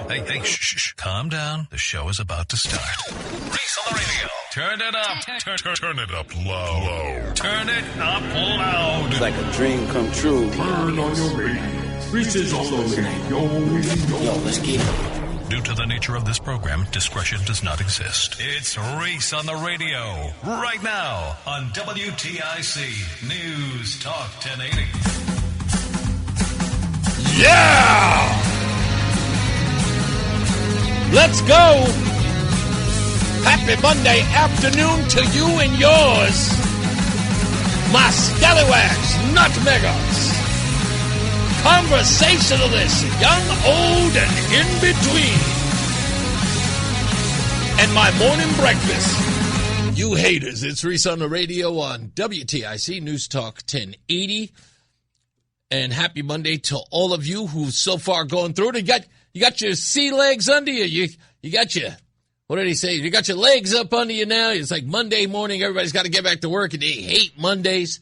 Hey, shh. Calm down. The show is about to start. Reese on the radio. Turn it up. Turn it up low. Turn it up loud. It's like a dream come true. Turn on your radio. Reese is on the radio. Yo, let's get it. Due to the nature of this program, discretion does not exist. It's Reese on the radio. Right now on WTIC News Talk 1080. Yeah! Let's go! Happy Monday afternoon to you and yours, my scallywags, nutmeggers, conversationalists, young, old, and in between, and my morning breakfast. You haters, it's Reese on the radio on WTIC News Talk 1080. And happy Monday to all of you who've so far gone through it. You got your sea legs under you. You got your, what did he say? You got your legs up under you now. It's like Monday morning. Everybody's got to get back to work, and they hate Mondays.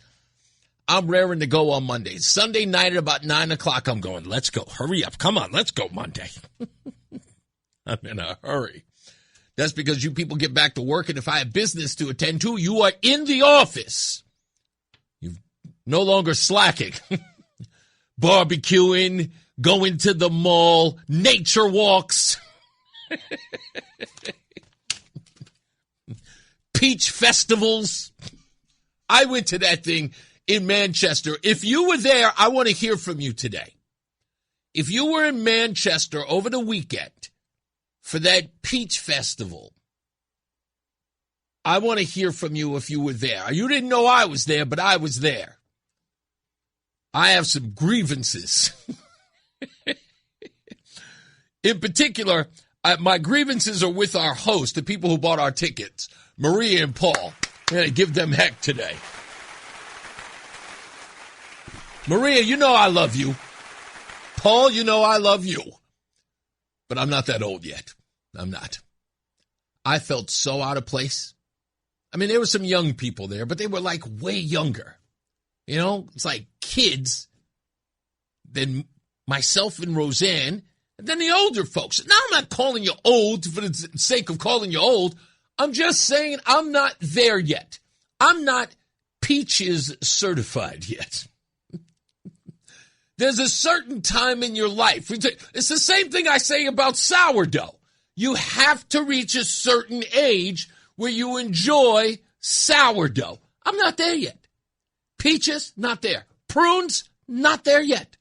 I'm raring to go on Mondays. Sunday night at about 9 o'clock, I'm going, let's go. Hurry up. Come on, let's go Monday. I'm in a hurry. That's because you people get back to work, and if I have business to attend to, you are in the office. You're no longer slacking. Barbecuing, going to the mall, nature walks, peach festivals. I went to that thing in Manchester. If you were there, I want to hear from you today. If you were in Manchester over the weekend for that peach festival, I want to hear from you if you were there. You didn't know I was there, but I was there. I have some grievances. In particular, my grievances are with our host, the people who bought our tickets, Mariah and Paul. I'm going to give them heck today. Mariah, you know I love you. Paul, you know I love you. But I'm not that old yet. I'm not. I felt so out of place. I mean, there were some young people there, but they were like way younger. You know, it's like kids, then myself and Rozan, and then the older folks. Now, I'm not calling you old for the sake of calling you old. I'm just saying I'm not there yet. I'm not peaches certified yet. There's a certain time in your life. It's the same thing I say about sourdough. You have to reach a certain age where you enjoy sourdough. I'm not there yet. Peaches, not there. Prunes, not there yet.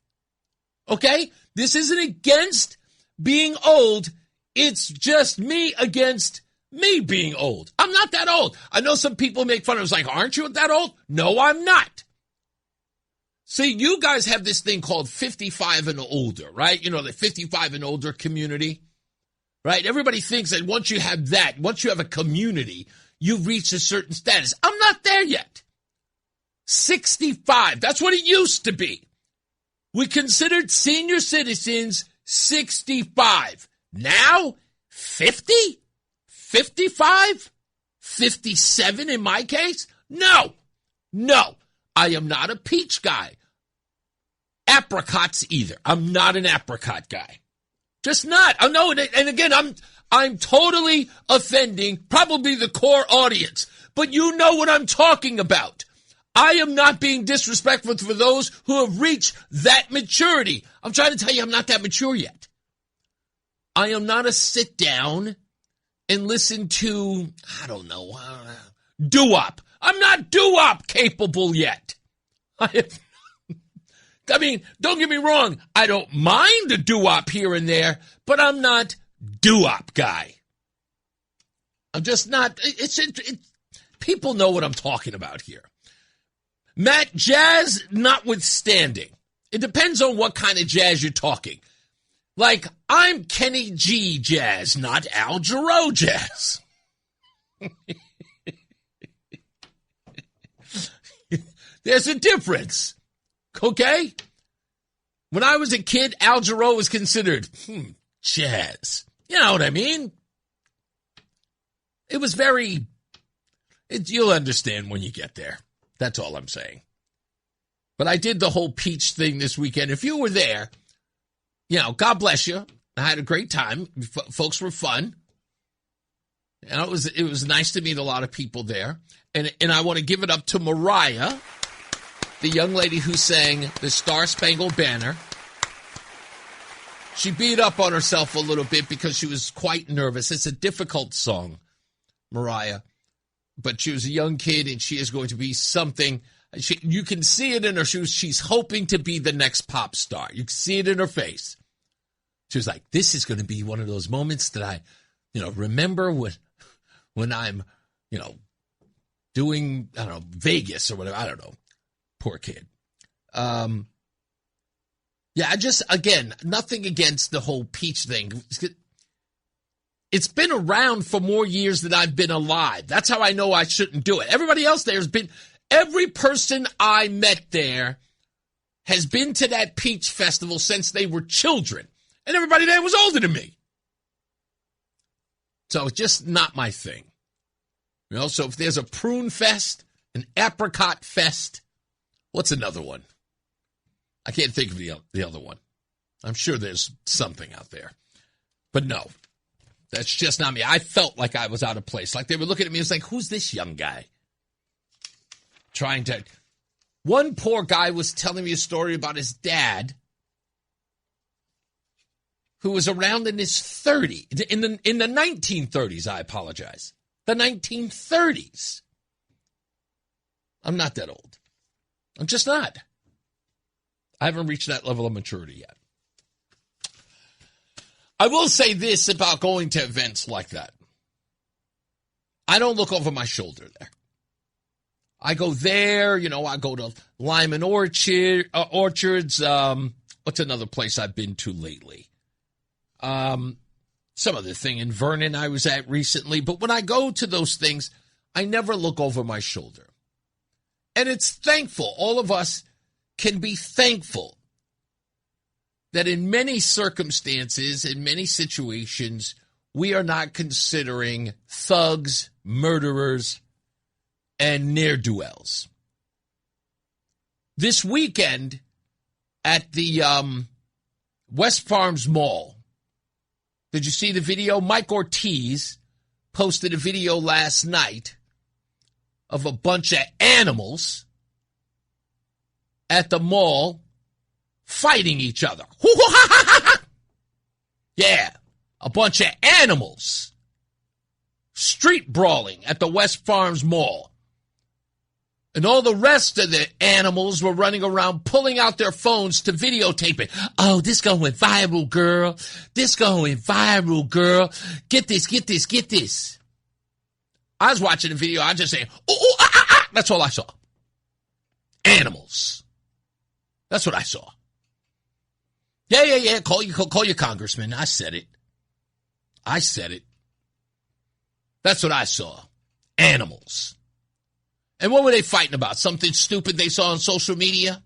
Okay? This isn't against being old. It's just me against me being old. I'm not that old. I know some people make fun of it. It's like, aren't you that old? No, I'm not. See, you guys have this thing called 55 and older, right? You know, the 55 and older community, right? Everybody thinks that once you have that, once you have a community, you've reached a certain status. I'm not there yet. 65. That's what it used to be. We considered senior citizens 65. Now, 50? 55? 57 in my case? No. I am not a peach guy. Apricots either. I'm not an apricot guy. Just not. I know. And again, I'm totally offending probably the core audience. But you know what I'm talking about. I am not being disrespectful for those who have reached that maturity. I'm trying to tell you I'm not that mature yet. I am not a sit down and listen to, I don't know, doo-wop. I'm not doo-wop capable yet. I mean, don't get me wrong. I don't mind a doo-wop here and there, but I'm not doo-wop guy. I'm just not. People know what I'm talking about here. Matt, jazz notwithstanding, it depends on what kind of jazz you're talking. Like, I'm Kenny G jazz, not Al Jarreau jazz. There's a difference, okay? When I was a kid, Al Jarreau was considered jazz. You know what I mean? It was very, you'll understand when you get there. That's all I'm saying. But I did the whole peach thing this weekend. If you were there, you know, God bless you. I had a great time. Folks were fun. And it was nice to meet a lot of people there. And I want to give it up to Mariah, the young lady who sang the Star Spangled Banner. She beat up on herself a little bit because she was quite nervous. It's a difficult song, Mariah. But she was a young kid, and she is going to be something. You can see it in her shoes. She's hoping to be the next pop star. You can see it in her face. She was like, this is going to be one of those moments that I, remember when I'm, doing, Vegas or whatever. I don't know. Poor kid. Again, nothing against the whole peach thing. It's been around for more years than I've been alive. That's how I know I shouldn't do it. Everybody else there has been, every person I met there has been to that peach festival since they were children. And everybody there was older than me. So it's just not my thing. So if there's a prune fest, an apricot fest, what's another one? I can't think of the other one. I'm sure there's something out there. But no, that's just not me. I felt like I was out of place. Like they were looking at me and was like, who's this young guy? One poor guy was telling me a story about his dad who was around in his 30s, in the 1930s, I apologize. The 1930s. I'm not that old. I'm just not. I haven't reached that level of maturity yet. I will say this about going to events like that. I don't look over my shoulder there. I go there, I go to Lyman Orchards. What's another place I've been to lately? Some other thing in Vernon I was at recently. But when I go to those things, I never look over my shoulder. And it's thankful. All of us can be thankful that in many circumstances, in many situations, we are not considering thugs, murderers, and ne'er-do-wells. This weekend at the Westfarms Mall, did you see the video? Mike Ortiz posted a video last night of a bunch of animals at the mall fighting each other. Yeah, a bunch of animals street brawling at the Westfarms Mall. And all the rest of the animals were running around pulling out their phones to videotape it. Oh, this going viral, girl. This going viral, girl. Get this, get this, get this. I was watching the video. I was just saying, oh. That's all I saw. Animals. That's what I saw. Yeah. Call your congressman. I said it. That's what I saw. Animals. And what were they fighting about? Something stupid they saw on social media?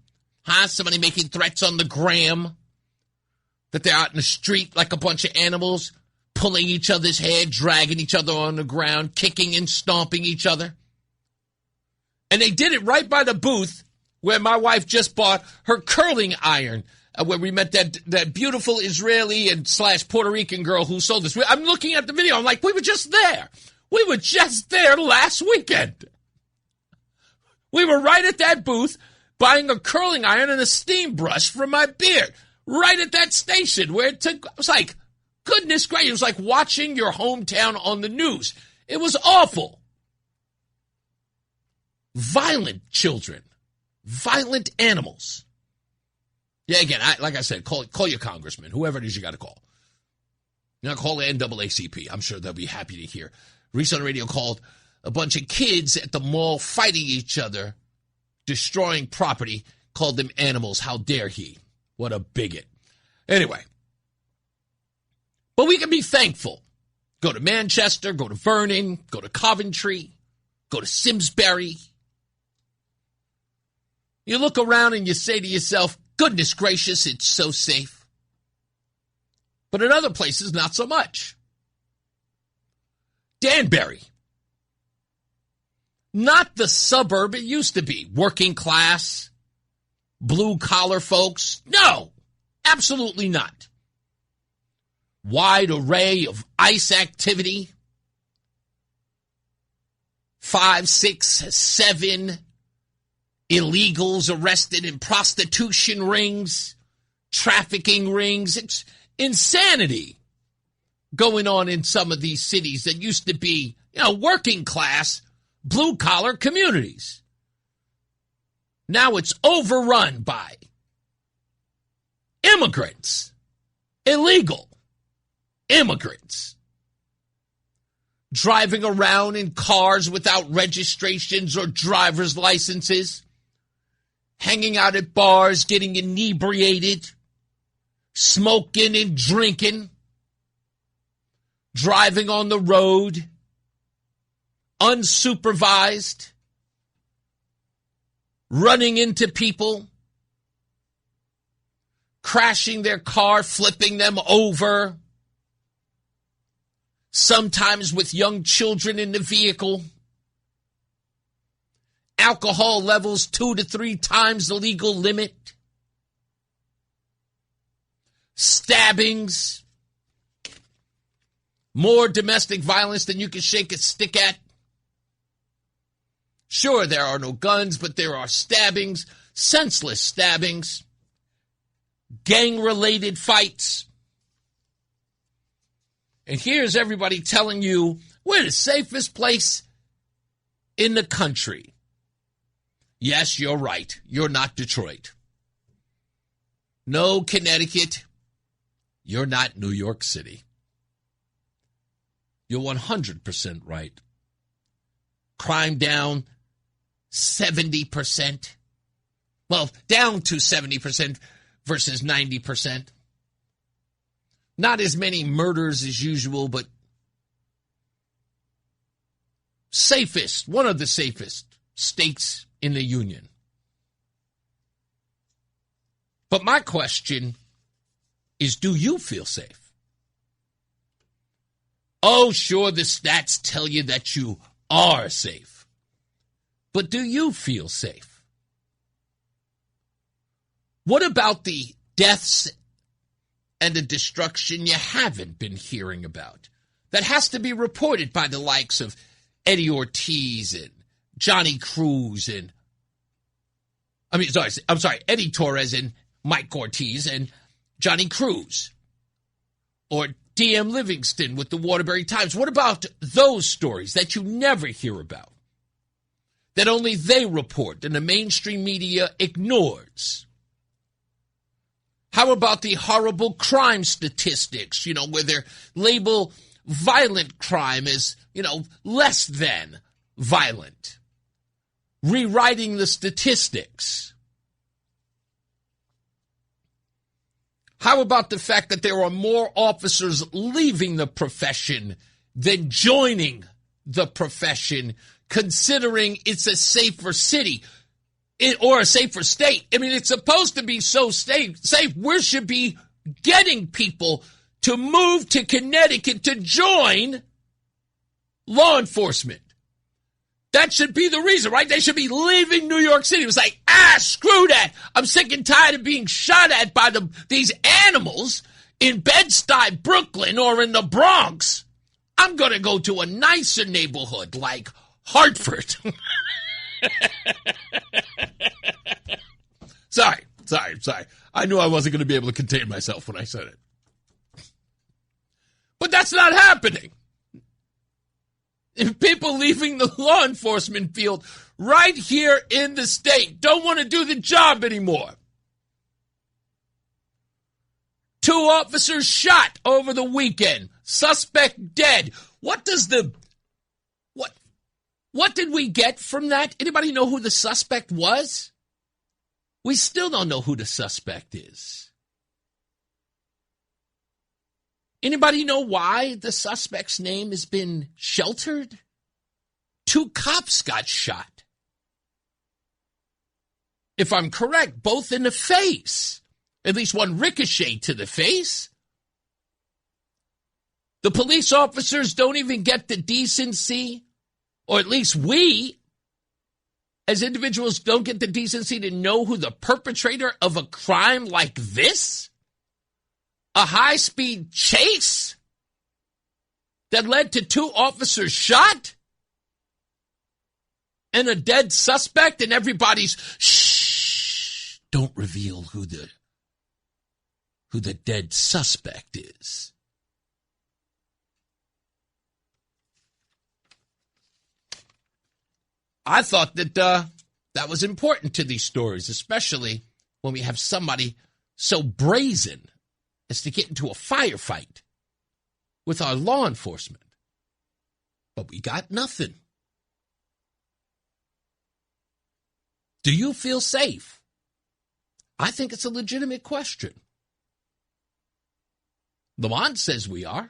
Somebody making threats on the gram that they're out in the street like a bunch of animals, pulling each other's hair, dragging each other on the ground, kicking and stomping each other. And they did it right by the booth where my wife just bought her curling iron, where we met that beautiful Israeli and / Puerto Rican girl who sold this. I'm looking at the video. I'm like, we were just there. We were just there last weekend. We were right at that booth buying a curling iron and a steam brush for my beard. Right at that station where it took, I was like, goodness gracious. It was like watching your hometown on the news. It was awful. Violent children. Violent animals. Yeah, again, like I said, call your congressman, whoever it is you got to call. Call the NAACP. I'm sure they'll be happy to hear. Reese on the radio called a bunch of kids at the mall fighting each other, destroying property, called them animals. How dare he? What a bigot. Anyway. But we can be thankful. Go to Manchester, go to Vernon, go to Coventry, go to Simsbury. You look around and you say to yourself, goodness gracious, it's so safe. But in other places, not so much. Danbury. Not the suburb it used to be. Working class, blue-collar folks. No, absolutely not. wide array of ICE activity. 5, 6, 7 illegals arrested in prostitution rings, trafficking rings. It's insanity going on in some of these cities that used to be, working class, blue-collar communities. Now it's overrun by immigrants, illegal immigrants, driving around in cars without registrations or driver's licenses, hanging out at bars, getting inebriated, smoking and drinking, driving on the road, unsupervised, running into people, crashing their car, flipping them over, sometimes with young children in the vehicle, alcohol levels 2 to 3 times the legal limit, stabbings, more domestic violence than you can shake a stick at. Sure, there are no guns, but there are stabbings, senseless stabbings, gang-related fights. And here's everybody telling you we're the safest place in the country. Yes, you're right. You're not Detroit. No, Connecticut. You're not New York City. You're 100% right. Crime down 70%. Well, down to 70% versus 90%. Not as many murders as usual, but safest, one of the safest states in the union. But my question is, do you feel safe? Oh, sure, the stats tell you that you are safe. But do you feel safe? What about the deaths and the destruction you haven't been hearing about? That has to be reported by the likes of Eddie Ortiz and Johnny Cruz and, Eddie Torres and Mike Ortiz and Johnny Cruz. Or D.M. Livingston with the Waterbury Times. What about those stories that you never hear about? That only they report and the mainstream media ignores? How about the horrible crime statistics, where they label violent crime as, less than violent? Rewriting the statistics. How about the fact that there are more officers leaving the profession than joining the profession, considering it's a safer city or a safer state? I mean, it's supposed to be so safe. We should be getting people to move to Connecticut to join law enforcement. That should be the reason, right? They should be leaving New York City. It was like, screw that. I'm sick and tired of being shot at by these animals in Bed-Stuy, Brooklyn, or in the Bronx. I'm going to go to a nicer neighborhood like Hartford. Sorry. I knew I wasn't going to be able to contain myself when I said it. But that's not happening. People leaving the law enforcement field right here in the state don't want to do the job anymore. 2 officers shot over the weekend. Suspect dead. What did we get from that? Anybody know who the suspect was? We still don't know who the suspect is. Anybody know why the suspect's name has been sheltered? 2 cops got shot. If I'm correct, both in the face. At least one ricocheted to the face. The police officers don't even get the decency, or at least we, as individuals, don't get the decency to know who the perpetrator of a crime like this a high-speed chase that led to 2 officers shot and a dead suspect, and everybody's, shh, don't reveal who the dead suspect is. I thought that that was important to these stories, especially when we have somebody so brazen as to get into a firefight with our law enforcement. But we got nothing. Do you feel safe? I think it's a legitimate question. Lamont says we are.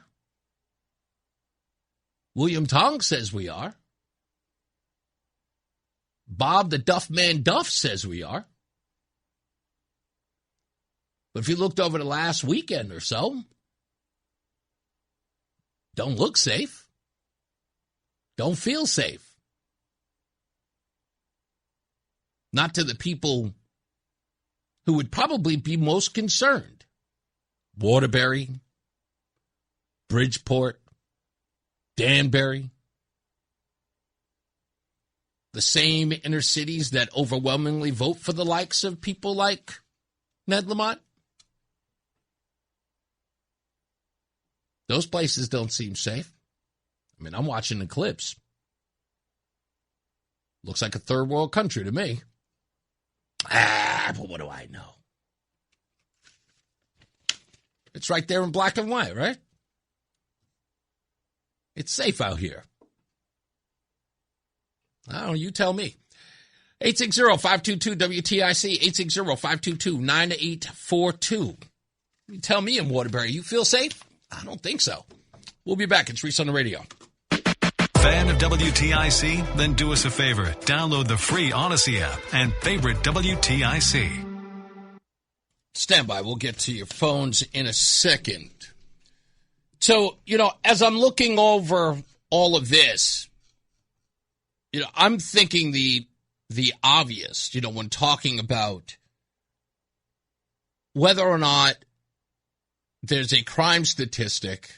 William Tong says we are. Bob the Duff Man Duff says we are. But if you looked over the last weekend or so, don't look safe. Don't feel safe. Not to the people who would probably be most concerned. Waterbury, Bridgeport, Danbury. The same inner cities that overwhelmingly vote for the likes of people like Ned Lamont. Those places don't seem safe. I mean, I'm watching the clips. Looks like a third world country to me. But what do I know? It's right there in black and white, right? It's safe out here. I don't know, you tell me. 860-522-WTIC, 860-522-9842. You tell me in Waterbury, you feel safe? I don't think so. We'll be back. It's Reese on the Radio. Fan of WTIC? Then do us a favor. Download the free Odyssey app and favorite WTIC. Stand by. We'll get to your phones in a second. So, as I'm looking over all of this, I'm thinking the obvious, when talking about whether or not there's a crime statistic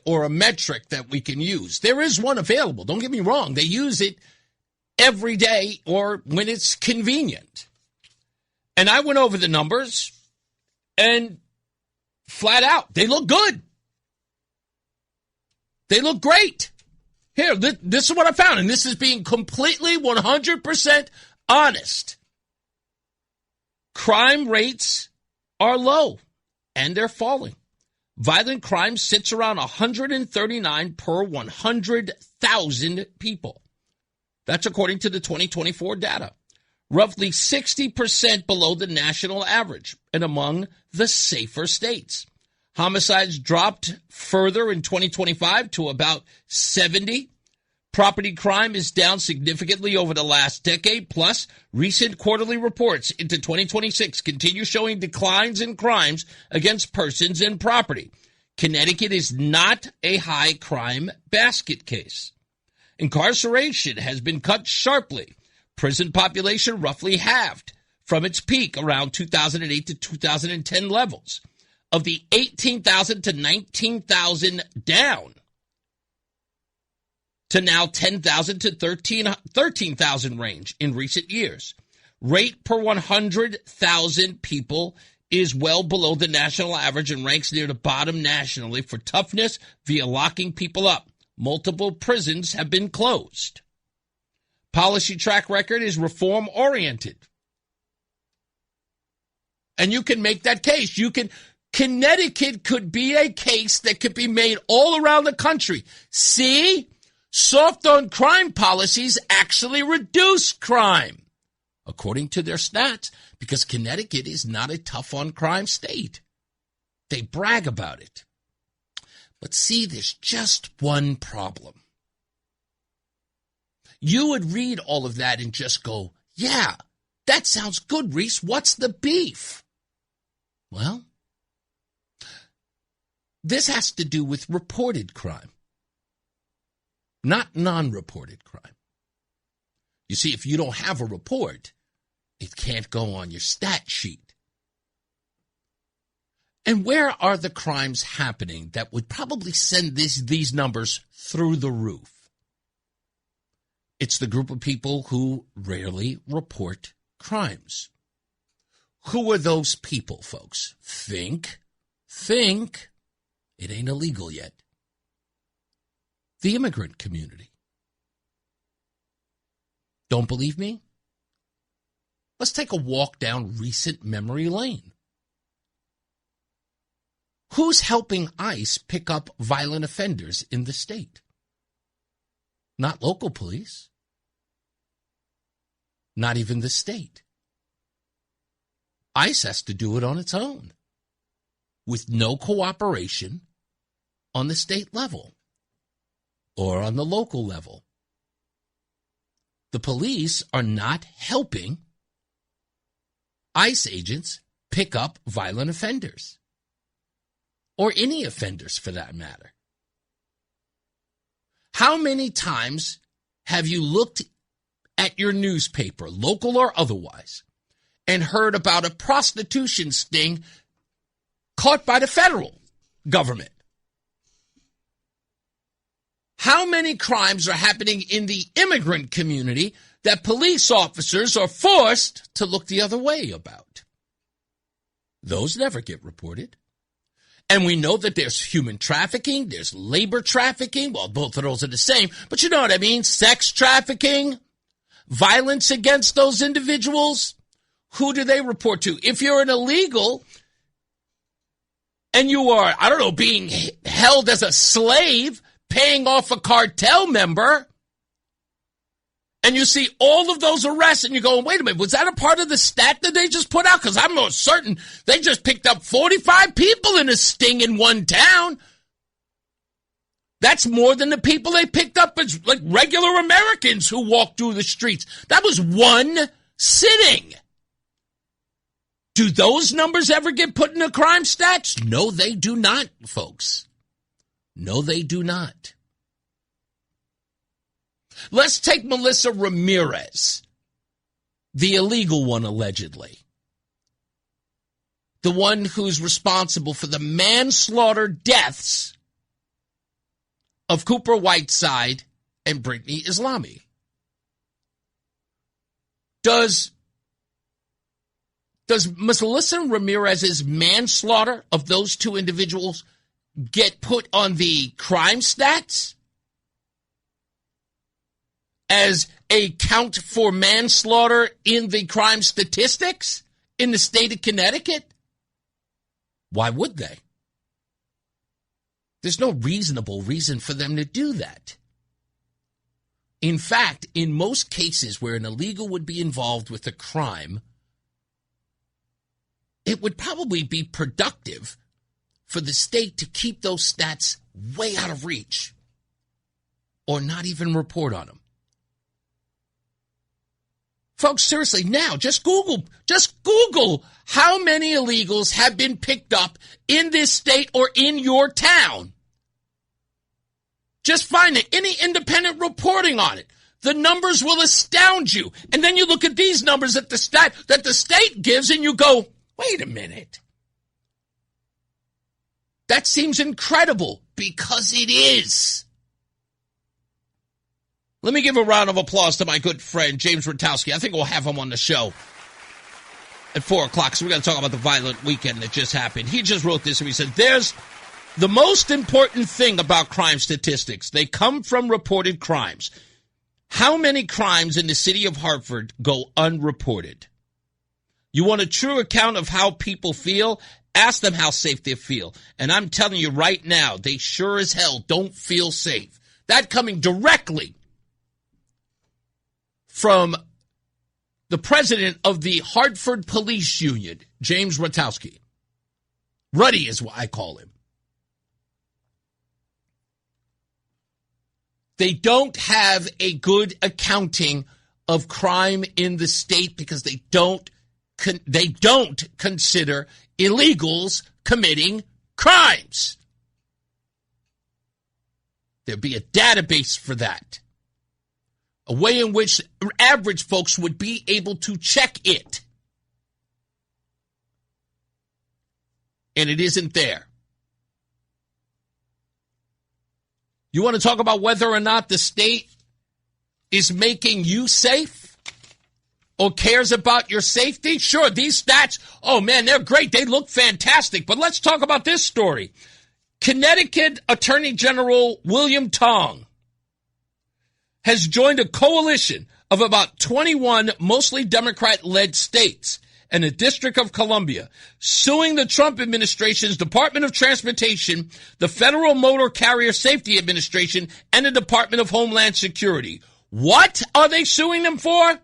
or a metric that we can use. There is one available. Don't get me wrong. They use it every day or when it's convenient. And I went over the numbers and flat out, they look good. They look great. Here, this is what I found, and this is being completely 100% honest. Crime rates are low, and they're falling. Violent crime sits around 139 per 100,000 people. That's according to the 2024 data. Roughly 60% below the national average and among the safer states. Homicides dropped further in 2025 to about 70. Property crime is down significantly over the last decade. Plus, recent quarterly reports into 2026 continue showing declines in crimes against persons and property. Connecticut is not a high crime basket case. Incarceration has been cut sharply. Prison population roughly halved from its peak around 2008 to 2010 levels. Of the 18,000 to 19,000 down to now 10,000 to 13,000 range in recent years. Rate per 100,000 people is well below the national average and ranks near the bottom nationally for toughness via locking people up. Multiple prisons have been closed. Policy track record is reform-oriented. And you can make that case. Connecticut could be a case that could be made all around the country. See? Soft on crime policies actually reduce crime, according to their stats, because Connecticut is not a tough on crime state. They brag about it. But see, there's just one problem. You would read all of that and just go, yeah, that sounds good, Reese. What's the beef? Well, this has to do with reported crime, not non-reported crime. You see, if you don't have a report, it can't go on your stat sheet. And where are the crimes happening that would probably send these numbers through the roof? It's the group of people who rarely report crimes. Who are those people, folks? Think. It ain't illegal yet. The immigrant community. Don't believe me? Let's take a walk down recent memory lane. Who's helping ICE pick up violent offenders in the state? Not local police. Not even the state. ICE has to do it on its own, with no cooperation on the state level or on the local level. The police are not helping ICE agents pick up violent offenders, or any offenders for that matter. How many times have you looked at your newspaper, local or otherwise, and heard about a prostitution sting caught by the federal government? How many crimes are happening in the immigrant community that police officers are forced to look the other way about? Those never get reported. And we know that there's human trafficking, there's labor trafficking. Well, both of those are the same, but you know what I mean? Sex trafficking, violence against those individuals. Who do they report to? If you're an illegal and you are, I don't know, being held as a slave, paying off a cartel member, and you see all of those arrests, and you're going, wait a minute, was that a part of the stat that they just put out? Because I'm most certain they just picked up 45 people in a sting in one town. That's more than the people they picked up as like regular Americans who walked through the streets. That was one sitting. Do those numbers ever get put in the crime stats? No, they do not, folks. No, they do not. Let's take Alyssa Ramirez, the illegal one allegedly. The one who's responsible for the manslaughter deaths of Cooper Whiteside and Brittany Islami. Does Ms. Alyssa Ramirez's manslaughter of those two individuals get put on the crime stats as a count for manslaughter in the crime statistics in the state of Connecticut? Why would they? There's no reasonable reason for them to do that. In fact, in most cases where an illegal would be involved with a crime, it would probably be productive for the state to keep those stats way out of reach or not even report on them. Folks, seriously, now just Google how many illegals have been picked up in this state or in your town. Just find it, any independent reporting on it. The numbers will astound you. And then you look at these numbers that the state gives and you go, wait a minute. That seems incredible, because it is. Let me give a round of applause to my good friend, James Rotowski. I think we'll have him on the show at 4 o'clock. So we're going to talk about the violent weekend that just happened. He just wrote this and he said, there's the most important thing about crime statistics. They come from reported crimes. How many crimes in the city of Hartford go unreported? You want a true account of how people feel? Ask them how safe they feel. And I'm telling you right now, they sure as hell don't feel safe. That coming directly from the president of the Hartford Police Union, James Rotowski. Ruddy is what I call him. They don't have a good accounting of crime in the state because they don't consider illegals committing crimes. There'd be a database for that. A way in which average folks would be able to check it. and it isn't there. You want to talk about whether or not the state is making you safe or cares about your safety? Sure, these stats, oh man, they're great. They look fantastic. But let's talk about this story. Connecticut Attorney General William Tong has joined a coalition of about 21 mostly Democrat-led states and the District of Columbia, suing the Trump administration's Department of Transportation, the Federal Motor Carrier Safety Administration, and the Department of Homeland Security. What are they suing them for?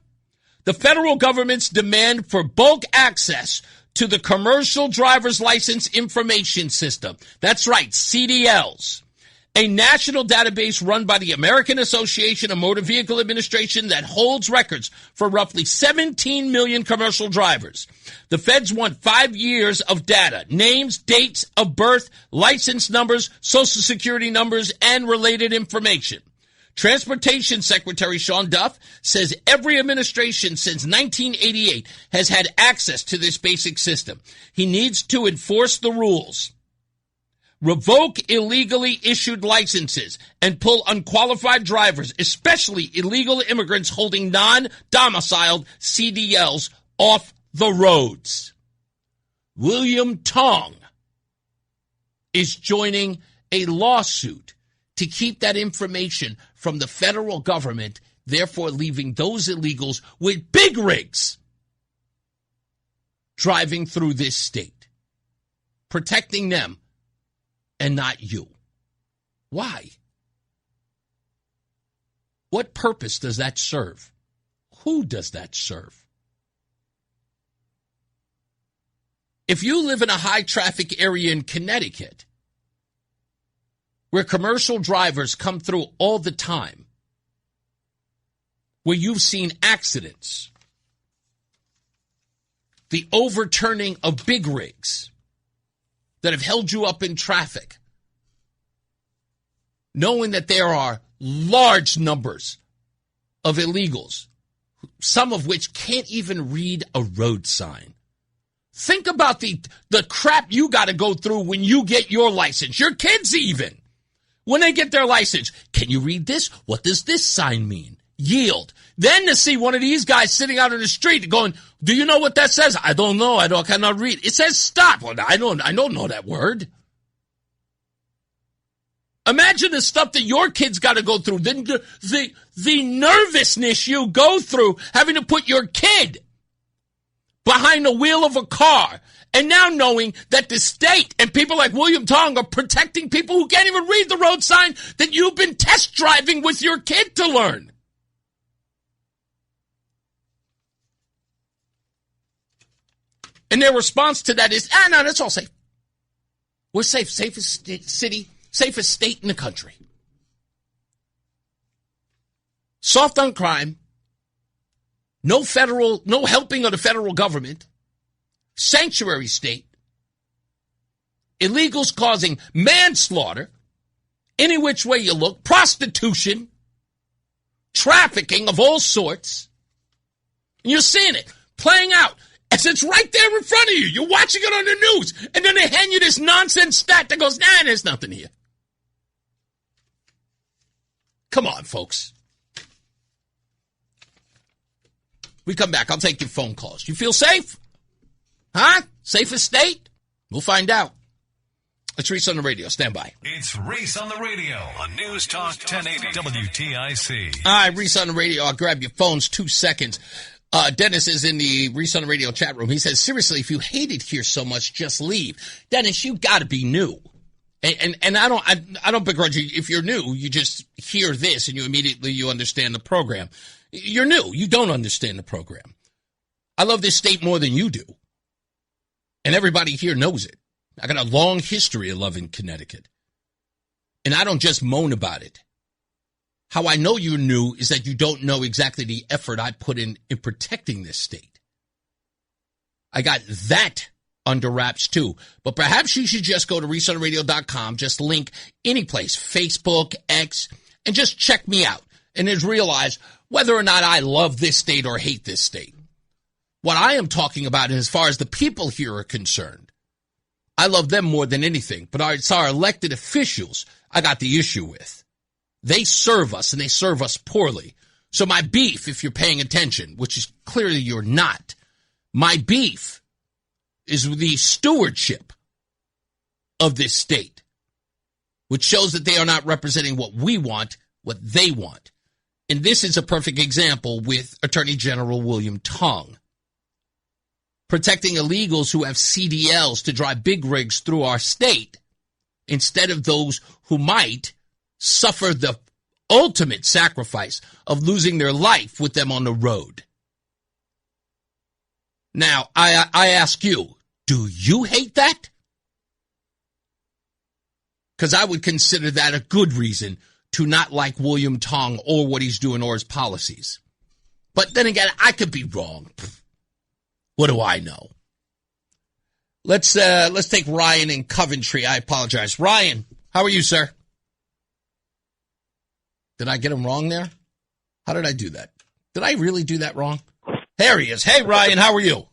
The federal government's demand for bulk access to the Commercial Driver's License Information System. That's right, CDLs. A national database run by the American Association of Motor Vehicle Administration that holds records for roughly 17 million commercial drivers. The feds want 5 years of data, names, dates of birth, license numbers, social security numbers, and related information. Transportation Secretary Sean Duff says every administration since 1988 has had access to this basic system. He needs to enforce the rules, revoke illegally issued licenses, and pull unqualified drivers, especially illegal immigrants holding non-domiciled CDLs, off the roads. William Tong is joining a lawsuit to keep that information from the federal government, therefore leaving those illegals with big rigs driving through this state, protecting them and not you. Why? What purpose does that serve? Who does that serve? If you live in a high traffic area in Connecticut, where commercial drivers come through all the time, where you've seen accidents, the overturning of big rigs that have held you up in traffic, knowing that there are large numbers of illegals, some of which can't even read a road sign. Think about the crap you got to go through when you get your license. Your kids even. When they get their license, can you read this? What does this sign mean? Yield. Then to see one of these guys sitting out in the street going, do you know what that says? I don't know. I cannot read. It says stop. Well, I don't know that word. Imagine the stuff that your kids got to go through. The nervousness you go through having to put your kid behind the wheel of a car. And now knowing that the state and people like William Tong are protecting people who can't even read the road sign that you've been test driving with your kid to learn. And their response to that is, no, that's all safe. We're safe. Safest city, safest state in the country. Soft on crime. No helping of the federal government. Sanctuary state. Illegals causing manslaughter. Any which way you look. Prostitution. Trafficking of all sorts. And you're seeing it playing out. As it's right there in front of you. You're watching it on the news. And then they hand you this nonsense stat that goes, there's nothing here. Come on, folks. We come back. I'll take your phone calls. You feel safe? Huh? Safest state? We'll find out. It's Reese on the radio. Stand by. It's Reese on the radio on News Talk 1080 WTIC. All right, Reese on the radio. I'll grab your phones 2 seconds. Dennis is in the Reese on the radio chat room. He says, seriously, if you hate it here so much, just leave. Dennis, you got to be new. And I don't begrudge you. If you're new, you just hear this and you understand the program. You're new. You don't understand the program. I love this state more than you do. And everybody here knows it. I got a long history of loving Connecticut. And I don't just moan about it. How I know you're new is that you don't know exactly the effort I put in protecting this state. I got that under wraps too. But perhaps you should just go to reasonoradio.com, just link any place, Facebook, X, and just check me out. And just realize whether or not I love this state or hate this state. What I am talking about, as far as the people here are concerned, I love them more than anything, but it's our elected officials I got the issue with. They serve us, and they serve us poorly. So my beef, if you're paying attention, which is clearly you're not, my beef is with the stewardship of this state, which shows that they are not representing what we want, what they want. And this is a perfect example with Attorney General William Tong. Protecting illegals who have CDLs to drive big rigs through our state instead of those who might suffer the ultimate sacrifice of losing their life with them on the road. Now, I ask you, do you hate that? Because I would consider that a good reason to not like William Tong or what he's doing or his policies. But then again, I could be wrong. What do I know? Let's take Ryan in Coventry. I apologize. Ryan, how are you, sir? Did I get him wrong there? How did I do that? Did I really do that wrong? There he is. Hey, Ryan, how are you?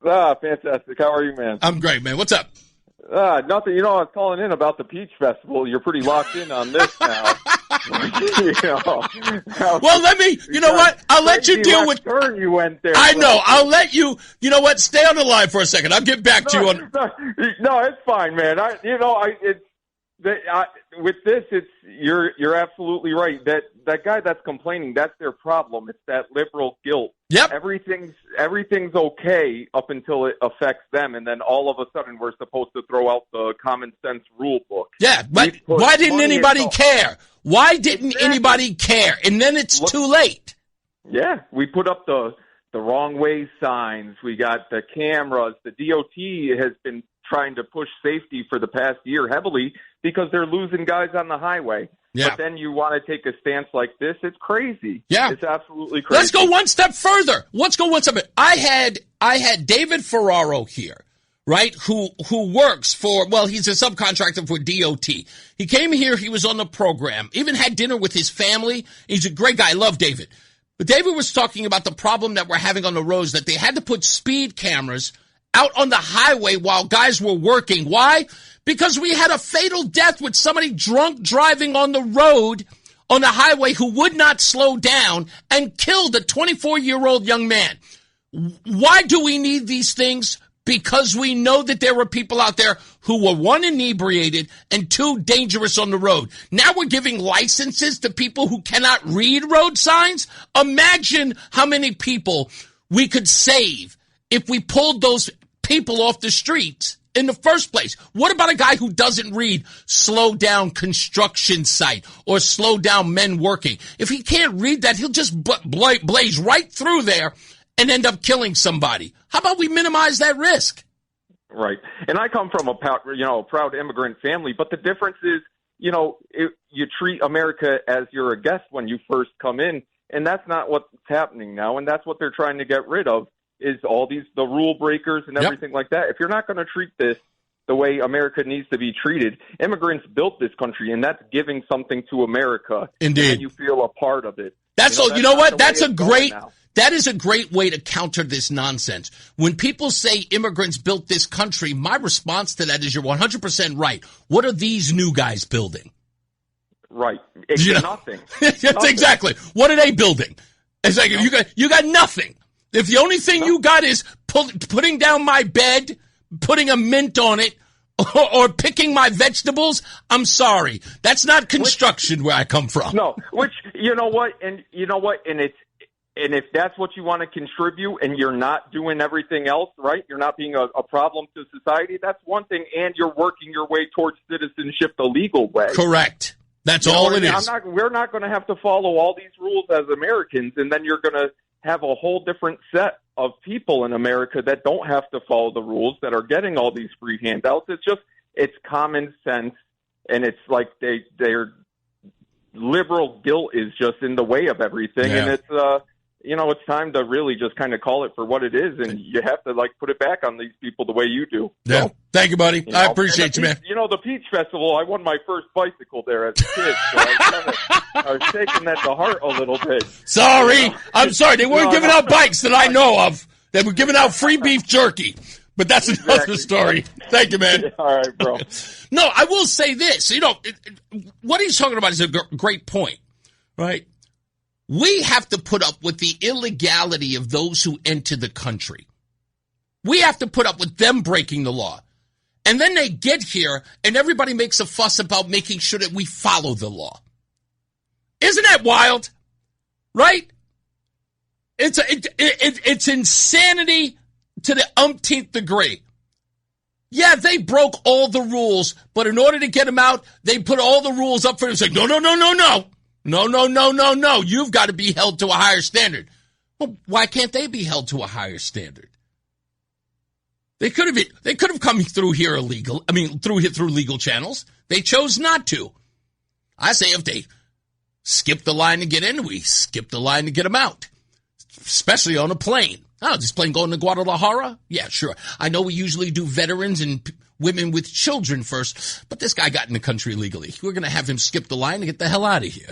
Fantastic. How are you, man? I'm great, man. What's up? Nothing. I was calling in about the Peach Festival. You're pretty locked in on this now. Well, let me, you know what? I'll let you deal with. Turn you went there. I know. I'll let you, you know what? Stay on the line for a second. I'll get back to you on. No, it's fine, man. With this, you're absolutely right. That guy that's complaining, that's their problem. It's that liberal guilt. Yep. Everything's okay up until it affects them, and then all of a sudden we're supposed to throw out the common sense rule book. Yeah, but why didn't anybody care? Why didn't anybody care? And then it's too late. Yeah, we put up the wrong way signs. We got the cameras. The DOT has been trying to push safety for the past year heavily because they're losing guys on the highway. Yeah. But then you want to take a stance like this? It's crazy. Yeah. It's absolutely crazy. Let's go one step further. I had David Ferraro here, right, who works for, well, he's a subcontractor for DOT. He came here. He was on the program, even had dinner with his family. He's a great guy. I love David. But David was talking about the problem that we're having on the roads, that they had to put speed cameras out on the highway while guys were working. Why? Because we had a fatal death with somebody drunk driving on the road on the highway who would not slow down and killed a 24-year-old young man. Why do we need these things? Because we know that there were people out there who were, one, inebriated, and two, dangerous on the road. Now we're giving licenses to people who cannot read road signs. Imagine how many people we could save if we pulled those people off the streets in the first place. What about a guy who doesn't read slow down construction site or slow down men working? If he can't read that, he'll just blaze right through there and end up killing somebody. How about we minimize that risk? Right. And I come from a proud immigrant family, but the difference is, you treat America as you're a guest when you first come in, and that's not what's happening now, and that's what they're trying to get rid of. Is all the rule breakers and everything like that. If you're not going to treat this the way America needs to be treated, immigrants built this country, and that's giving something to America. Indeed. And you feel a part of it. That is a great way to counter this nonsense. When people say immigrants built this country, my response to that is you're 100% right. What are these new guys building? Right. Nothing. That's exactly. What are they building? It's like you got nothing. If the only thing you got is putting down my bed, putting a mint on it, or picking my vegetables, I'm sorry. That's not construction where I come from. No, and if that's what you want to contribute and you're not doing everything else, right? You're not being a problem to society, that's one thing, and you're working your way towards citizenship the legal way. Correct. That's all it is. We're not going to have to follow all these rules as Americans, and then you're going to have a whole different set of people in America that don't have to follow the rules, that are getting all these free handouts. It's common sense, and it's like their liberal guilt is just in the way of everything, and it's it's time to really just kind of call it for what it is, and you have to put it back on these people the way you do. Yeah, thank you, buddy. I appreciate you, man. The Peach Festival, I won my first bicycle there as a kid, so I was taking that to heart a little bit. Sorry, I'm sorry. They weren't giving out bikes that I know of. They were giving out free beef jerky. But that's another story. Thank you, man. All right, bro. No, I will say this. What he's talking about is a great point, right? We have to put up with the illegality of those who enter the country. We have to put up with them breaking the law. And then they get here, and everybody makes a fuss about making sure that we follow the law. Isn't that wild? Right? It's insanity to the umpteenth degree. Yeah, they broke all the rules, but in order to get them out, they put all the rules up for them. It's like, no. No. You've got to be held to a higher standard. Well, why can't they be held to a higher standard? They could have come through here through legal channels. They chose not to. I say if they skip the line to get in, we skip the line to get them out, especially on a plane. Oh, this plane going to Guadalajara? Yeah, sure. I know we usually do veterans and women with children first, but this guy got in the country illegally. We're going to have him skip the line to get the hell out of here.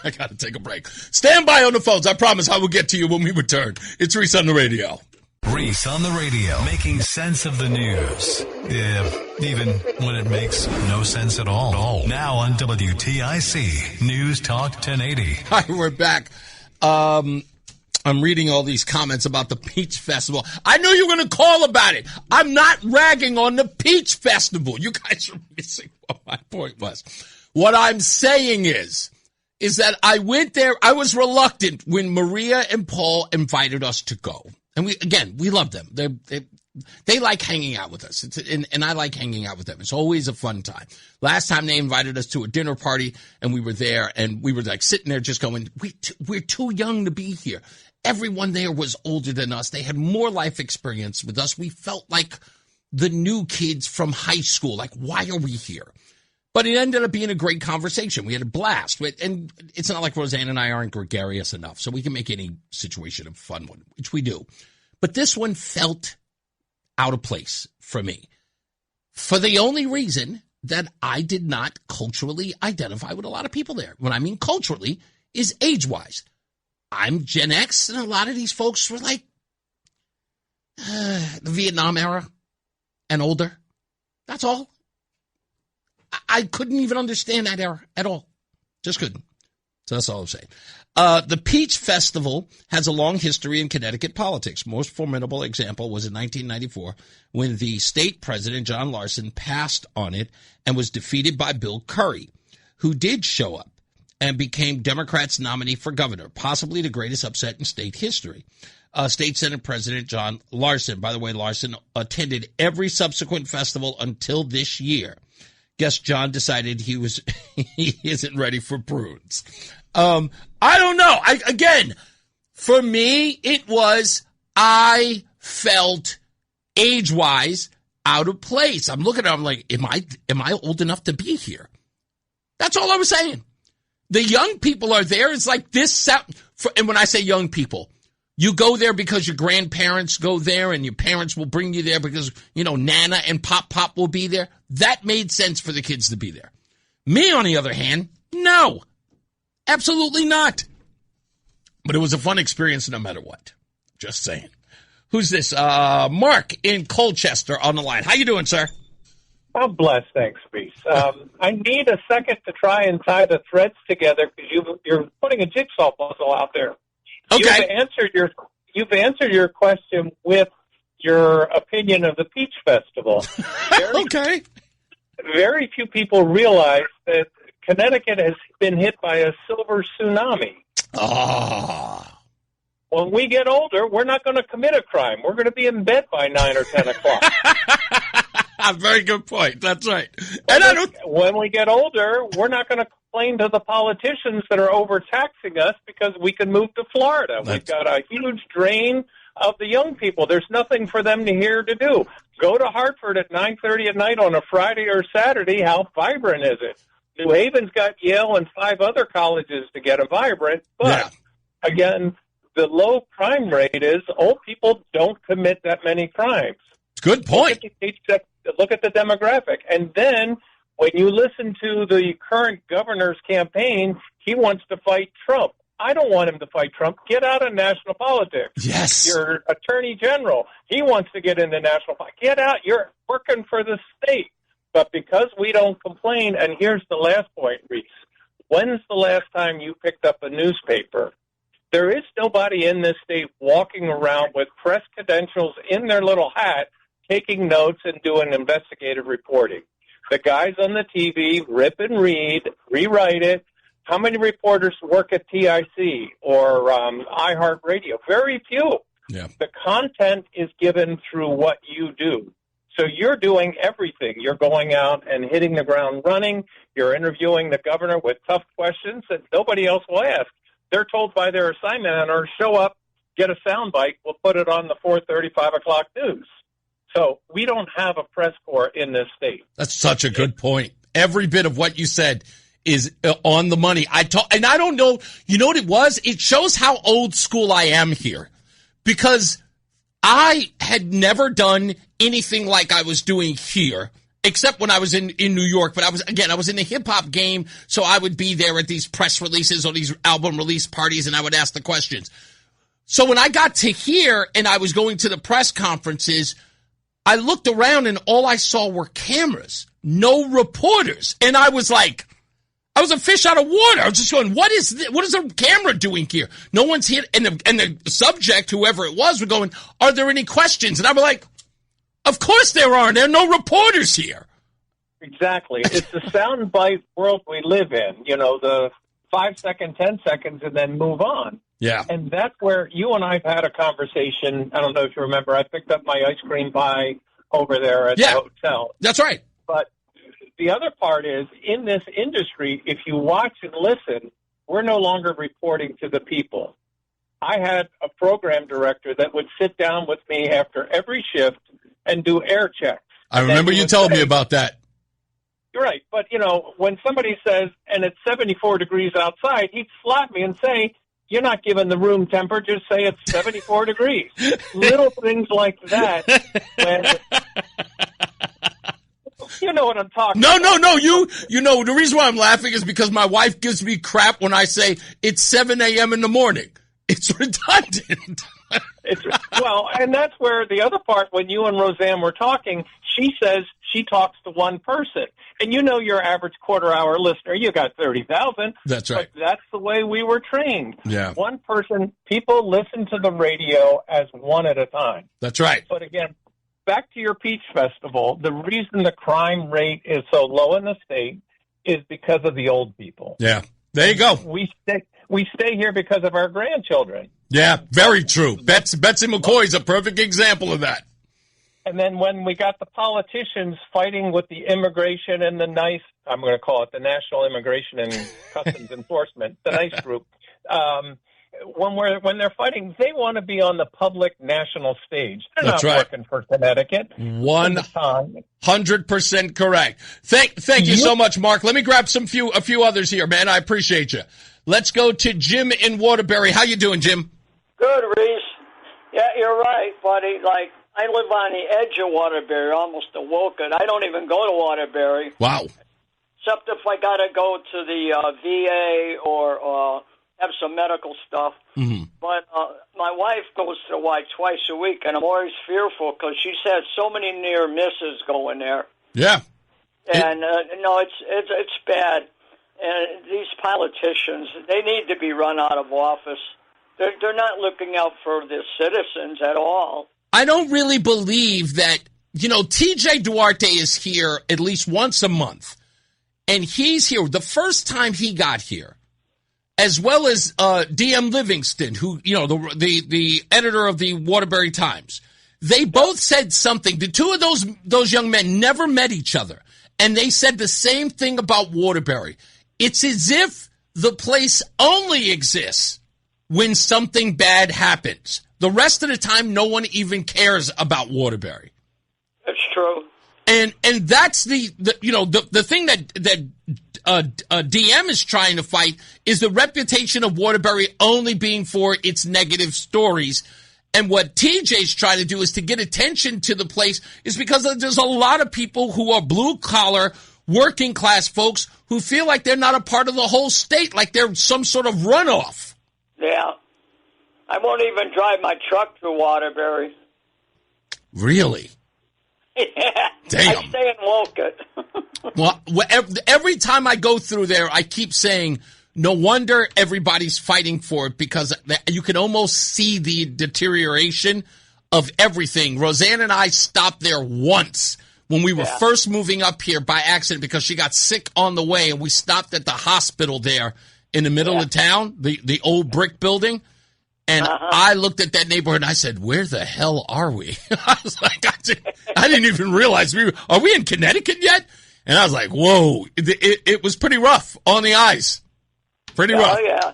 I got to take a break. Stand by on the phones. I promise I will get to you when we return. It's Reese on the Radio. Reese on the Radio, making sense of the news. Yeah, even when it makes no sense at all. Now on WTIC, News Talk 1080. Hi, we're back. I'm reading all these comments about the Peach Festival. I knew you were going to call about it. I'm not ragging on the Peach Festival. You guys are missing what my point was. What I'm saying is that I went there. I was reluctant when Maria and Paul invited us to go. And we love them. They like hanging out with us. And I like hanging out with them. It's always a fun time. Last time they invited us to a dinner party and we were there and we were like sitting there just going, we're too young to be here. Everyone there was older than us. They had more life experience with us. We felt like the new kids from high school. Like, why are we here? But it ended up being a great conversation. We had a blast. And it's not like Rozan and I aren't gregarious enough, so we can make any situation a fun one, which we do. But this one felt out of place for me, for the only reason that I did not culturally identify with a lot of people there. When I mean culturally is age-wise. I'm Gen X, and a lot of these folks were like the Vietnam era and older. That's all. I couldn't even understand that era at all. Just couldn't. So that's all I'm saying. The Peach Festival has a long history in Connecticut politics. Most formidable example was in 1994 when the state president, John Larson, passed on it and was defeated by Bill Curry, who did show up and became Democrats' nominee for governor, possibly the greatest upset in state history. State Senate President John Larson, by the way, Larson attended every subsequent festival until this year. Guess John decided he isn't ready for prunes. I don't know. Again, for me, I felt age-wise out of place. I'm looking at it, I'm like, am I old enough to be here? That's all I was saying. The young people are there. It's like this. And when I say young people, you go there because your grandparents go there and your parents will bring you there because, Nana and Pop will be there. That made sense for the kids to be there. Me, on the other hand, no. Absolutely not. But it was a fun experience no matter what. Just saying. Who's this? Mark in Colchester on the line. How you doing, sir? I'm blessed, thanks, Reese. I need a second to try and tie the threads together because you're putting a jigsaw puzzle out there. Okay. You've answered your question with your opinion of the Peach Festival. Okay. Very few people realize that Connecticut has been hit by a silver tsunami. When we get older, we're not going to commit a crime. We're going to be in bed by 9 or 10 o'clock. Very good point. That's right. When we get older, we're not going to complain to the politicians that are overtaxing us because we can move to Florida. We've got a huge drain of the young people. There's nothing for them here to do. Go to Hartford at 9:30 at night on a Friday or Saturday. How vibrant is it? New Haven's got Yale and 5 other colleges to get them vibrant. But, again, the low crime rate is old people don't commit that many crimes. Good point. Look at the demographic. And then when you listen to the current governor's campaign, he wants to fight Trump. I don't want him to fight Trump. Get out of national politics. Yes. Your attorney general, he wants to get into national politics. Get out. You're working for the state. But because we don't complain, and here's the last point, Reese. When's the last time you picked up a newspaper? There is nobody in this state walking around with press credentials in their little hat, taking notes and doing investigative reporting. The guys on the TV rip and read, rewrite it. How many reporters work at TIC or iHeartRadio? Very few. Yeah. The content is given through what you do. So you're doing everything. You're going out and hitting the ground running. You're interviewing the governor with tough questions that nobody else will ask. They're told by their assignment owner, show up, get a soundbite, we'll put it on the 4:30, 5 o'clock news. So we don't have a press corps in this state. That's such a good point. Every bit of what you said is on the money. And I don't know, you know what it was? It shows how old school I am here. Because I had never done anything like I was doing here, except when I was in New York. But I was in the hip-hop game, so I would be there at these press releases or these album release parties, and I would ask the questions. So when I got to here and I was going to the press conferences, I looked around and all I saw were cameras, no reporters. And I was like, I was a fish out of water. I was just going, what is a camera doing here? No one's here. And the subject, whoever it was going, are there any questions? And I'm like, of course there aren't. There are no reporters here. Exactly. It's the soundbite world we live in. You know, the 5 second, 10 seconds, and then move on. Yeah. And that's where you and I have had a conversation. I don't know if you remember. I picked up my ice cream pie over there at the hotel. That's right. But the other part is, in this industry, if you watch and listen, we're no longer reporting to the people. I had a program director that would sit down with me after every shift and do air checks. I remember you told me about that. You're right. But, you know, when somebody says, and it's 74 degrees outside, he'd slap me and say, you're not giving the room temperature, say it's 74 degrees. Little things like that. When, you know what I'm talking about. No. You know, the reason why I'm laughing is because my wife gives me crap when I say it's 7 a.m. in the morning. It's redundant. Well, and that's where the other part, when you and Rozan were talking, she says she talks to one person. And you know your average quarter-hour listener, you got 30,000. That's right. But that's the way we were trained. Yeah. One person, people listen to the radio as one at a time. That's right. But again, back to your Peach Festival, the reason the crime rate is so low in the state is because of the old people. Yeah. There you go. We stay here because of our grandchildren. Yeah, very true. Betsy McCoy is a perfect example of that. And then when we got the politicians fighting with the immigration and the NICE, I'm going to call it the National Immigration and Customs Enforcement, the NICE group, when they're fighting, they want to be on the public national stage. They're That's not right. working for Connecticut. 100% correct. Thank you so much, Mark. Let me grab a few others here, man. I appreciate you. Let's go to Jim in Waterbury. How you doing, Jim? Good, Reese. Yeah, you're right, buddy. Like, I live on the edge of Waterbury, almost to Woken. I don't even go to Waterbury. Wow. Except if I got to go to the VA or have some medical stuff. Mm-hmm. But my wife goes to the Y twice a week, and I'm always fearful because she's had so many near misses going there. Yeah. And, no, it's bad. And these politicians, they need to be run out of office. They're not looking out for the citizens at all. I don't really believe that, TJ Duarte is here at least once a month. And he's here. The first time he got here, as well as DM Livingston, who, the editor of the Waterbury Times, they both said something. The two of those young men never met each other. And they said the same thing about Waterbury. It's as if the place only exists when something bad happens. The rest of the time, no one even cares about Waterbury. That's true. And that's the thing that DM is trying to fight is the reputation of Waterbury only being for its negative stories. And what TJ's trying to do is to get attention to the place is because there's a lot of people who are blue collar, working class folks who feel like they're not a part of the whole state, like they're some sort of runoff. I won't even drive my truck through Waterbury. Really? Yeah. Damn. I stay in Wolcott. Well, every time I go through there, I keep saying, no wonder everybody's fighting for it, because you can almost see the deterioration of everything. Rozan and I stopped there once when we were first moving up here by accident because she got sick on the way, and we stopped at the hospital there in the middle of town, the old brick building. And I looked at that neighborhood and I said, where the hell are we? I was like, I didn't even realize are we in Connecticut yet? And I was like, whoa, it was pretty rough on the eyes. Pretty rough. Oh, yeah.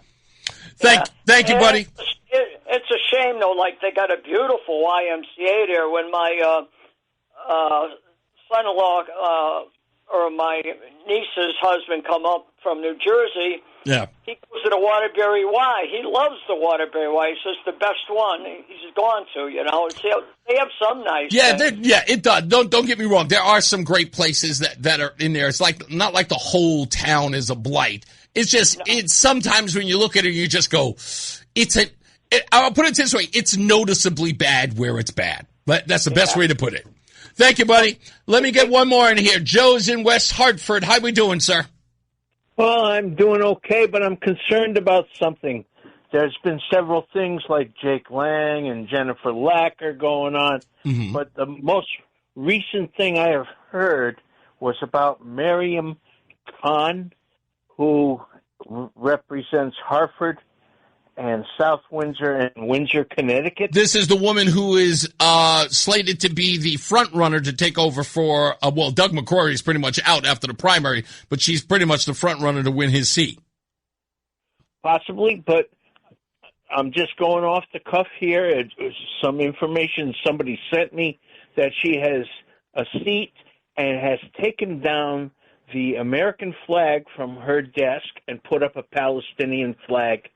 Thank you, buddy. It's a shame, though, like they got a beautiful YMCA there. When my son-in-law or my niece's husband come up from New Jersey, he goes to the Waterbury Y. He loves the Waterbury Y. He says the best one he's gone to, you know. They have some nice things. It does. Don't get me wrong. There are some great places that are in there. It's like not like the whole town is a blight. It's just it's sometimes when you look at it, you just go, I'll put it this way: it's noticeably bad where it's bad. But that's the best way to put it. Thank you, buddy. Let me get one more in here. Joe's in West Hartford. How we doing, sir? Well, I'm doing okay, but I'm concerned about something. There's been several things like Jake Lang and Jennifer Lacker going on, but the most recent thing I have heard was about Miriam Khan, who represents Hartford and South Windsor and Windsor, Connecticut. This is the woman who is slated to be the front runner to take over for, Doug McCrory is pretty much out after the primary, but she's pretty much the front runner to win his seat. Possibly, but I'm just going off the cuff here. It's some information somebody sent me that she has a seat and has taken down the American flag from her desk and put up a Palestinian flag.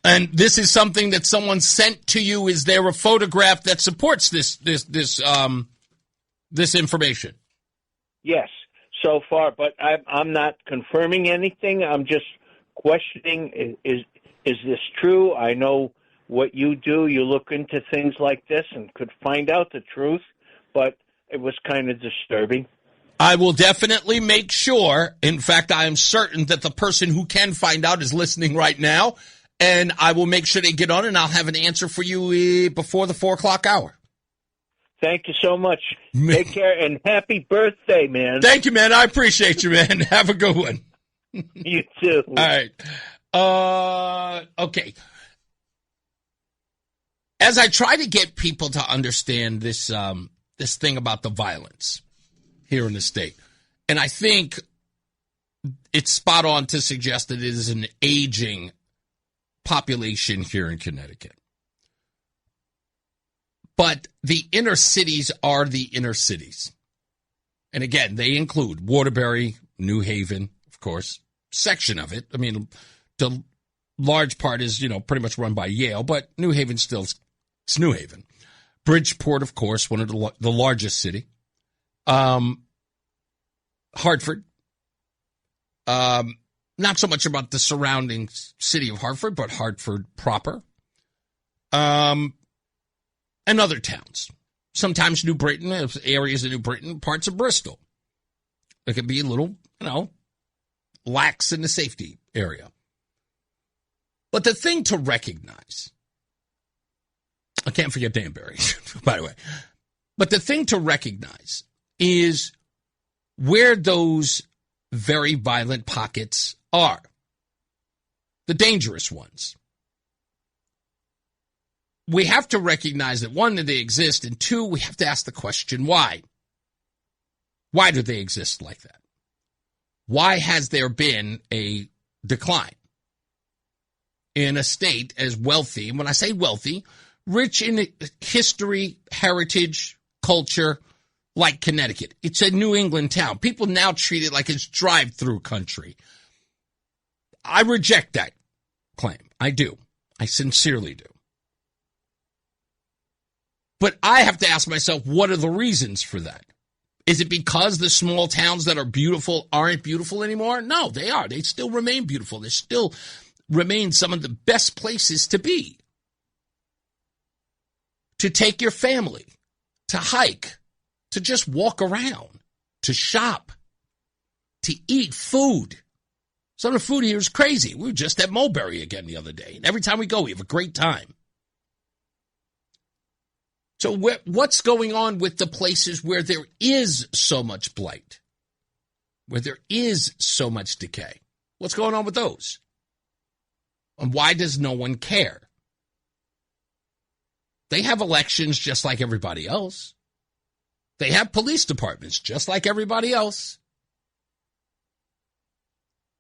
And this is something that someone sent to you. Is there a photograph that supports this information? Yes, so far, but I'm not confirming anything. I'm just questioning: is this true? I know what you do. You look into things like this and could find out the truth, but it was kind of disturbing. I will definitely make sure. In fact, I am certain that the person who can find out is listening right now. And I will make sure they get on, and I'll have an answer for you before the 4 o'clock hour. Thank you so much. Take care, and happy birthday, man. Thank you, man. I appreciate you, man. Have a good one. You too. All right. Okay. As I try to get people to understand this thing about the violence here in the state, and I think it's spot on to suggest that it is an aging population here in Connecticut. But the inner cities are the inner cities. And again, they include Waterbury, New Haven, of course, section of it. I mean, the large part is, pretty much run by Yale, but New Haven it's New Haven. Bridgeport, of course, one of the largest city. Hartford. Not so much about the surrounding city of Hartford, but Hartford proper. And other towns. Sometimes New Britain, areas of New Britain, parts of Bristol. It could be a little, lax in the safety area. But the thing to recognize, I can't forget Danbury, by the way. But the thing to recognize is where those very violent pockets are. The dangerous ones. We have to recognize that, one, that they exist, and two, we have to ask the question, why? Why do they exist like that? Why has there been a decline in a state as wealthy, and when I say wealthy, rich in history, heritage, culture, like Connecticut? It's a New England town. People now treat it like it's drive-through country. I reject that claim. I do. I sincerely do. But I have to ask myself, what are the reasons for that? Is it because the small towns that are beautiful aren't beautiful anymore? No, they are. They still remain beautiful. There's still remain some of the best places to be. To take your family, to hike, to just walk around, to shop, to eat food. Some of the food here is crazy. We were just at Mulberry again the other day. And every time we go, we have a great time. So what's going on with the places where there is so much blight? Where there is so much decay? What's going on with those? And why does no one care? They have elections just like everybody else. They have police departments just like everybody else.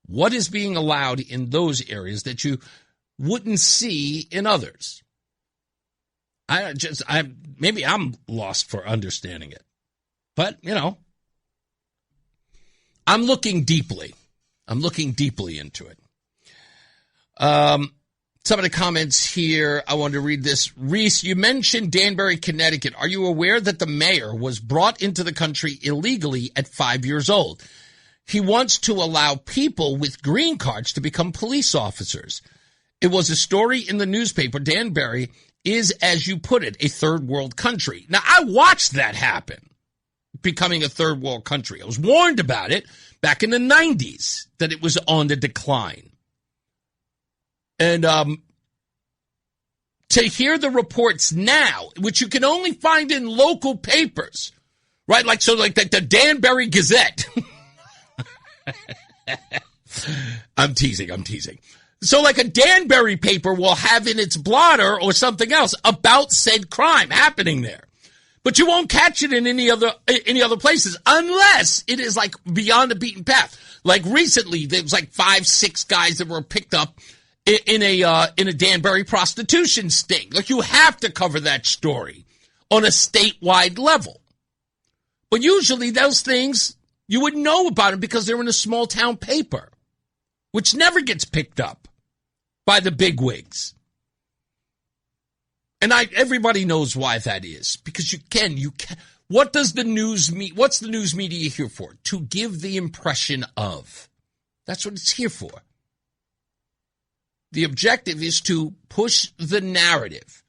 What is being allowed in those areas that you wouldn't see in others? Maybe I'm lost for understanding it. But, I'm looking deeply. Into it. Some of the comments here, I wanted to read this. Reese, you mentioned Danbury, Connecticut. Are you aware that the mayor was brought into the country illegally at 5 years old? He wants to allow people with green cards to become police officers. It was a story in the newspaper. Danbury is, as you put it, a third world country. Now, I watched that happen, becoming a third world country. I was warned about it back in the 90s, that it was on the decline. And to hear the reports now, which you can only find in local papers, right? Like the Danbury Gazette. I'm teasing. So like a Danbury paper will have in its blotter or something else about said crime happening there. But you won't catch it in any other places unless it is like beyond the beaten path. Like recently, there was like 5-6 guys that were picked up in a Danbury prostitution sting. Like, you have to cover that story on a statewide level. But usually those things, you wouldn't know about them because they're in a small town paper, which never gets picked up by the bigwigs. And everybody knows why that is, because you can. What's the news media here for? To give the impression of. That's what it's here for. The objective is to push the narrative.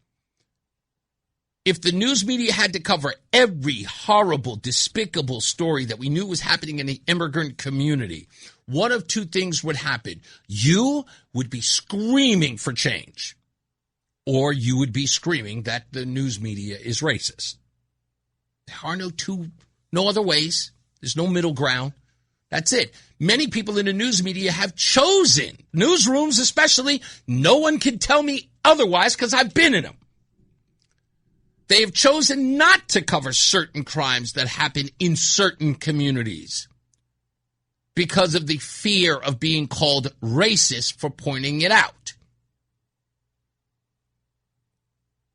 If the news media had to cover every horrible, despicable story that we knew was happening in the immigrant community, one of two things would happen. You would be screaming for change, or you would be screaming that the news media is racist. There are no other ways. There's no middle ground. That's it. Many people in the news media have chosen, newsrooms especially, no one can tell me otherwise because I've been in them. They have chosen not to cover certain crimes that happen in certain communities because of the fear of being called racist for pointing it out.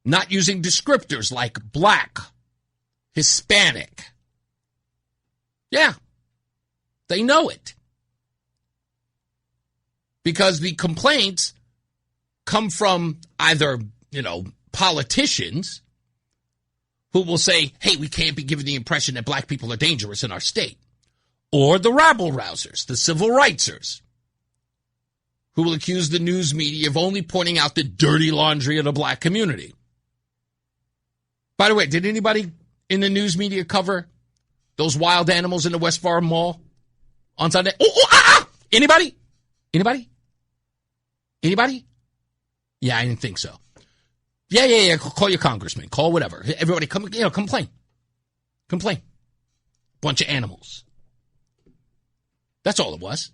Not using descriptors like black, Hispanic. Yeah. They know it. Because the complaints come from either, politicians who will say, hey, we can't be given the impression that black people are dangerous in our state. Or the rabble-rousers, the civil rightsers, who will accuse the news media of only pointing out the dirty laundry of the black community. By the way, did anybody in the news media cover those wild animals in the Westfarms Mall on Sunday? Anybody? Yeah, I didn't think so. Yeah. Call your congressman. Call whatever. Everybody, complain. Bunch of animals. That's all it was.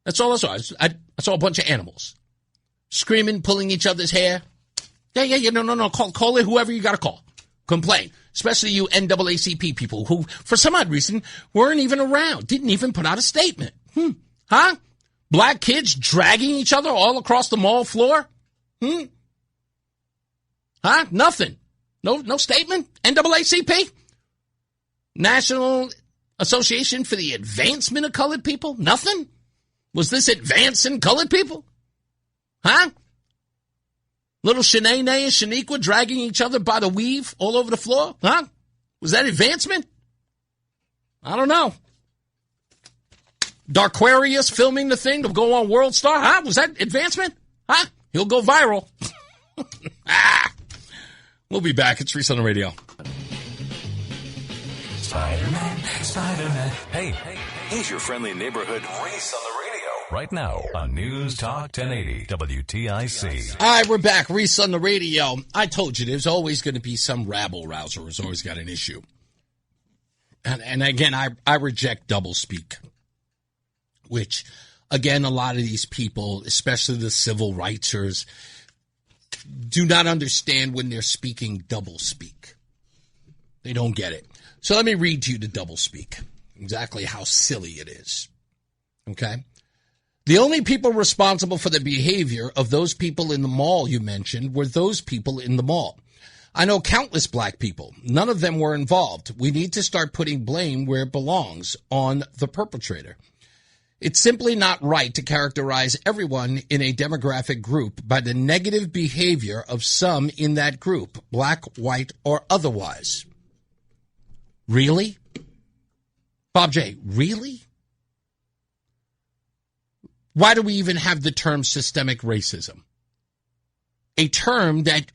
That's all I saw. I saw a bunch of animals screaming, pulling each other's hair. Yeah. No. Call it whoever you got to call. Complain. Especially you NAACP people who, for some odd reason, weren't even around. Didn't even put out a statement. Huh? Black kids dragging each other all across the mall floor? Huh? Nothing. No statement? NAACP? National Association for the Advancement of Colored People? Nothing? Was this advancing colored people? Huh? Little Shanae and Shaniqua dragging each other by the weave all over the floor? Huh? Was that advancement? I don't know. Darquarius filming the thing to go on World Star? Huh? Was that advancement? He'll go viral. We'll be back. It's Reese on the Radio. Spider-Man. Hey, he's your friendly neighborhood Reese on the Radio. Right now on News Talk 1080 WTIC. All right, we're back. Reese on the Radio. I told you there's always going to be some rabble-rouser who's always got an issue. And again, I reject doublespeak, which, again, a lot of these people, especially the civil rightsers, do not understand when they're speaking doublespeak. They don't get it. So let me read to you the doublespeak, exactly how silly it is. Okay? The only people responsible for the behavior of those people in the mall you mentioned were those people in the mall. I know countless black people. None of them were involved. We need to start putting blame where it belongs, on the perpetrator. It's simply not right to characterize everyone in a demographic group by the negative behavior of some in that group, black, white, or otherwise. Really? Bob J., really? Why do we even have the term systemic racism? A term that,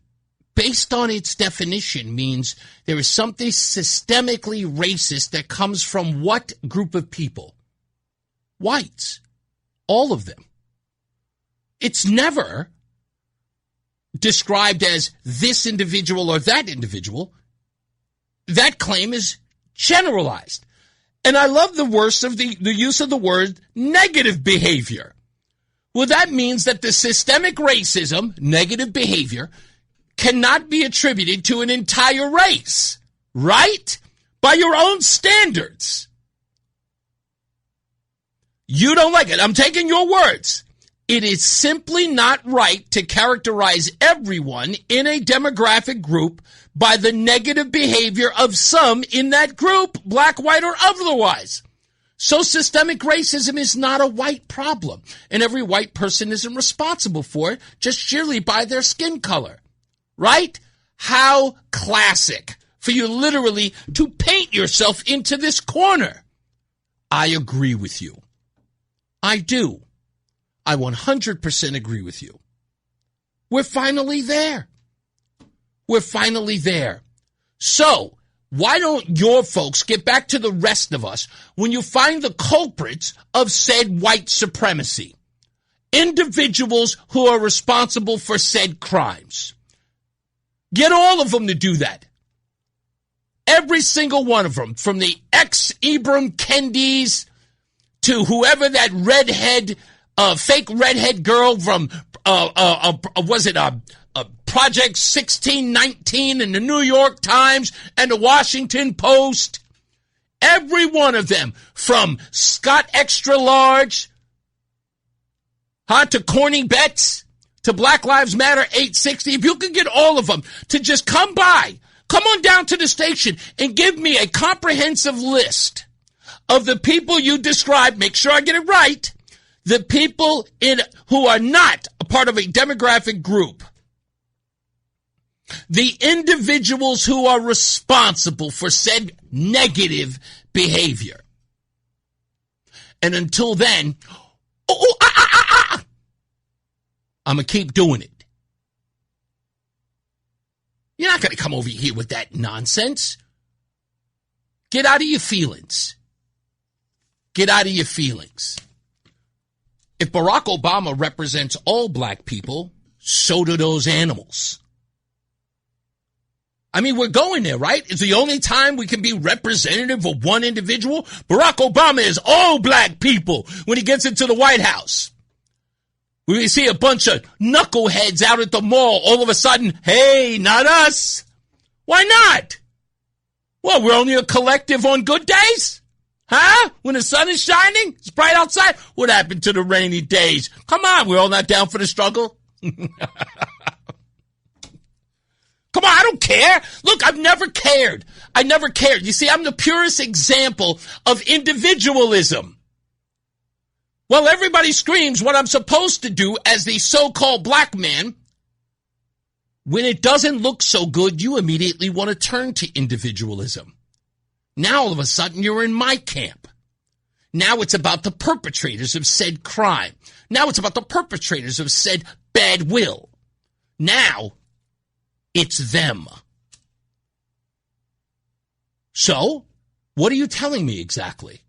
based on its definition, means there is something systemically racist that comes from what group of people? Whites. All of them. It's never described as this individual or that individual. That claim is generalized. And I love the worst of the use of the word negative behavior. Well, that means that the systemic racism, negative behavior, cannot be attributed to an entire race, right? By your own standards. You don't like it. I'm taking your words. It is simply not right to characterize everyone in a demographic group by the negative behavior of some in that group, black, white, or otherwise. So systemic racism is not a white problem, and every white person isn't responsible for it just sheerly by their skin color. Right? How classic for you literally to paint yourself into this corner. I agree with you. I do. I 100% agree with you. We're finally there. We're finally there. So, why don't your folks get back to the rest of us when you find the culprits of said white supremacy? Individuals who are responsible for said crimes. Get all of them to do that. Every single one of them, from the ex-Ibram Kendis to whoever that redhead, fake redhead girl from, Project 1619 in the New York Times and the Washington Post. Every one of them, from Scott Extra Large, to Corny Betts, to Black Lives Matter 860. If you could get all of them to just come on down to the station and give me a comprehensive list of the people you described, make sure I get it right, the people who are not a part of a demographic group, the individuals who are responsible for said negative behavior. And until then, I'm going to keep doing it. You're not going to come over here with that nonsense. Get out of your feelings. Get out of your feelings. If Barack Obama represents all black people, so do those animals. I mean, we're going there, right? It's the only time we can be representative of one individual. Barack Obama is all black people when he gets into the White House. We see a bunch of knuckleheads out at the mall. All of a sudden, hey, not us. Why not? Well, we're only a collective on good days? Huh? When the sun is shining? It's bright outside? What happened to the rainy days? Come on, we're all not down for the struggle. Come on, I don't care. Look, I've never cared. I never cared. You see, I'm the purest example of individualism. Well, everybody screams what I'm supposed to do as the so-called black man. When it doesn't look so good, you immediately want to turn to individualism. Now, all of a sudden, you're in my camp. Now it's about the perpetrators of said crime. Now it's about the perpetrators of said bad will. Now it's them. So, what are you telling me exactly?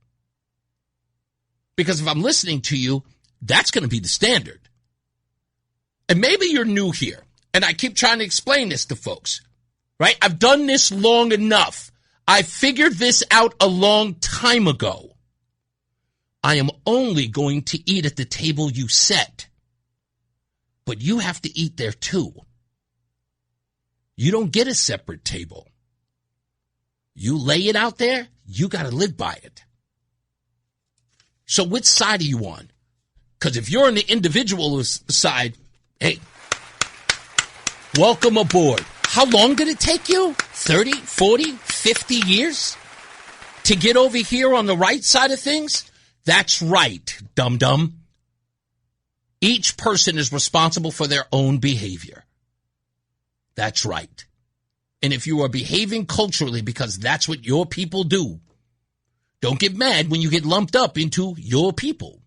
Because if I'm listening to you, that's going to be the standard. And maybe you're new here, and I keep trying to explain this to folks, right? I've done this long enough. I figured this out a long time ago. I am only going to eat at the table you set. But you have to eat there too. You don't get a separate table. You lay it out there, you got to live by it. So which side are you on? Because if you're on the individual side, hey, welcome aboard. How long did it take you? 30, 40, 50 years to get over here on the right side of things? That's right, dum-dum. Each person is responsible for their own behavior. That's right. And if you are behaving culturally because that's what your people do, don't get mad when you get lumped up into your people.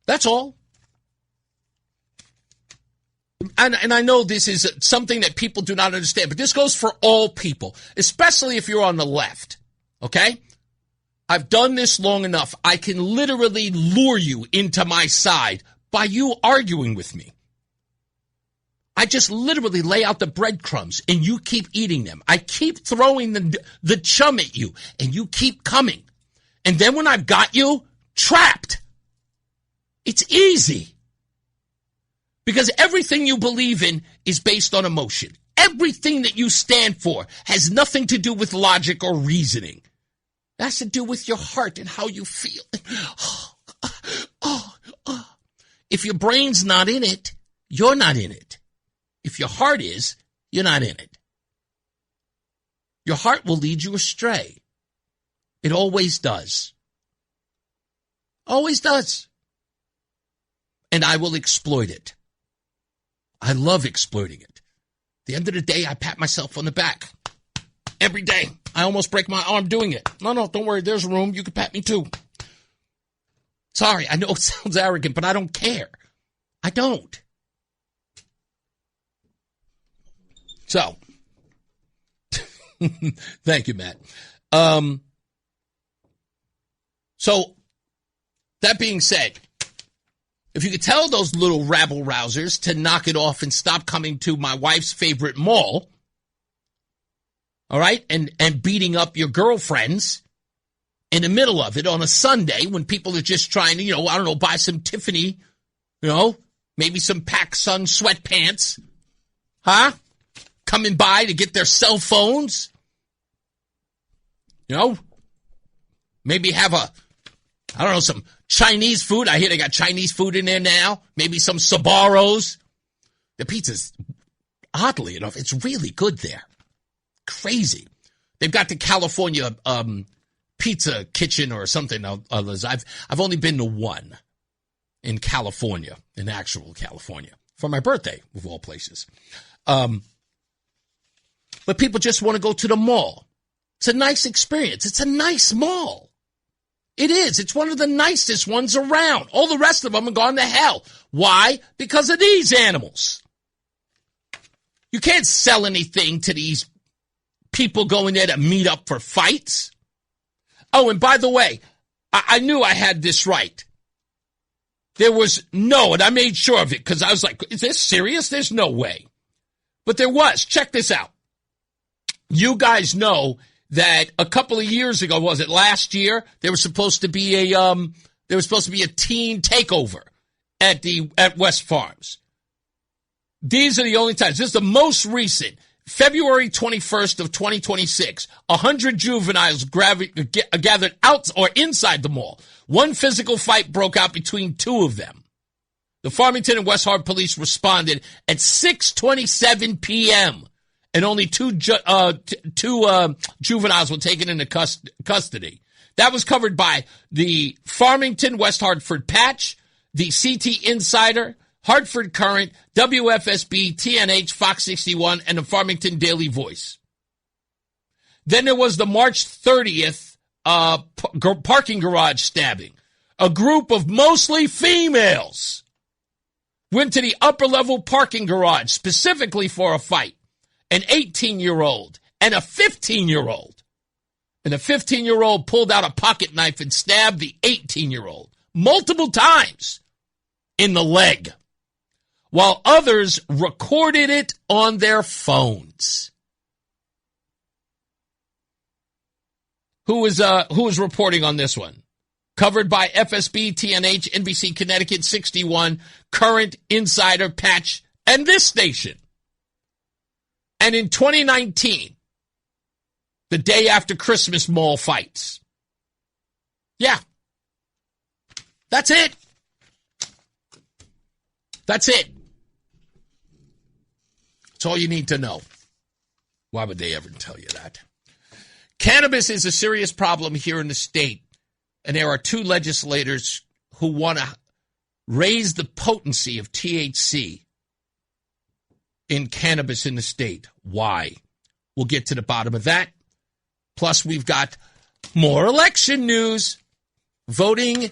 That's all. And I know this is something that people do not understand, but this goes for all people, especially if you're on the left, okay? I've done this long enough. I can literally lure you into my side by you arguing with me. I just literally lay out the breadcrumbs, and you keep eating them. I keep throwing the chum at you, and you keep coming. And then when I've got you trapped, it's easy. Because everything you believe in is based on emotion. Everything that you stand for has nothing to do with logic or reasoning. It has to do with your heart and how you feel. If your brain's not in it, you're not in it. If your heart is, you're not in it. Your heart will lead you astray. It always does. Always does. And I will exploit it. I love exploiting it. At the end of the day, I pat myself on the back. Every day. I almost break my arm doing it. No, don't worry. There's room. You can pat me too. Sorry, I know it sounds arrogant, but I don't care. I don't. So, thank you, Matt. So, that being said, if you could tell those little rabble-rousers to knock it off and stop coming to my wife's favorite mall, all right, and beating up your girlfriends in the middle of it on a Sunday when people are just trying to, buy some Tiffany, maybe some PacSun sweatpants, huh? Coming by to get their cell phones, maybe have some Chinese food. I hear they got Chinese food in there now. Maybe some Sbarros. The pizza's, oddly enough, it's really good there. Crazy. They've got the California pizza kitchen or something. I've only been to one in California, in actual California, for my birthday, of all places. But people just want to go to the mall. It's a nice experience. It's a nice mall. It is. It's one of the nicest ones around. All the rest of them have gone to hell. Why? Because of these animals. You can't sell anything to these people going there to meet up for fights. Oh, and by the way, I knew I had this right. There was and I made sure of it because I was like, is this serious? There's no way. But there was. Check this out. You guys know that a couple of years ago, was it last year, there was supposed to be a teen takeover at Westfarms. These are the only times. This is the most recent. February 21st of 2026, 100 juveniles gathered out or inside the mall. One physical fight broke out between two of them. The Farmington and West Hartford police responded at 6:27 p.m. and only two juveniles were taken into custody. That was covered by the Farmington West Hartford Patch, the CT Insider, Hartford Current, WFSB, TNH, Fox 61, and the Farmington Daily Voice. Then there was the March 30th parking garage stabbing. A group of mostly females went to the upper-level parking garage specifically for a fight. An 18-year-old and a 15-year-old. And the 15-year-old pulled out a pocket knife and stabbed the 18-year-old multiple times in the leg, while others recorded it on their phones. Who is reporting on this one? Covered by FSB, TNH, NBC Connecticut 61, Current, Insider, Patch, and this station. And in 2019, the day after Christmas mall fights. Yeah. That's it. That's it. That's all you need to know. Why would they ever tell you that? Cannabis is a serious problem here in the state, and there are two legislators who want to raise the potency of THC in cannabis in the state. Why? We'll get to the bottom of that. Plus, we've got more election news. Voting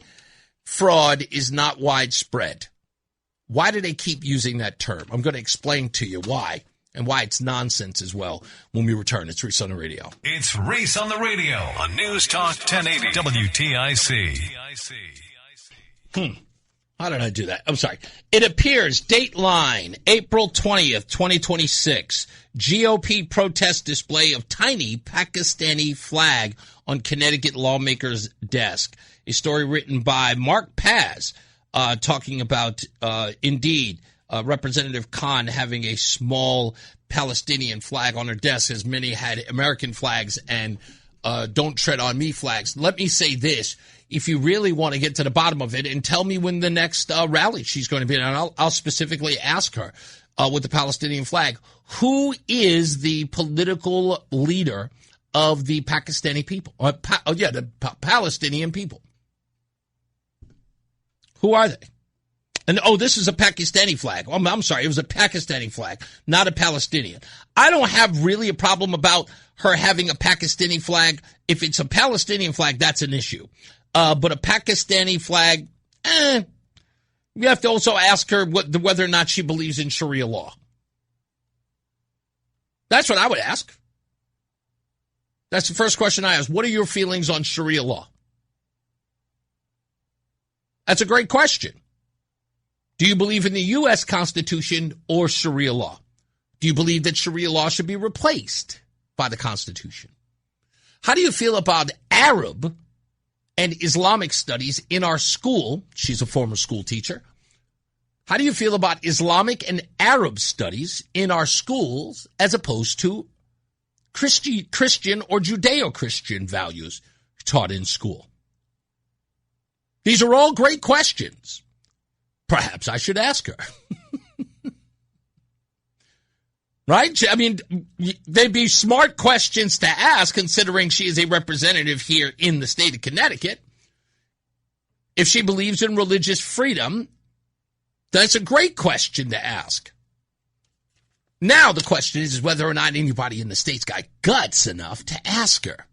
fraud is not widespread. Why do they keep using that term? I'm going to explain to you why, and why it's nonsense as well when we return. It's Reese on the Radio. It's Reese on the Radio on News Talk 1080 WTIC. How did I do that? I'm sorry. It appears, Dateline, April 20th, 2026, GOP protest display of tiny Pakistani flag on Connecticut lawmaker's desk. A story written by Mark Paz, talking about, indeed, Representative Khan having a small Palestinian flag on her desk, as many had American flags and don't tread on me flags. Let me say this. If you really want to get to the bottom of it, and tell me when the next rally she's going to be, and I'll specifically ask her with the Palestinian flag, who is the political leader of the Pakistani people? The Palestinian people. Who are they? And, this is a Pakistani flag. I'm sorry, it was a Pakistani flag, not a Palestinian. I don't have really a problem about her having a Pakistani flag. If it's a Palestinian flag, that's an issue. But a Pakistani flag, you have to also ask her whether or not she believes in Sharia law. That's what I would ask. That's the first question I ask. What are your feelings on Sharia law? That's a great question. Do you believe in the U.S. Constitution or Sharia law? Do you believe that Sharia law should be replaced by the Constitution? How do you feel about Arab and Islamic studies in our school? She's a former school teacher. How do you feel about Islamic and Arab studies in our schools as opposed to Christian or Judeo-Christian values taught in school? These are all great questions. Perhaps I should ask her. Right? I mean, they'd be smart questions to ask, considering she is a representative here in the state of Connecticut. If she believes in religious freedom, that's a great question to ask. Now the question is whether or not anybody in the state's got guts enough to ask her.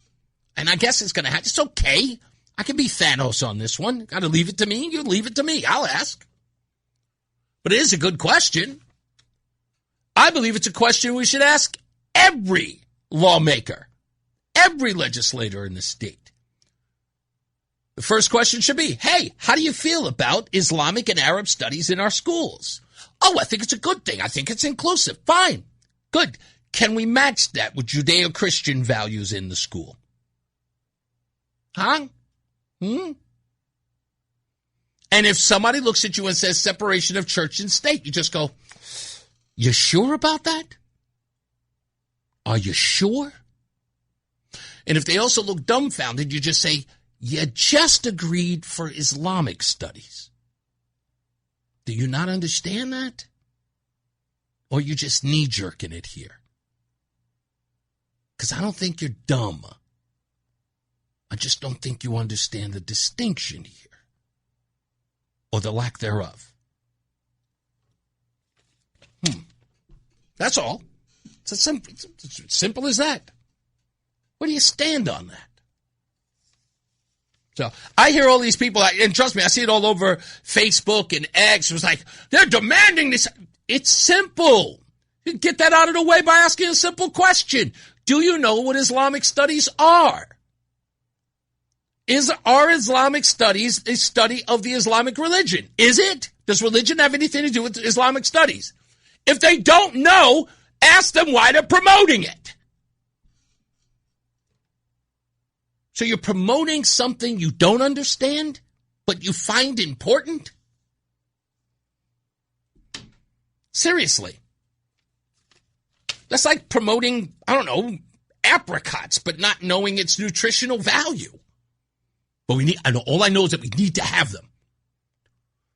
And I guess it's going to happen. It's okay. I can be Thanos on this one. Got to leave it to me. You leave it to me. I'll ask. But it is a good question. I believe it's a question we should ask every lawmaker, every legislator in the state. The first question should be, hey, how do you feel about Islamic and Arab studies in our schools? Oh, I think it's a good thing. I think it's inclusive. Fine. Good. Can we match that with Judeo-Christian values in the school? Huh? And if somebody looks at you and says separation of church and state, you just go, you sure about that? Are you sure? And if they also look dumbfounded, you just say, you just agreed for Islamic studies. Do you not understand that? Or you just knee-jerking it here? Because I don't think you're dumb. I just don't think you understand the distinction here. Or the lack thereof. That's all. It's as simple as that. Where do you stand on that? So I hear all these people, and trust me, I see it all over Facebook and X. It was like, they're demanding this. It's simple. You get that out of the way by asking a simple question. Do you know what Islamic studies are? Are Islamic studies a study of the Islamic religion? Is it? Does religion have anything to do with Islamic studies? If they don't know, ask them why they're promoting it. So you're promoting something you don't understand, but you find important? Seriously. That's like promoting, I don't know, apricots, but not knowing its nutritional value. But all I know is that we need to have them.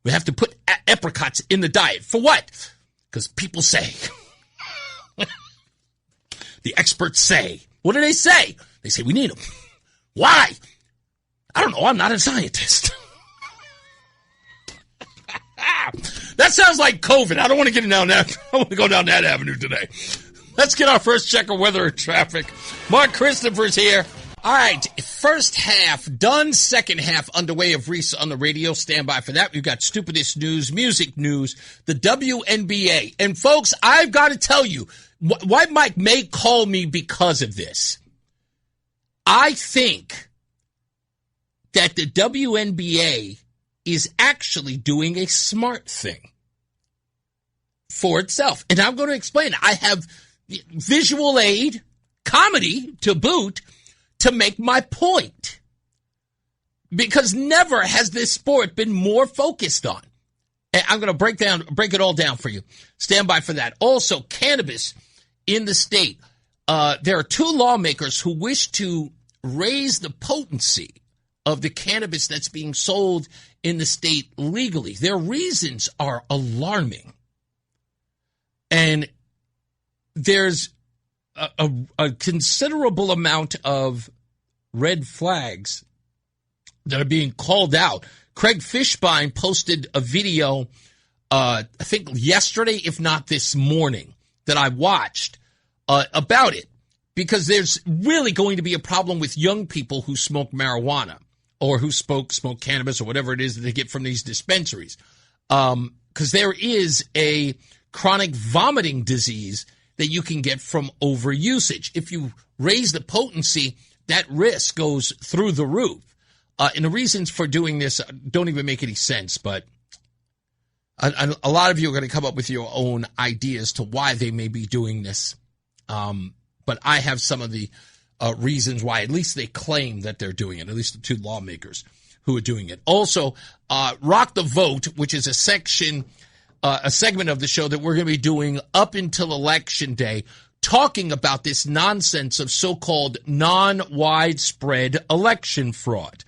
We have to put apricots in the diet. For what? Because people say. The experts say. What do they say? They say we need them. Why? I don't know. I'm not a scientist. That sounds like COVID. I don't want to get down that. I want to go down that avenue today. Let's get our first check of weather and traffic. Mark Christopher's here. All right, first half done, second half underway of Reese on the radio. Stand by for that. We've got stupidest news, music news, the WNBA. And folks, I've got to tell you, why Mike may call me because of this. I think that the WNBA is actually doing a smart thing for itself. And I'm going to explain. I have visual aid, comedy to boot, to make my point. Because never has this sport been more focused on. And I'm going to break it all down for you. Stand by for that. Also, cannabis in the state. There are two lawmakers who wish to raise the potency of the cannabis that's being sold in the state legally. Their reasons are alarming. And there's a considerable amount of red flags that are being called out. Craig Fishbein posted a video, I think yesterday, if not this morning, that I watched about it, because there's really going to be a problem with young people who smoke marijuana or who smoke cannabis or whatever it is that they get from these dispensaries. Because there is a chronic vomiting disease that you can get from overusage. If you raise the potency, that risk goes through the roof. And the reasons for doing this don't even make any sense, but a lot of you are going to come up with your own ideas to why they may be doing this. But I have some of the reasons why, at least they claim that they're doing it, at least the two lawmakers who are doing it. Also, Rock the Vote, which is a segment of the show that we're going to be doing up until Election Day, talking about this nonsense of so-called non-widespread election fraud.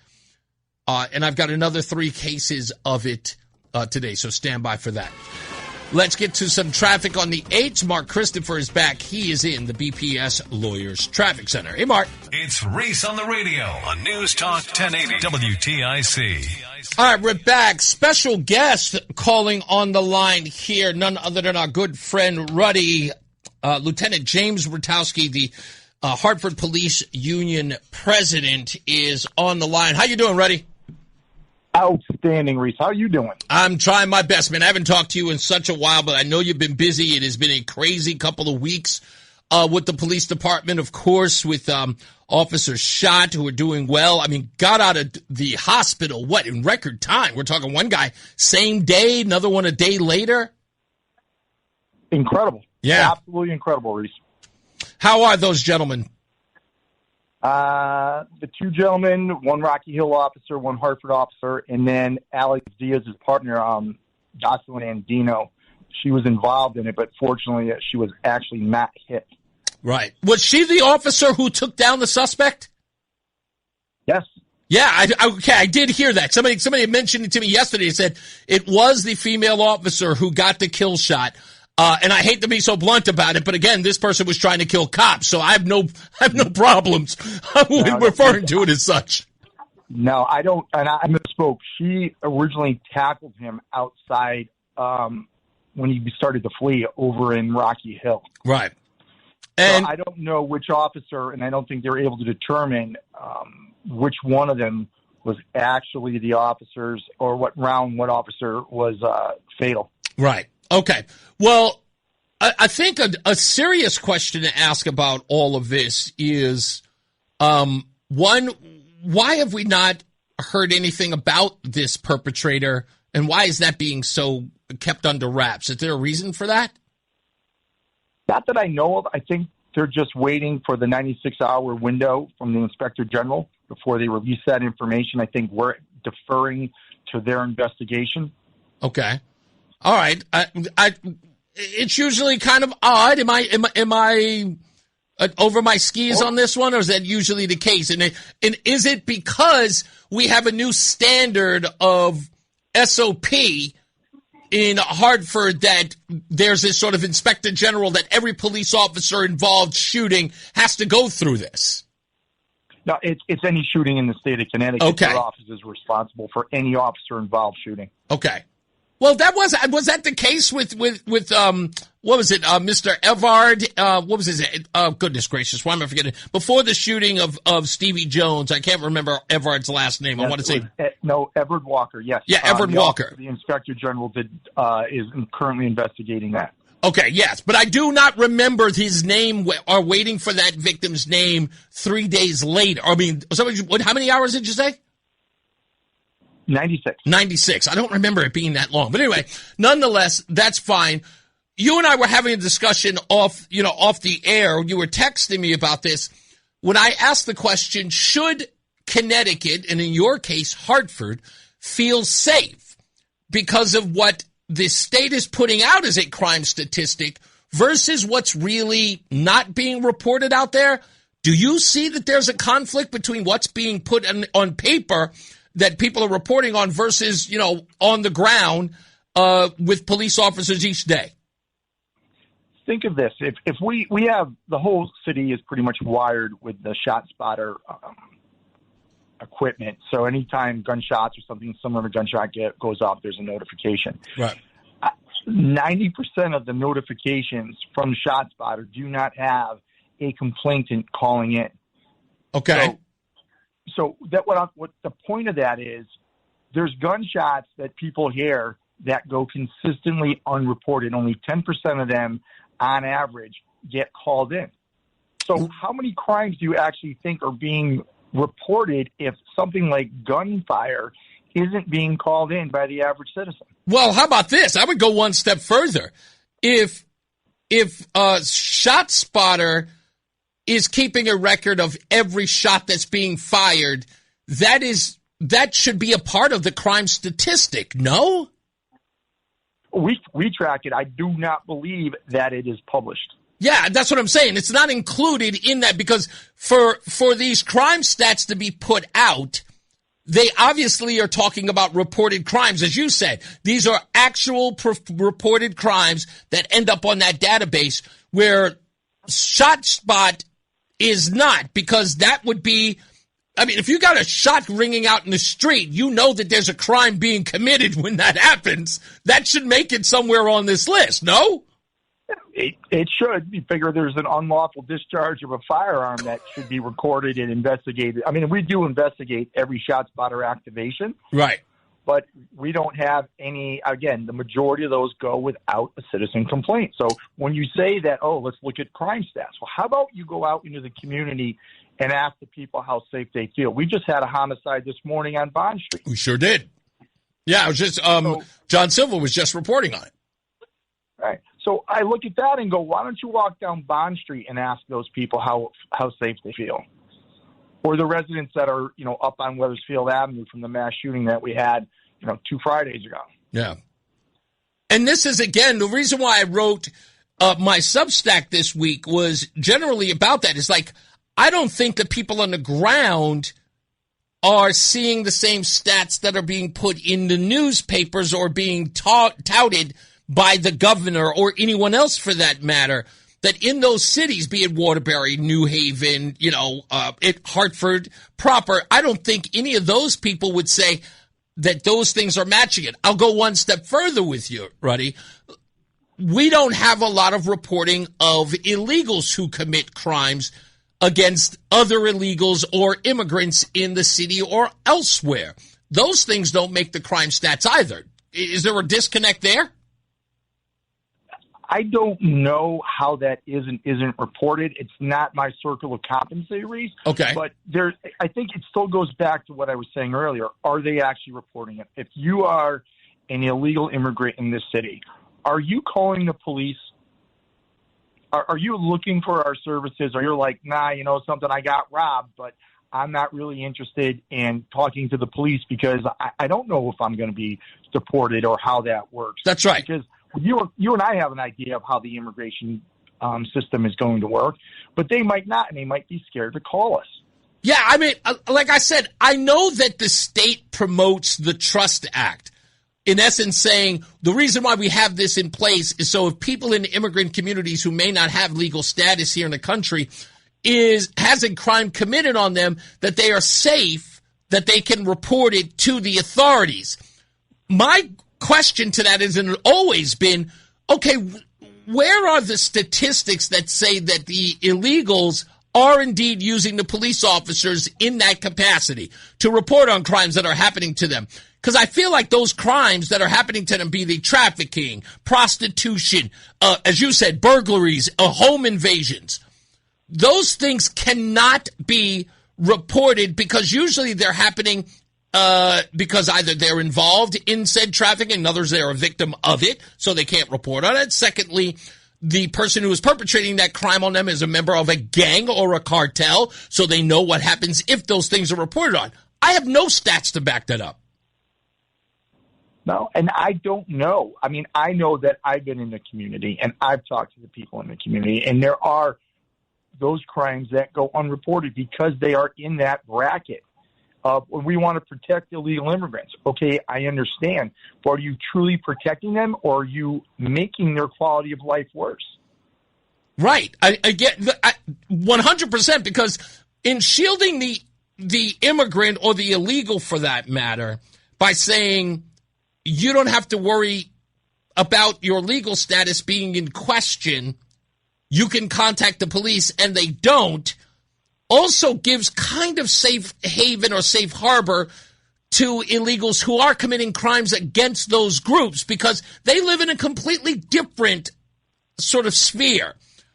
And I've got another 3 cases of it today, so stand by for that. Let's get to some traffic on the 8th. Mark Christopher is back. He is in the BPS Lawyers Traffic Center. Hey, Mark. It's Reese on the radio on News Talk 1080 WTIC. All right, we're back. Special guest calling on the line here, none other than our good friend Ruddy, Lieutenant James Rutowski, the Hartford Police Union president, is on the line. How you doing, Ruddy? Outstanding, Reese. How are you doing? I'm trying my best, man. I haven't talked to you in such a while, but I know you've been busy. It has been a crazy couple of weeks with the police department, of course, with officers shot who are doing well. I mean, got out of the hospital, in record time? We're talking one guy, same day, another one a day later. Incredible. Yeah. Absolutely incredible, Reese. How are those gentlemen? The two gentlemen, one Rocky Hill officer, one Hartford officer, and then Alex Diaz's partner, Jocelyn Andino. She was involved in it, but fortunately she was actually not hit. Right. Was she the officer who took down the suspect? Yes. Yeah, I did hear that. Somebody mentioned it to me yesterday. It said it was the female officer who got the kill shot. And I hate to be so blunt about it, but again, this person was trying to kill cops, so I have no problems with referring to it as such. No, I don't, and I misspoke. She originally tackled him outside when he started to flee over in Rocky Hill. Right. And so I don't know which officer, and I don't think they're able to determine which one of them was actually the officers, or what officer was fatal. Right. Okay. Well, I think a serious question to ask about all of this is, one, why have we not heard anything about this perpetrator, and why is that being so kept under wraps? Is there a reason for that? Not that I know of. I think they're just waiting for the 96-hour window from the Inspector General before they release that information. I think we're deferring to their investigation. Okay. All right. It's usually kind of odd. Am I over my skis on this one, or is that usually the case? And is it because we have a new standard of SOP in Hartford that there's this sort of Inspector General that every police officer involved shooting has to go through this? No, it's any shooting in the state of Connecticut. Okay. Their office is responsible for any officer involved shooting. Okay. Well, was that the case with what was it, Mr. Everard? What was his name? Oh, goodness gracious, why am I forgetting? Before the shooting of Stevie Jones, I can't remember Everard's last name. Yes, I want to say Everard Walker. Yes. Yeah, Everard Walker. The Inspector General is currently investigating that. Okay, yes, but I do not remember his name or waiting for that victim's name 3 days later. I mean, how many hours did you say? 96. I don't remember it being that long. But anyway, nonetheless, that's fine. You and I were having a discussion off the air. You were texting me about this. When I asked the question, should Connecticut, and in your case, Hartford, feel safe because of what the state is putting out as a crime statistic versus what's really not being reported out there? Do you see that there's a conflict between what's being put on paper that people are reporting on versus, on the ground with police officers each day? Think of this. If we have, the whole city is pretty much wired with the shot spotter equipment. So anytime gunshots or something similar to gunshot goes off, there's a notification. Right. 90% of the notifications from ShotSpotter do not have a complainant calling in. Okay. So that what the point of that is, there's gunshots that people hear that go consistently unreported. Only 10% of them, on average, get called in. So how many crimes do you actually think are being reported if something like gunfire isn't being called in by the average citizen? Well, how about this? I would go one step further. If ShotSpotter is keeping a record of every shot that's being fired, that should be a part of the crime statistic, no? We track it. I do not believe that it is published. Yeah, that's what I'm saying. It's not included in that because for these crime stats to be put out, they obviously are talking about reported crimes. As you said, these are actual reported crimes that end up on that database, where ShotSpot is not, because that would be, I mean, if you got a shot ringing out in the street, you know that there's a crime being committed when that happens. That should make it somewhere on this list, no? It should. You figure there's an unlawful discharge of a firearm that should be recorded and investigated. I mean, we do investigate every ShotSpotter activation. Right. But we don't have any, again, the majority of those go without a citizen complaint. So when you say that, let's look at crime stats. Well, how about you go out into the community and ask the people how safe they feel? We just had a homicide this morning on Bond Street. We sure did. Yeah, it was just, John Silva was just reporting on it. Right. So I look at that and go, why don't you walk down Bond Street and ask those people how safe they feel? Or the residents that are, up on Wethersfield Avenue from the mass shooting that we had, 2 Fridays ago. Yeah. And this is, again, the reason why I wrote my Substack this week was generally about that. It's like, I don't think the people on the ground are seeing the same stats that are being put in the newspapers or being touted by the governor or anyone else for that matter, that in those cities, be it Waterbury, New Haven, Hartford proper, I don't think any of those people would say that those things are matching it. I'll go one step further with you, Ruddy. We don't have a lot of reporting of illegals who commit crimes against other illegals or immigrants in the city or elsewhere. Those things don't make the crime stats either. Is there a disconnect there? I don't know how that isn't reported. It's not my circle of competency, Reese. Okay. But I think it still goes back to what I was saying earlier. Are they actually reporting it? If you are an illegal immigrant in this city, are you calling the police? Are you looking for our services? Or you're like, nah, you know something, I got robbed, but I'm not really interested in talking to the police because I don't know if I'm going to be deported or how that works. That's right. Because you and I have an idea of how the immigration system is going to work, but they might not, and they might be scared to call us. Yeah, I mean, like I said, I know that the state promotes the Trust Act, in essence saying the reason why we have this in place is so if people in immigrant communities who may not have legal status here in the country has a crime committed on them, that they are safe, that they can report it to the authorities. My question to that has always been, okay, where are the statistics that say that the illegals are indeed using the police officers in that capacity to report on crimes that are happening to them? Because I feel like those crimes that are happening to them, be they trafficking, prostitution, as you said, burglaries, home invasions, those things cannot be reported because usually they're happening because either they're involved in said trafficking and others they're a victim of it, so they can't report on it. Secondly, the person who is perpetrating that crime on them is a member of a gang or a cartel, so they know what happens if those things are reported on. I have no stats to back that up. No, and I don't know. I mean, I know that I've been in the community and I've talked to the people in the community, and there are those crimes that go unreported because they are in that bracket. We want to protect illegal immigrants. Okay, I understand. But are you truly protecting them, or are you making their quality of life worse? Right. I get 100%, because in shielding the immigrant or the illegal, for that matter, by saying you don't have to worry about your legal status being in question, you can contact the police, and they don't, also gives kind of safe haven or safe harbor to illegals who are committing crimes against those groups, because they live in a completely different sort of sphere,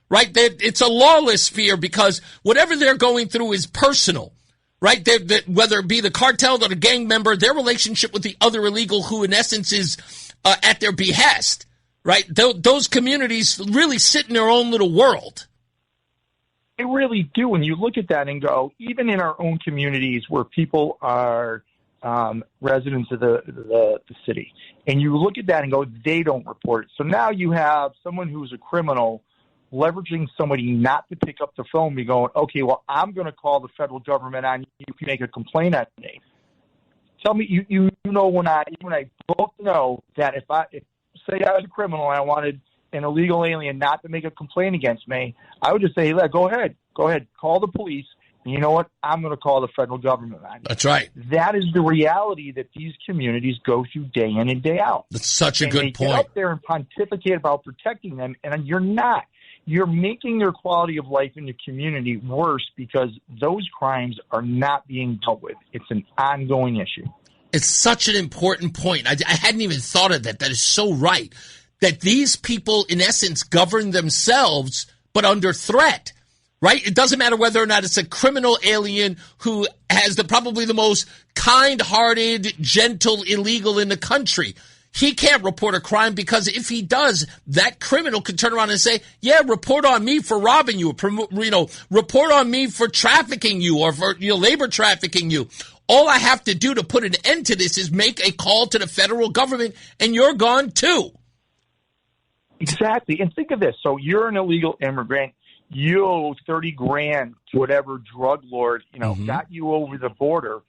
right? It's a lawless sphere because whatever they're going through is personal, right? Whether it be the cartel or the gang member, their relationship with the other illegal who in essence is at their behest, right? Those communities really sit in their own little world. They really do. And you look at that and go, even in our own communities where people are residents of the city, and you look at that and go, they don't report it. So now you have someone who's a criminal leveraging somebody not to pick up the phone, be going, okay, well, I'm going to call the federal government on you. You can make a complaint on me. Tell me, you know, when I both know that if say I was a criminal and I wanted an illegal alien not to make a complaint against me, I would just say, go ahead, call the police. And you know what? I'm going to call the federal government on you. That's right. That is the reality that these communities go through day in and day out. That's such a good point. Get up there and pontificate about protecting them, and you're not. You're making their quality of life in the community worse because those crimes are not being dealt with. It's an ongoing issue. It's such an important point. I hadn't even thought of that. That is so right. That these people, in essence, govern themselves, but under threat, right? It doesn't matter whether or not it's a criminal alien who has probably the most kind-hearted, gentle illegal in the country. He can't report a crime because if he does, that criminal could turn around and say, yeah, report on me for robbing you, report on me for trafficking you or for labor trafficking you. All I have to do to put an end to this is make a call to the federal government, and you're gone too. Exactly. And think of this. So you're an illegal immigrant. You owe $30,000 to whatever drug lord, got you over the border.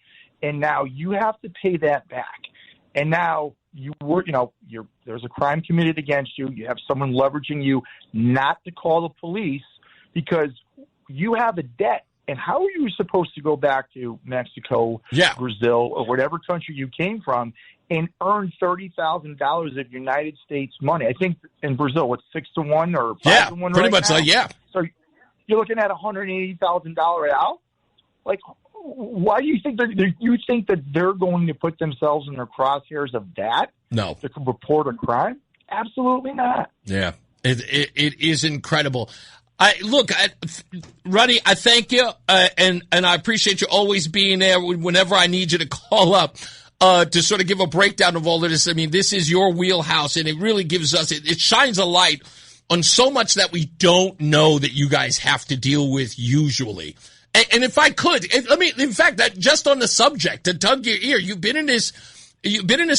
And now you have to pay that back. And now there's a crime committed against you. You have someone leveraging you not to call the police because you have a debt. And how are you supposed to go back to Mexico, Brazil, or whatever country you came from and earn $30,000 of United States money? I think in Brazil, it's 6-1 or 5-1 pretty right much now? yeah. So you're looking at $180,000 out. Like, why do you think that they're going to put themselves in the crosshairs of that? No. To report a crime? Absolutely not. Yeah, it is incredible. Ronnie, I thank you, and I appreciate you always being there whenever I need you to call up to sort of give a breakdown of all of this. I mean, this is your wheelhouse, and it really gives us, it shines a light on so much that we don't know that you guys have to deal with usually. And if I could, in fact, that just on the subject, to tug your ear, you've been in this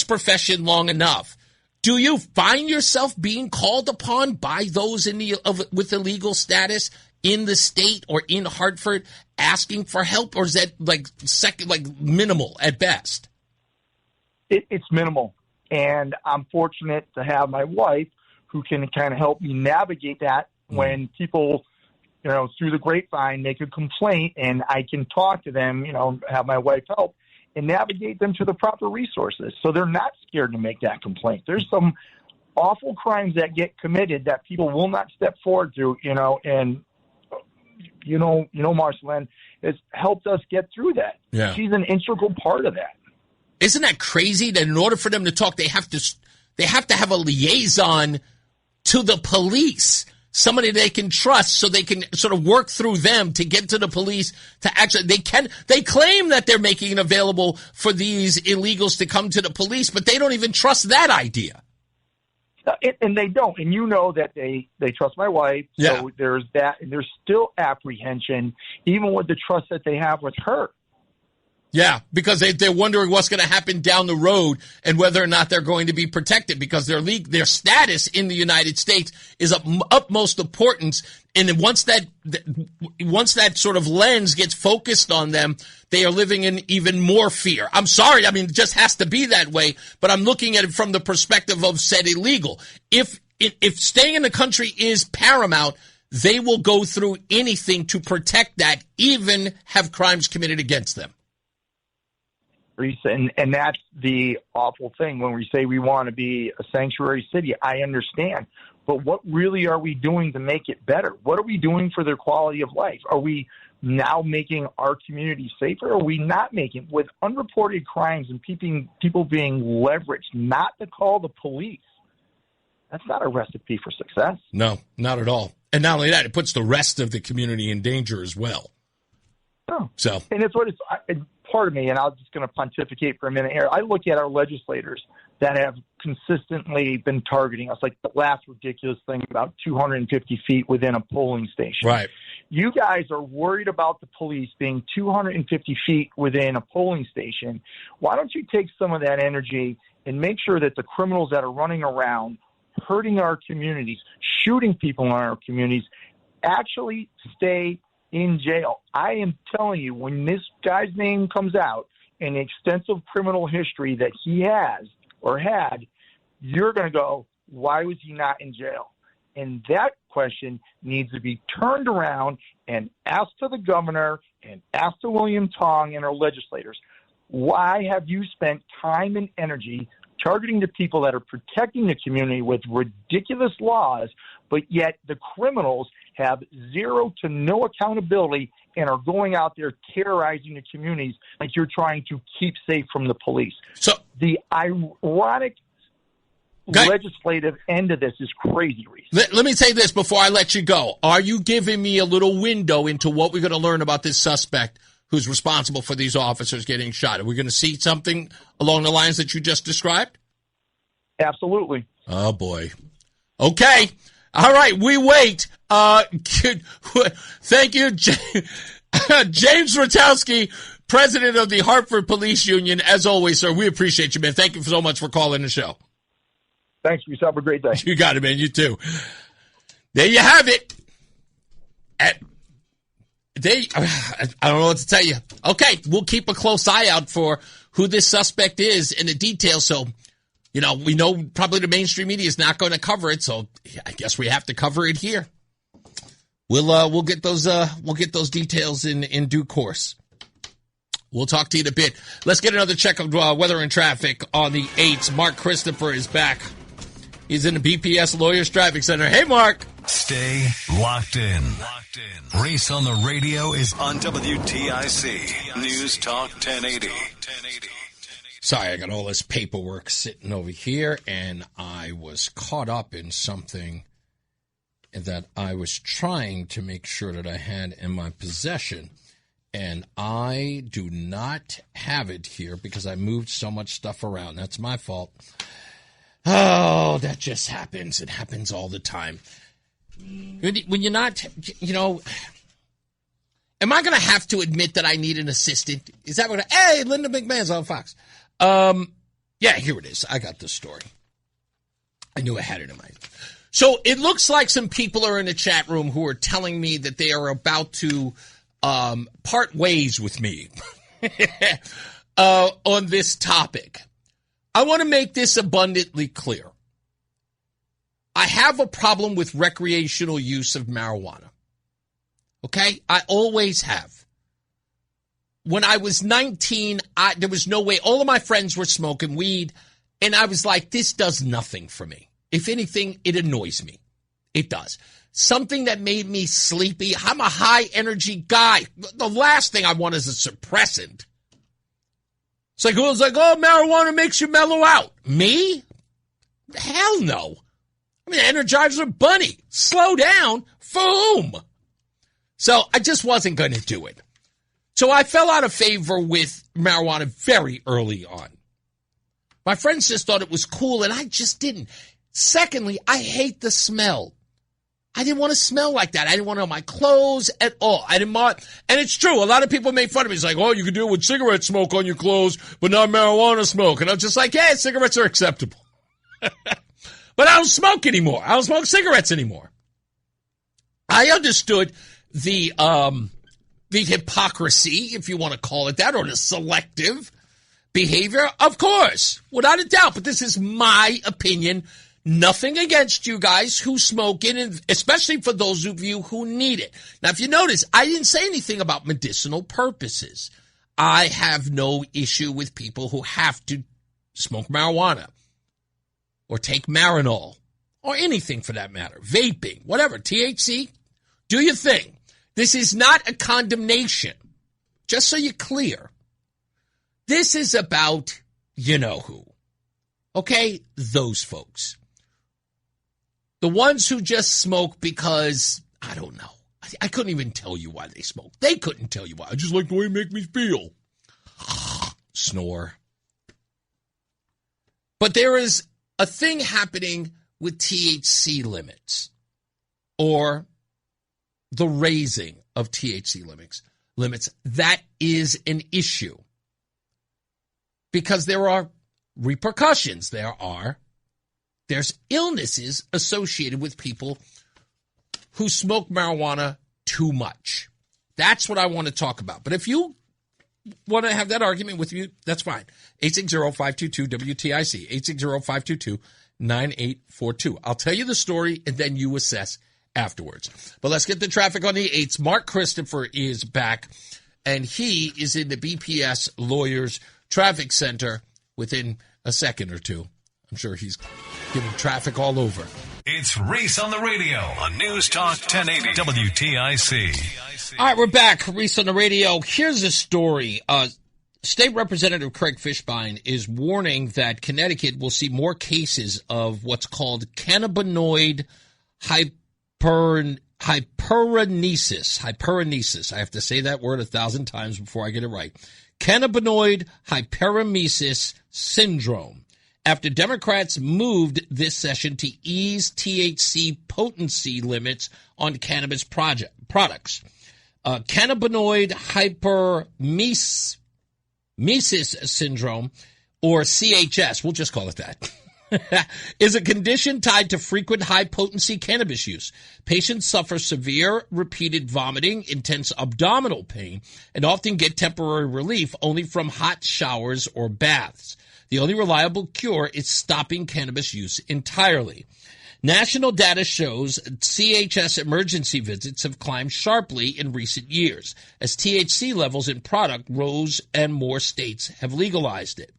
profession long enough. Do you find yourself being called upon by those with illegal status in the state or in Hartford asking for help, or is that like minimal at best? It's minimal, and I'm fortunate to have my wife who can kind of help me navigate that when people, through the grapevine make a complaint, and I can talk to them, have my wife help and navigate them to the proper resources. So they're not scared to make that complaint. There's some awful crimes that get committed that people will not step forward to, and Marceline has helped us get through that. Yeah. She's an integral part of that. Isn't that crazy that in order for them to talk, they have to have a liaison to the police, somebody they can trust, so they can sort of work through them to get to the police to actually, they claim that they're making it available for these illegals to come to the police, but they don't even trust that idea. And they don't. And that they trust my wife. Yeah. So there's that. And there's still apprehension, even with the trust that they have with her. Yeah, because they're wondering what's going to happen down the road and whether or not they're going to be protected, because their status in the United States is of utmost importance. And once that sort of lens gets focused on them, they are living in even more fear. I'm sorry. I mean, it just has to be that way. But I'm looking at it from the perspective of said illegal. If staying in the country is paramount, they will go through anything to protect that, even have crimes committed against them. And that's the awful thing. When we say we want to be a sanctuary city, I understand. But what really are we doing to make it better? What are we doing for their quality of life? Are we now making our community safer? Or are we not making, with unreported crimes and people being leveraged not to call the police? That's not a recipe for success. No, not at all. And not only that, it puts the rest of the community in danger as well. Oh. So, and it's part of me, and I'm just going to pontificate for a minute here. I look at our legislators that have consistently been targeting us, like the last ridiculous thing about 250 feet within a polling station. Right. You guys are worried about the police being 250 feet within a polling station. Why don't you take some of that energy and make sure that the criminals that are running around hurting our communities, shooting people in our communities, actually stay in jail? I am telling you, when this guy's name comes out and the extensive criminal history that he has or had, you're going to go, why was he not in jail? And that question needs to be turned around and asked to the governor and asked to William Tong and our legislators. Why have you spent time and energy targeting the people that are protecting the community with ridiculous laws, but yet the criminals have zero to no accountability and are going out there terrorizing the communities like you're trying to keep safe from the police? So the ironic legislative end of this is crazy, Reese. Let me say this before I let you go. Are you giving me a little window into what we're going to learn about this suspect who's responsible for these officers getting shot? Are we going to see something along the lines that you just described? Absolutely. Oh, boy. Okay. All right. We wait. Thank you, James Rotowski, president of the Hartford Police Union. As always, sir, we appreciate you, man. Thank you so much for calling the show. Thanks, Reese. Have a great day. You got it, man. You too. There you have it. I don't know what to tell you. Okay, we'll keep a close eye out for who this suspect is and the details. So, we know probably the mainstream media is not going to cover it. So I guess we have to cover it here. We'll get those details in due course. We'll talk to you in a bit. Let's get another check of weather and traffic on the 8s. Mark Christopher is back. He's in the BPS Lawyers Traffic Center. Hey, Mark. Stay locked in. Reese on the radio is on WTIC News Talk 1080. Sorry, I got all this paperwork sitting over here, and I was caught up in something that I was trying to make sure that I had in my possession, and I do not have it here because I moved so much stuff around. That's my fault. Oh, that just happens. It happens all the time. When you're not, am I going to have to admit that I need an assistant? Is that what? Hey, Linda McMahon's on Fox. Yeah, here it is. I got the story. I knew I had it in mind. So it looks like some people are in the chat room who are telling me that they are about to part ways with me on this topic. I want to make this abundantly clear. I have a problem with recreational use of marijuana. Okay? I always have. When I was 19, there was no way. All of my friends were smoking weed, and I was like, this does nothing for me. If anything, it annoys me. It does. Something that made me sleepy. I'm a high-energy guy. The last thing I want is a suppressant. It's like, oh, marijuana makes you mellow out. Me? Hell no. I mean, Energizer Bunny. Slow down. For whom? So I just wasn't going to do it. So I fell out of favor with marijuana very early on. My friends just thought it was cool, and I just didn't. Secondly, I hate the smell. I didn't want to smell like that. I didn't want it on my clothes at all. I didn't want, and it's true. A lot of people make fun of me. It's like, oh, you can do it with cigarette smoke on your clothes, but not marijuana smoke. And I'm just like, yeah, cigarettes are acceptable. But I don't smoke anymore. I don't smoke cigarettes anymore. I understood the hypocrisy, if you want to call it that, or the selective behavior, of course, without a doubt. But this is my opinion. Nothing against you guys who smoke it, and especially for those of you who need it. Now, if you notice, I didn't say anything about medicinal purposes. I have no issue with people who have to smoke marijuana or take Marinol or anything for that matter. Vaping, whatever, THC, do your thing. This is not a condemnation, just so you're clear. This is about you-know-who. Okay? Those folks. The ones who just smoke because, I don't know. I couldn't even tell you why they smoke. They couldn't tell you why. I just like the way it makes me feel. Snore. But there is a thing happening with THC limits, or the raising of THC limits. That is an issue. Because there are repercussions. There's illnesses associated with people who smoke marijuana too much. That's what I want to talk about. But if you want to have that argument with you, that's fine. 860-522-WTIC, 860-522-9842. I'll tell you the story, and then you assess afterwards. But let's get the traffic on the 8s. Mark Christopher is back, and he is in the BPS Lawyers Traffic Center within a second or two. I'm sure he's giving traffic all over. It's Reese on the radio on News Talk 1080 WTIC. All right, we're back. Reese on the radio. Here's a story. State Representative Craig Fishbein is warning that Connecticut will see more cases of what's called cannabinoid hyperemesis. Hyperemesis. I have to say that word 1,000 times before I get it right. Cannabinoid hyperemesis syndrome, after Democrats moved this session to ease THC potency limits on cannabis products. Cannabinoid hyperemesis syndrome, or CHS, we'll just call it that, is a condition tied to frequent high-potency cannabis use. Patients suffer severe repeated vomiting, intense abdominal pain, and often get temporary relief only from hot showers or baths. The only reliable cure is stopping cannabis use entirely. National data shows CHS emergency visits have climbed sharply in recent years as THC levels in product rose and more states have legalized it.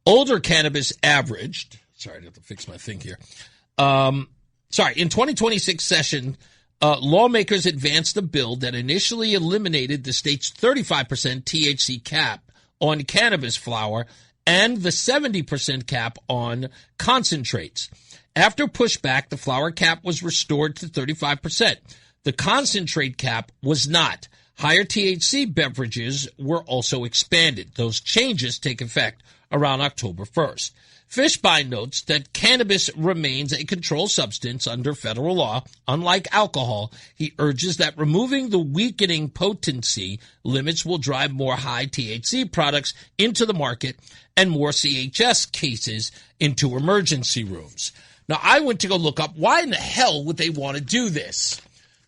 Older cannabis averaged, sorry, I have to fix my thing here. In 2026 session, lawmakers advanced a bill that initially eliminated the state's 35% THC cap on cannabis flower and the 70% cap on concentrates. After pushback, the flower cap was restored to 35%. The concentrate cap was not. Higher THC beverages were also expanded. Those changes take effect around October 1st. Fishbein notes that cannabis remains a controlled substance under federal law. Unlike alcohol, he urges that removing the weakening potency limits will drive more high THC products into the market and more CHS cases into emergency rooms. Now, I went to go look up why in the hell would they want to do this?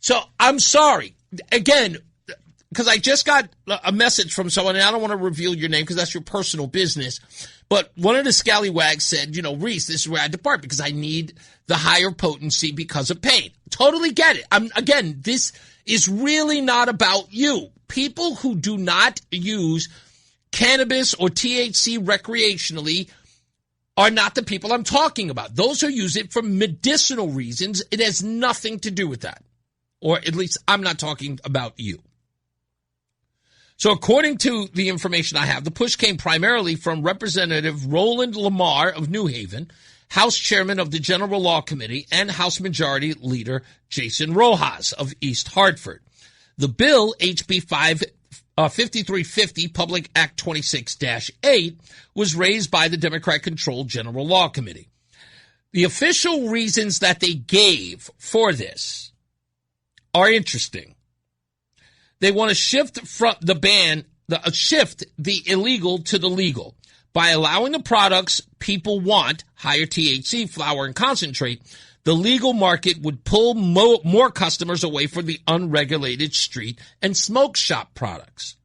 So I'm sorry. Again, because I just got a message from someone, and I don't want to reveal your name because that's your personal business. But one of the scallywags said, Reese, this is where I depart because I need the higher potency because of pain. Totally get it. Again, this is really not about you. People who do not use cannabis or THC recreationally are not the people I'm talking about. Those who use it for medicinal reasons, it has nothing to do with that. Or at least I'm not talking about you. So according to the information I have, the push came primarily from Representative Roland Lamar of New Haven, House Chairman of the General Law Committee, and House Majority Leader Jason Rojas of East Hartford. The bill, HB 5350, Public Act 26-8, was raised by the Democrat-controlled General Law Committee. The official reasons that they gave for this are interesting. They want to shift from the ban, shift the illegal to the legal. By allowing the products people want, higher THC, flower, and concentrate, the legal market would pull more customers away from the unregulated street and smoke shop products.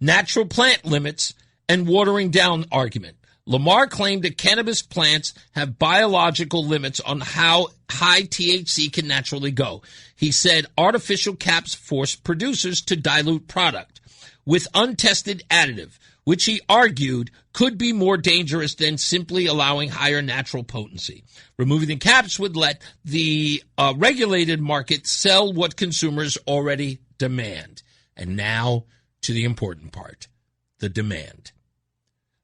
Natural plant limits and watering down argument. Lamar claimed that cannabis plants have biological limits on how high THC can naturally go. He said artificial caps force producers to dilute product with untested additive, which he argued could be more dangerous than simply allowing higher natural potency. Removing the caps would let the regulated market sell what consumers already demand. And now to the important part, the demand.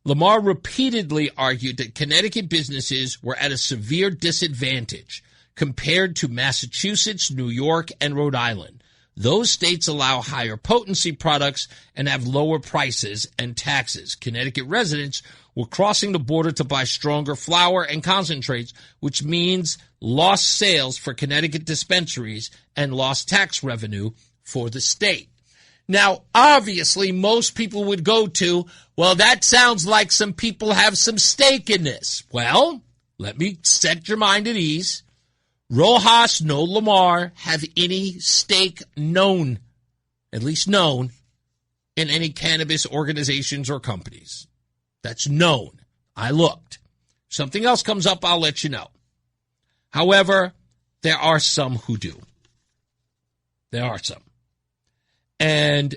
Lamar repeatedly argued that Connecticut businesses were at a severe disadvantage compared to Massachusetts, New York, and Rhode Island. Those states allow higher potency products and have lower prices and taxes. Connecticut residents were crossing the border to buy stronger flower and concentrates, which means lost sales for Connecticut dispensaries and lost tax revenue for the state. Now, obviously, most people would go to, well, that sounds like some people have some stake in this. Well, let me set your mind at ease. Rojas nor Lamar have any stake known, at least known, in any cannabis organizations or companies. That's known. I looked. Something else comes up, I'll let you know. However, there are some who do. There are some. And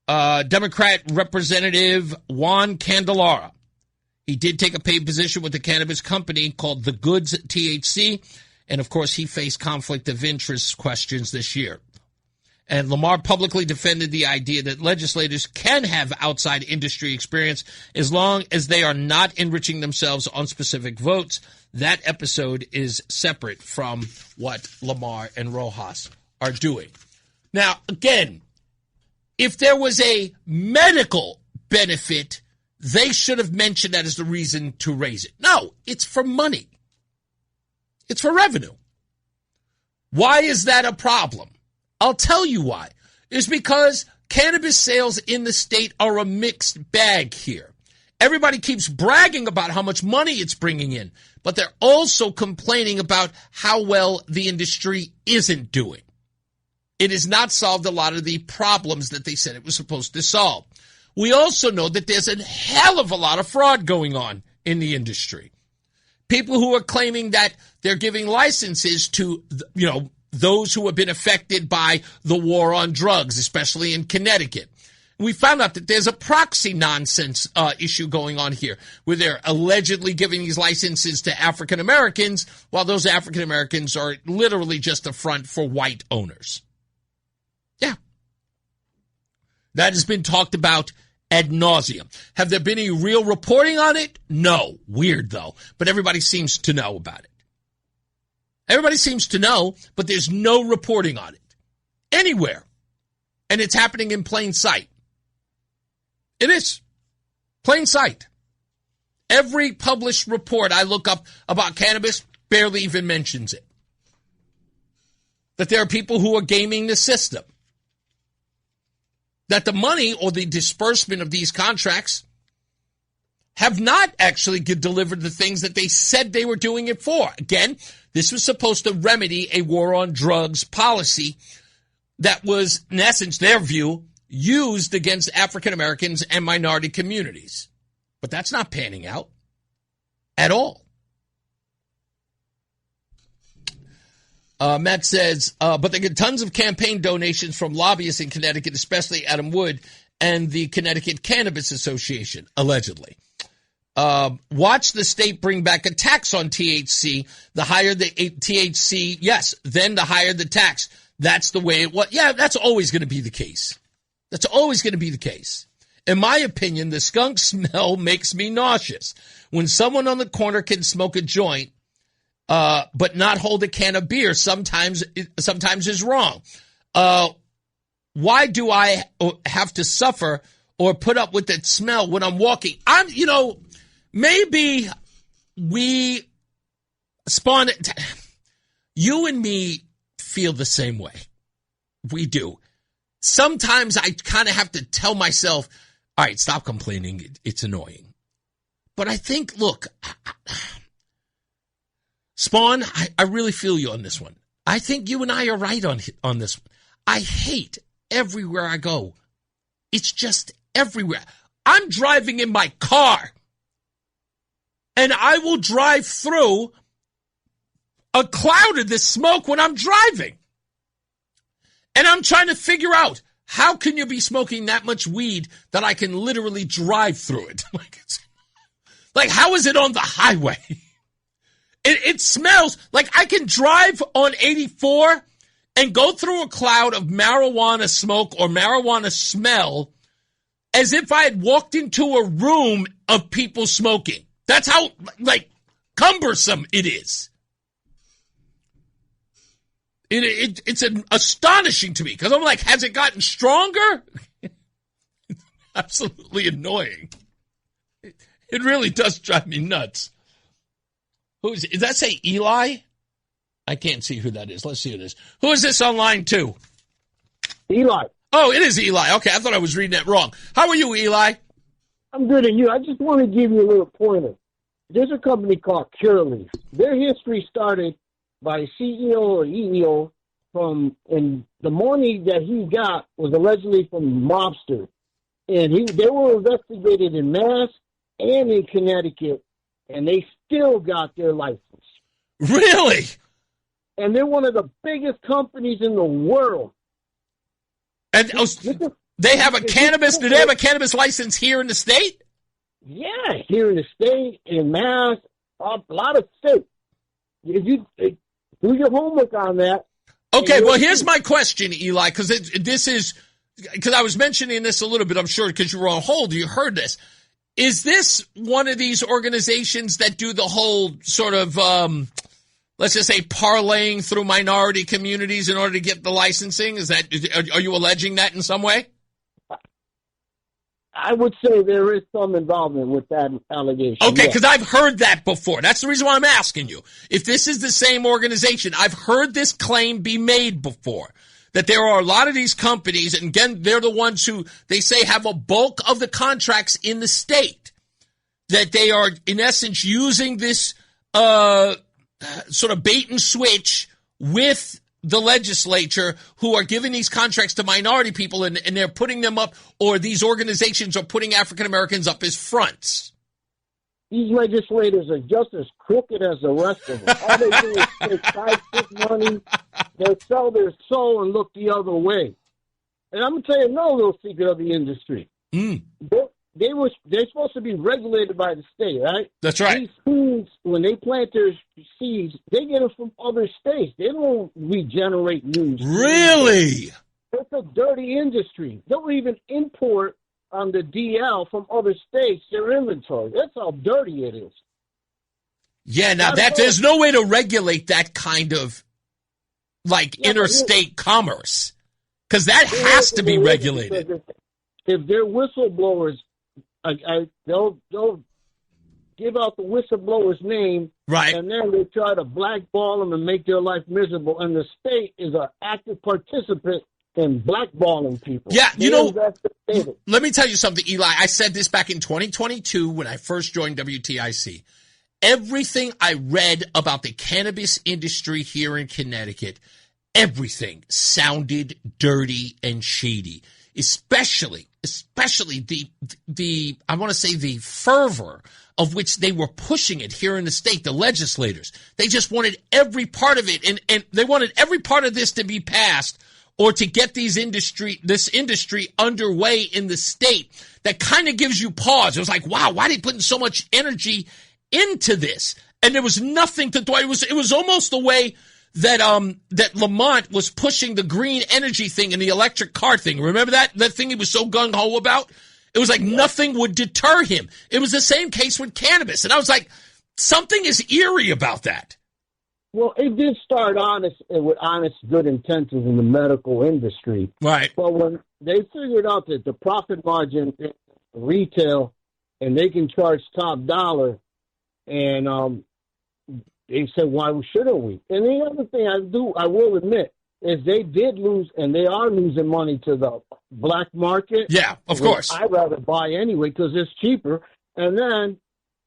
Democrat Representative Juan Candelara, he did take a paid position with a cannabis company called The Goods THC, and of course he faced conflict of interest questions this year. And Lamar publicly defended the idea that legislators can have outside industry experience as long as they are not enriching themselves on specific votes. That episode is separate from what Lamar and Rojas are doing. Now, again, if there was a medical benefit, they should have mentioned that as the reason to raise it. No, it's for money. It's for revenue. Why is that a problem? I'll tell you why. It's because cannabis sales in the state are a mixed bag here. Everybody keeps bragging about how much money it's bringing in, but they're also complaining about how well the industry isn't doing. It has not solved a lot of the problems that they said it was supposed to solve. We also know that there's a hell of a lot of fraud going on in the industry. People who are claiming that they're giving licenses to, those who have been affected by the war on drugs, especially in Connecticut. We found out that there's a proxy nonsense issue going on here, where they're allegedly giving these licenses to African Americans, while those African Americans are literally just a front for white owners. Yeah. That has been talked about ad nauseum. Have there been any real reporting on it? No. Weird, though. But everybody seems to know about it. Everybody seems to know, but there's no reporting on it anywhere. And it's happening in plain sight. It is. Plain sight. Every published report I look up about cannabis barely even mentions it. That there are people who are gaming the system. That the money or the disbursement of these contracts have not actually delivered the things that they said they were doing it for. Again, this was supposed to remedy a war on drugs policy that was, in essence, their view, used against African Americans and minority communities. But that's not panning out at all. Matt says, but they get tons of campaign donations from lobbyists in Connecticut, especially Adam Wood and the Connecticut Cannabis Association, allegedly. Watch the state bring back a tax on THC. The higher the THC, yes, then the higher the tax. That's the way it was. Yeah, that's always going to be the case. That's always going to be the case. In my opinion, the skunk smell makes me nauseous. When someone on the corner can smoke a joint, but not hold a can of beer, sometimes is wrong. Why do I have to suffer or put up with that smell when I'm walking? Maybe we spawn it. You and me feel the same way. We do. Sometimes I kind of have to tell myself, all right, stop complaining. It's annoying. But I think, look, Spawn, I really feel you on this one. I think you and I are right on this one. I hate everywhere I go. It's just everywhere. I'm driving in my car, and I will drive through a cloud of this smoke when I'm driving. And I'm trying to figure out, how can you be smoking that much weed that I can literally drive through it? Like, how is it on the highway? It smells like I can drive on 84 and go through a cloud of marijuana smoke or marijuana smell as if I had walked into a room of people smoking. That's how, cumbersome it is. It's astonishing to me because I'm like, has it gotten stronger? Absolutely annoying. It really does drive me nuts. Who is it? Does that say Eli? I can't see who that is. Let's see who it is. Who is this on line 2? Eli. Oh, it is Eli. Okay, I thought I was reading that wrong. How are you, Eli? I'm good, and you? I just want to give you a little pointer. There's a company called Curaleaf. Their history started by CEO or EEO and the money that he got was allegedly from mobster. And they were investigated in Mass and in Connecticut, and they still got their license. Really? And they're one of the biggest companies in the world. And they have a cannabis, do they have a cannabis license here in the state? Yeah, here in the state, in Mass, a lot of states. If you do your homework on that. Okay, well, here's my question, Eli, because I was mentioning this a little bit, I'm sure, because you were on hold, you heard this. Is this one of these organizations that do the whole sort of, let's just say, parlaying through minority communities in order to get the licensing? Are you alleging that in some way? I would say there is some involvement with that allegation. Okay, because I've heard that before. That's the reason why I'm asking you. If this is the same organization, I've heard this claim be made before, that there are a lot of these companies, and again, they're the ones who they say have a bulk of the contracts in the state, that they are, in essence, using this sort of bait and switch with the legislature, who are giving these contracts to minority people, and they're putting them up, or these organizations are putting African Americans up as fronts. These legislators are just as crooked as the rest of them. All they do is take side money, they'll sell their soul and look the other way. And I'm going to tell you another little secret of the industry. They're supposed to be regulated by the state, right? That's right. These seeds, when they plant their seeds, they get them from other states. They don't regenerate new seeds. Really? It's a dirty industry. They don't even import on the DL from other states their inventory. That's how dirty it is. Yeah, now there's no way to regulate that kind of interstate commerce, because that has to be regulated. If they're whistleblowers, they'll give out the whistleblower's name, right? And then they try to blackball them and make their life miserable. And the state is an active participant in blackballing people. Yeah, let me tell you something, Eli. I said this back in 2022 when I first joined WTIC. Everything I read about the cannabis industry here in Connecticut, everything sounded dirty and shady, especially the I want to say the fervor of which they were pushing it here in the state, the legislators. They just wanted every part of it, and they wanted every part of this to be passed or to get this industry underway in the state. That kind of gives you pause. It was like, wow, why are they putting so much energy into this? And there was nothing to do. It was almost the way that Lamont was pushing the green energy thing and the electric car thing. Remember that thing he was so gung-ho about? It was like nothing would deter him. It was the same case with cannabis. And I was like, something is eerie about that. Well, it did start with honest, good intentions in the medical industry. Right. But when they figured out that the profit margin in retail and they can charge top dollar, and they said, why shouldn't we? And the other thing I will admit, is they did lose, and they are losing money to the black market. Yeah, of course. I'd rather buy anyway because it's cheaper. And then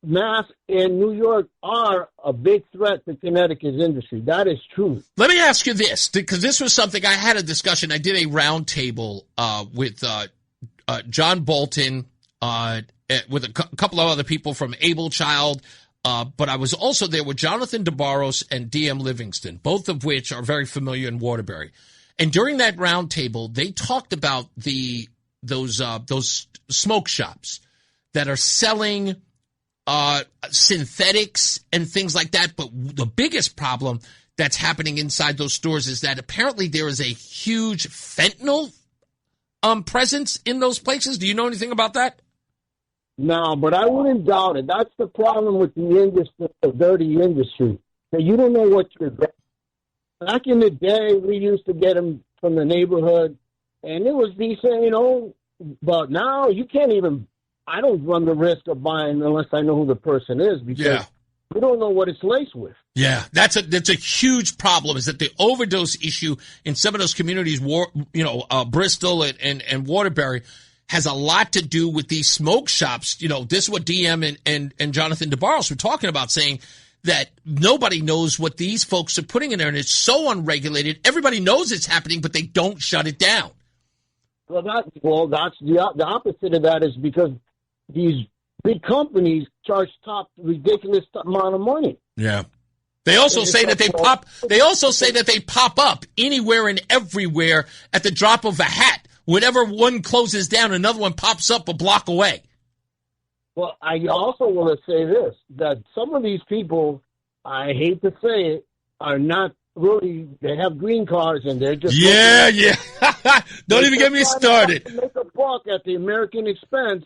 Mass and New York are a big threat to Connecticut's industry. That is true. Let me ask you this, because this was something I had a discussion. I did a roundtable with John Bolton, with a couple of other people from Able Child. But I was also there with Jonathan DeBarros and D.M. Livingston, both of which are very familiar in Waterbury. And during that roundtable, they talked about those smoke shops that are selling synthetics and things like that. But the biggest problem that's happening inside those stores is that apparently there is a huge fentanyl presence in those places. Do you know anything about that? No, but I wouldn't doubt it. That's the problem with the industry, the dirty industry. That you don't know what you're getting. Back in the day, we used to get them from the neighborhood, and it was decent, But now you can't even. I don't run the risk of buying unless I know who the person is because we don't know what it's laced with. Yeah, that's a huge problem. Is that the overdose issue in some of those communities, Bristol and Waterbury, has a lot to do with these smoke shops. This is what DM and Jonathan DeBarros were talking about, saying that nobody knows what these folks are putting in there, and it's so unregulated. Everybody knows it's happening, but they don't shut it down. Well, that's the opposite of that is because these big companies charge ridiculous amount of money. Yeah. They also say that they pop. They also say that they pop up anywhere and everywhere at the drop of a hat. Whenever one closes down, another one pops up a block away. Well, I also want to say this, that some of these people, I hate to say it, are not really, they have green cards and they're just... Yeah. Don't even get me started. Make a buck at the American expense,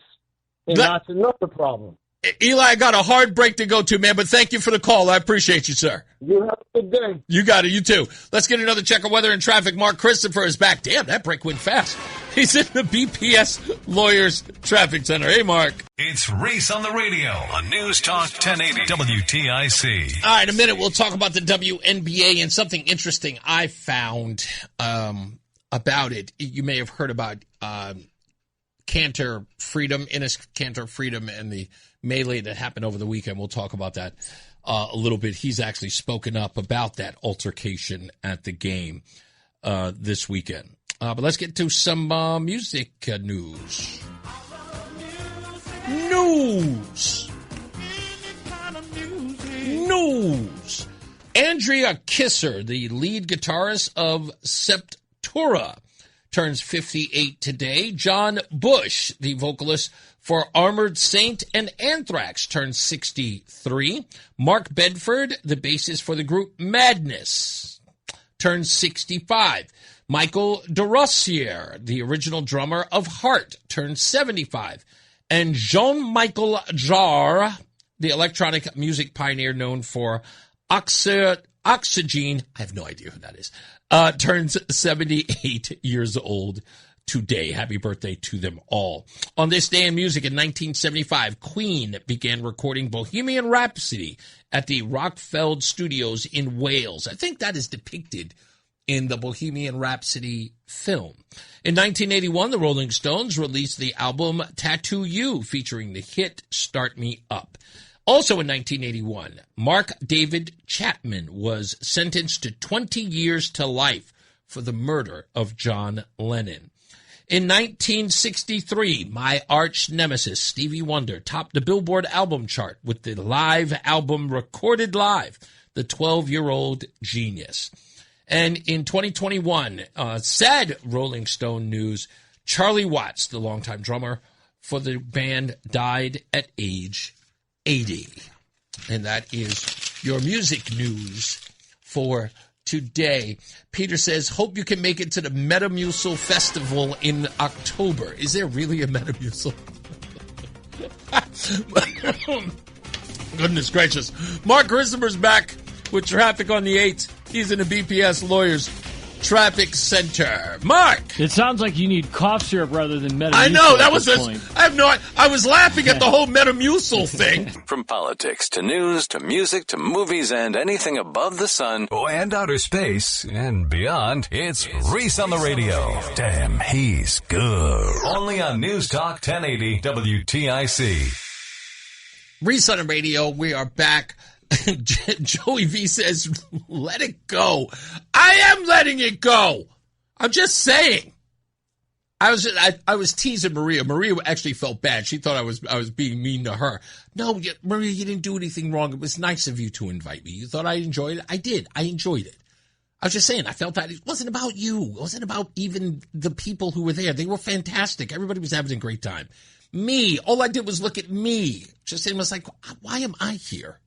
and that's another problem. Eli, I got a hard break to go to, man, but thank you for the call. I appreciate you, sir. You have a good day. You got it. You too. Let's get another check of weather and traffic. Mark Christopher is back. Damn, that break went fast. He's in the BPS Lawyers Traffic Center. Hey, Mark. It's Reese on the radio on News Talk 1080 WTIC. All right, in a minute, we'll talk about the WNBA and something interesting I found about it. You may have heard about Cantor Freedom, Enes Kanter Freedom, and the melee that happened over the weekend. We'll talk about that a little bit. He's actually spoken up about that altercation at the game this weekend. But let's get to some music news. News. Andrea Kisser, the lead guitarist of Sepultura, turns 58 today. John Bush, the vocalist for Armored Saint and Anthrax, turns 63. Mark Bedford, the bassist for the group Madness, turns 65. Michael DeRossier, the original drummer of Heart, turns 75. And Jean-Michel Jarre, the electronic music pioneer known for Oxygen, I have no idea who that is, turns 78 years old today. Happy birthday to them all. On this day in music in 1975, Queen began recording Bohemian Rhapsody at the Rockfeld Studios in Wales. I think that is depicted in the Bohemian Rhapsody film. In 1981, the Rolling Stones released the album Tattoo You, featuring the hit Start Me Up. Also in 1981, Mark David Chapman was sentenced to 20 years to life for the murder of John Lennon. In 1963, my arch nemesis, Stevie Wonder, topped the Billboard album chart with the live album Recorded Live, the 12-year-old genius. And in 2021, sad Rolling Stone news, Charlie Watts, the longtime drummer for the band, died at age 80. And that is your music news for today. Peter says, hope you can make it to the Metamucil Festival in October. Is there really a Metamucil? Goodness gracious. Mark Grismer's back with traffic on the 8th. He's in the BPS Lawyers Traffic Center. Mark! It sounds like you need cough syrup rather than Metamucil. I know, that was I was laughing at the whole Metamucil thing. From politics to news to music to movies and anything above the sun and outer space and beyond, it's Reese on the radio. Damn, he's good. Only on NewsTalk 1080 WTIC. Reese on the radio, we are back. Joey V says, let it go. I am letting it go. I'm just saying. I was teasing Maria. Maria actually felt bad. She thought I was being mean to her. No, Maria, you didn't do anything wrong. It was nice of you to invite me. You thought I enjoyed it? I did. I enjoyed it. I was just saying, I felt that it wasn't about you. It wasn't about even the people who were there. They were fantastic. Everybody was having a great time. Me, all I did was look at me. Just saying, I was like, why am I here?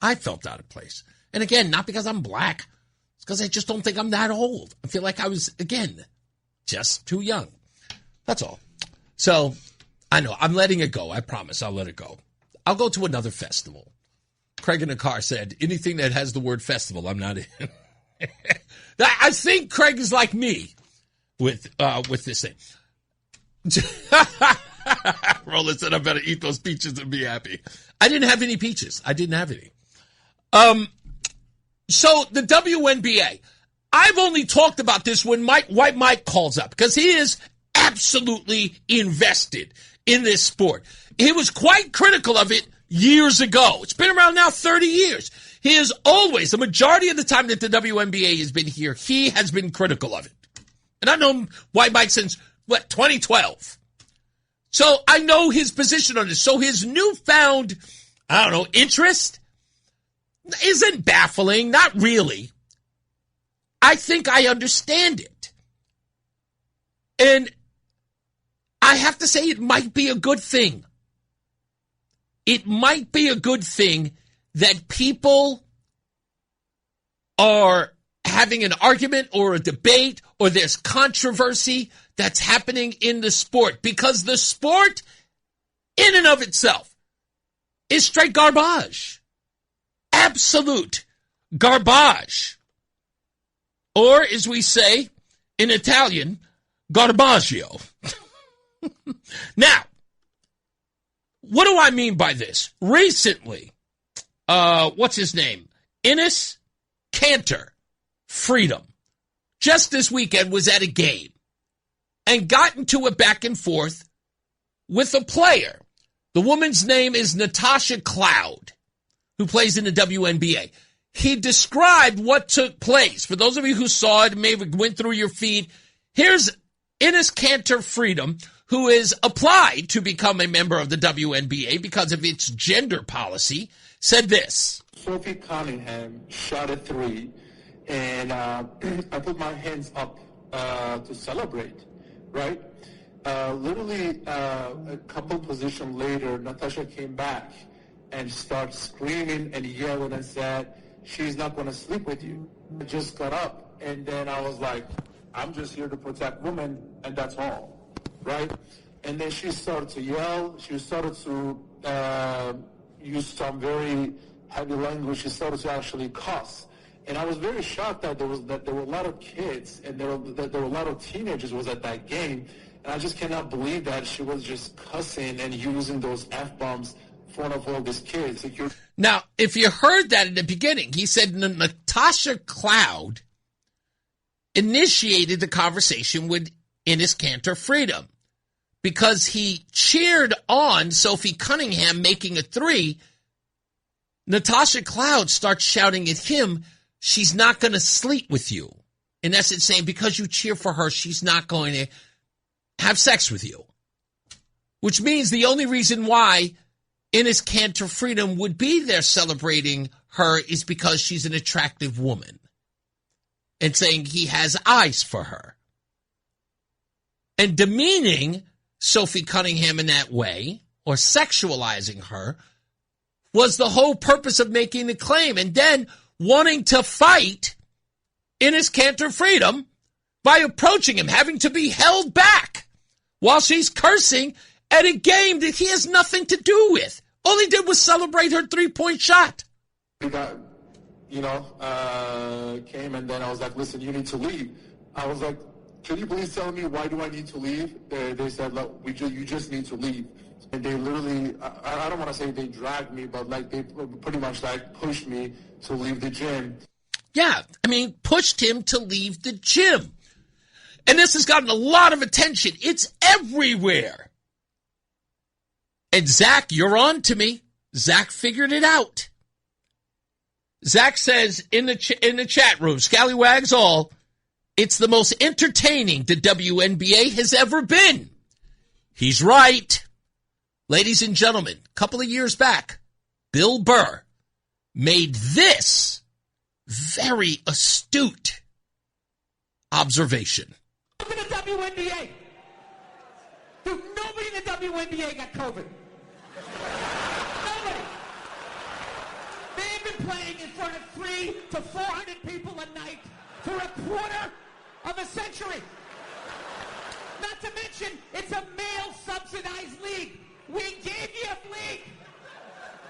I felt out of place. And again, not because I'm black. It's because I just don't think I'm that old. I feel like I was, again, just too young. That's all. So, I know. I'm letting it go. I promise I'll let it go. I'll go to another festival. Craig in the car said, anything that has the word festival, I'm not in. I think Craig is like me with this thing. Roland said, I better eat those peaches and be happy. I didn't have any peaches. I didn't have any. So the WNBA, I've only talked about this when White Mike calls up because he is absolutely invested in this sport. He was quite critical of it years ago. It's been around now 30 years. He is always, the majority of the time that the WNBA has been here, he has been critical of it. And I've known White Mike since, 2012. So I know his position on this. So his newfound, interest isn't baffling. Not really. I think I understand it. And I have to say it might be a good thing. It might be a good thing that people are having an argument or a debate or there's controversy that's happening in the sport, because the sport in and of itself is straight garbage. Absolute garbage. Or, as we say in Italian, garbaggio. Now, what do I mean by this? Recently, what's his name? Enes Kanter Freedom, just this weekend was at a game and got into a back and forth with a player. The woman's name is Natasha Cloud, who plays in the WNBA. He described what took place. For those of you who saw it, maybe went through your feed, here's Enes Kanter Freedom, who is applied to become a member of the WNBA because of its gender policy, said this. Sophie Cunningham shot a 3, and I put my hands up to celebrate. right? Literally a couple positions later, Natasha came back and started screaming and yelling and said, she's not going to sleep with you. I just got up, and then I was like, I'm just here to protect women, and that's all, right? And then she started to yell. She started to use some very heavy language. She started to actually cuss. And I was very shocked that there were a lot of kids and there were a lot of teenagers was at that game. And I just cannot believe that she was just cussing and using those F-bombs in front of all these kids. Now, if you heard that in the beginning, he said Natasha Cloud initiated the conversation with Enes Kanter Freedom because he cheered on Sophie Cunningham making a three. Natasha Cloud starts shouting at him, she's not going to sleep with you. In essence, saying because you cheer for her, she's not going to have sex with you. Which means the only reason why Enes Kanter Freedom would be there celebrating her is because she's an attractive woman. And saying he has eyes for her. And demeaning Sophie Cunningham in that way, or sexualizing her, was the whole purpose of making the claim. And then wanting to fight Enes Kanter Freedom by approaching him, having to be held back while she's cursing at a game that he has nothing to do with. All he did was celebrate her three-point shot. We got, came and then I was like, listen, you need to leave. I was like, can you please tell me why do I need to leave? They said, look, you just need to leave. And they literally, I don't want to say they dragged me, but like they pretty much like pushed me to leave the gym. Yeah, pushed him to leave the gym. And this has gotten a lot of attention. It's everywhere. And Zach, you're on to me. Zach figured it out. Zach says in the chat room, scallywags all, it's the most entertaining the WNBA has ever been. He's right. Ladies and gentlemen, a couple of years back, Bill Burr made this very astute observation. Look at the WNBA. Dude, nobody in the WNBA got COVID. Nobody. They've been playing in front of 300 to 400 people a night for a quarter of a century. Not to mention, it's a male-subsidized league. We gave you a league.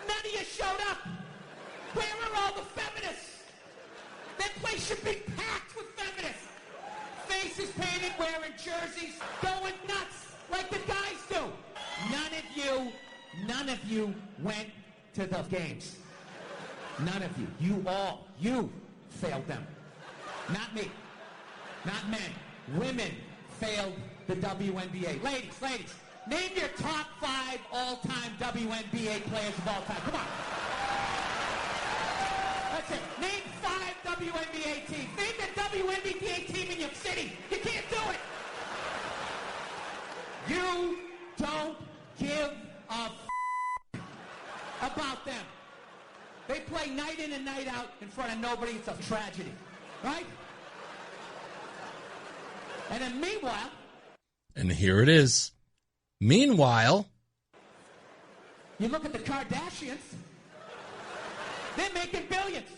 None of you showed up. Where are all the feminists? That place should be packed with feminists. Faces painted, wearing jerseys, going nuts like the guys do. None of you went to the games. None of you. You failed them. Not me. Not men. Women failed the WNBA. Ladies, name your top 5 all-time WNBA players of all time. Come on. That's it. Name 5 WNBA teams. Name the WNBA team in your city. You can't do it. You don't give a about them. They play night in and night out in front of nobody. It's a tragedy. Right? And then meanwhile... And here it is. Meanwhile... You look at the Kardashians. They're making billions.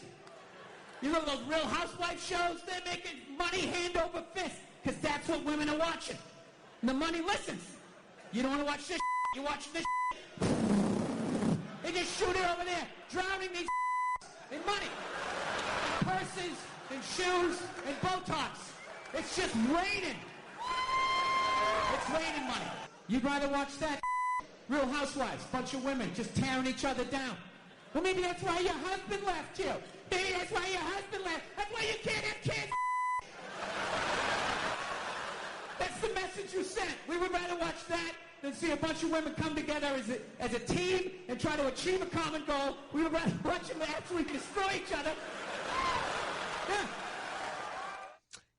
You look at those Real Housewives shows. They're making money hand over fist. Because that's what women are watching. And the money listens. You don't want to watch this you watch this They just shoot it over there. Drowning these in money. In purses, in shoes, and Botox. It's just raining. It's raining money. You'd rather watch that Real Housewives, bunch of women just tearing each other down. Well, maybe that's why your husband left you. Maybe that's why your husband left. That's why you can't have kids. That's the message you sent. We would rather watch that than see a bunch of women come together as a team and try to achieve a common goal. We would rather watch them absolutely destroy each other. Yeah.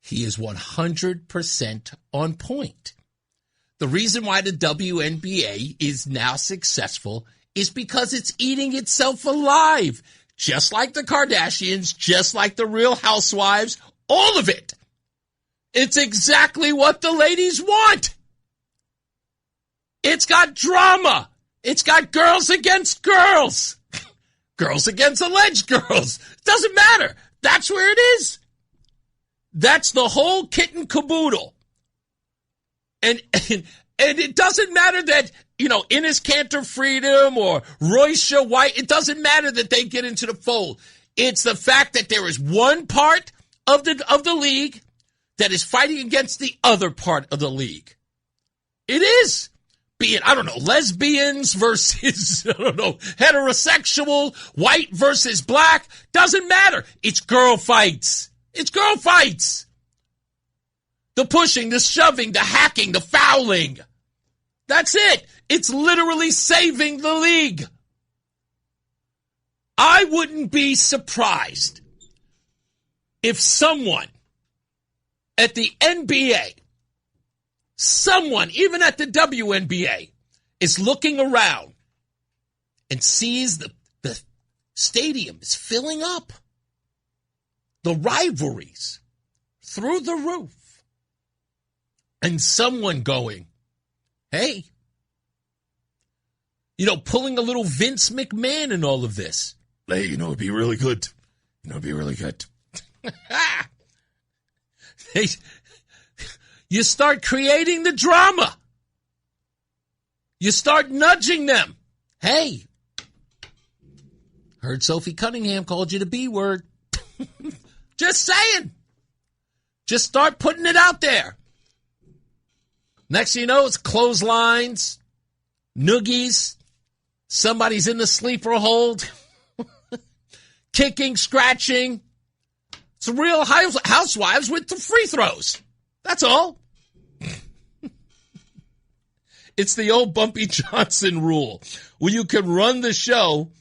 He is 100% on point. The reason why the WNBA is now successful is because it's eating itself alive. Just like the Kardashians, just like the Real Housewives, all of it. It's exactly what the ladies want. It's got drama. It's got girls against girls. Girls against alleged girls. It doesn't matter. That's where it is. That's the whole kit and caboodle. And it doesn't matter that, Innis Cantor Freedom or Roycia White, it doesn't matter that they get into the fold. It's the fact that there is one part of the league that is fighting against the other part of the league. It is. Be it, lesbians versus, heterosexual, white versus black. Doesn't matter. It's girl fights. It's girl fights. The pushing, the shoving, the hacking, the fouling. That's it. It's literally saving the league. I wouldn't be surprised if someone at the NBA, someone, even at the WNBA, is looking around and sees the stadium is filling up. The rivalries through the roof. And someone going, hey, pulling a little Vince McMahon in all of this. Hey, it'd be really good. It'd be really good. Hey, you start creating the drama. You start nudging them. Hey, heard Sophie Cunningham called you the B word. Just saying. Just start putting it out there. Next thing you know, it's clotheslines, noogies, somebody's in the sleeper hold, kicking, scratching. It's real housewives with the free throws. That's all. It's the old Bumpy Johnson rule, where you can run the show,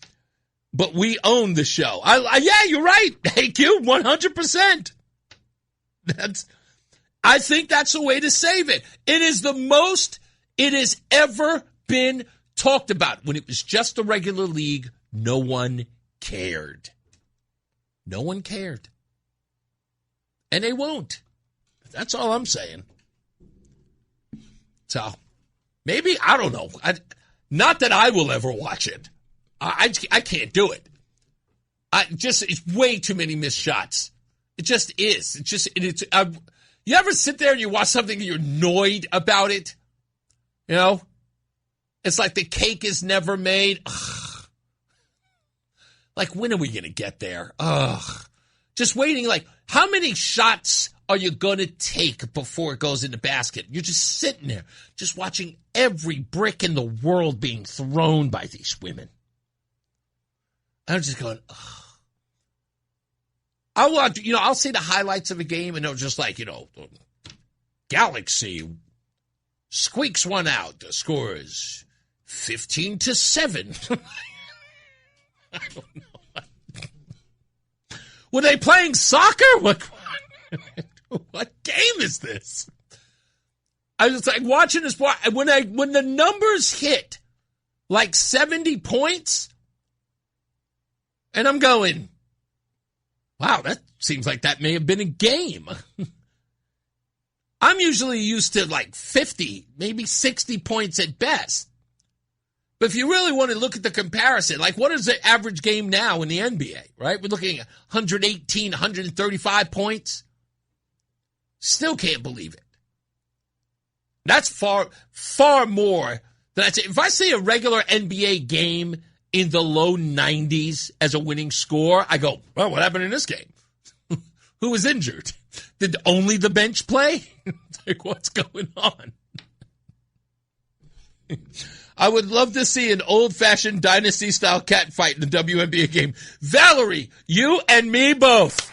but we own the show. Yeah, you're right. Hey, Q, 100%. I think that's the way to save it. It is the most it has ever been talked about. When it was just a regular league, no one cared. No one cared. And they won't. That's all I'm saying. So, maybe, I don't know. Not that I will ever watch it. I can't do it. It's way too many missed shots. It just is. You ever sit there and you watch something and you're annoyed about it? It's like the cake is never made. Ugh. Like, when are we going to get there? Ugh. Just waiting, how many shots are you going to take before it goes in the basket? You're just sitting there, just watching every brick in the world being thrown by these women. I'm just going, ugh. I'll see the highlights of a game, and they're just Galaxy squeaks one out. The score is 15-7. I don't know. Were they playing soccer? What game is this? I was watching this part. When the numbers hit 70 points, and I'm going, wow, that seems like that may have been a game. I'm usually used to 50, maybe 60 points at best. But if you really want to look at the comparison, what is the average game now in the NBA, right? We're looking at 118, 135 points. Still can't believe it. That's far, far more than I'd say. If I see a regular NBA game in the low 90s as a winning score, I go, well, what happened in this game? Who was injured? Did only the bench play? What's going on? I would love to see an old-fashioned dynasty-style cat fight in the WNBA game. Valerie, you and me both.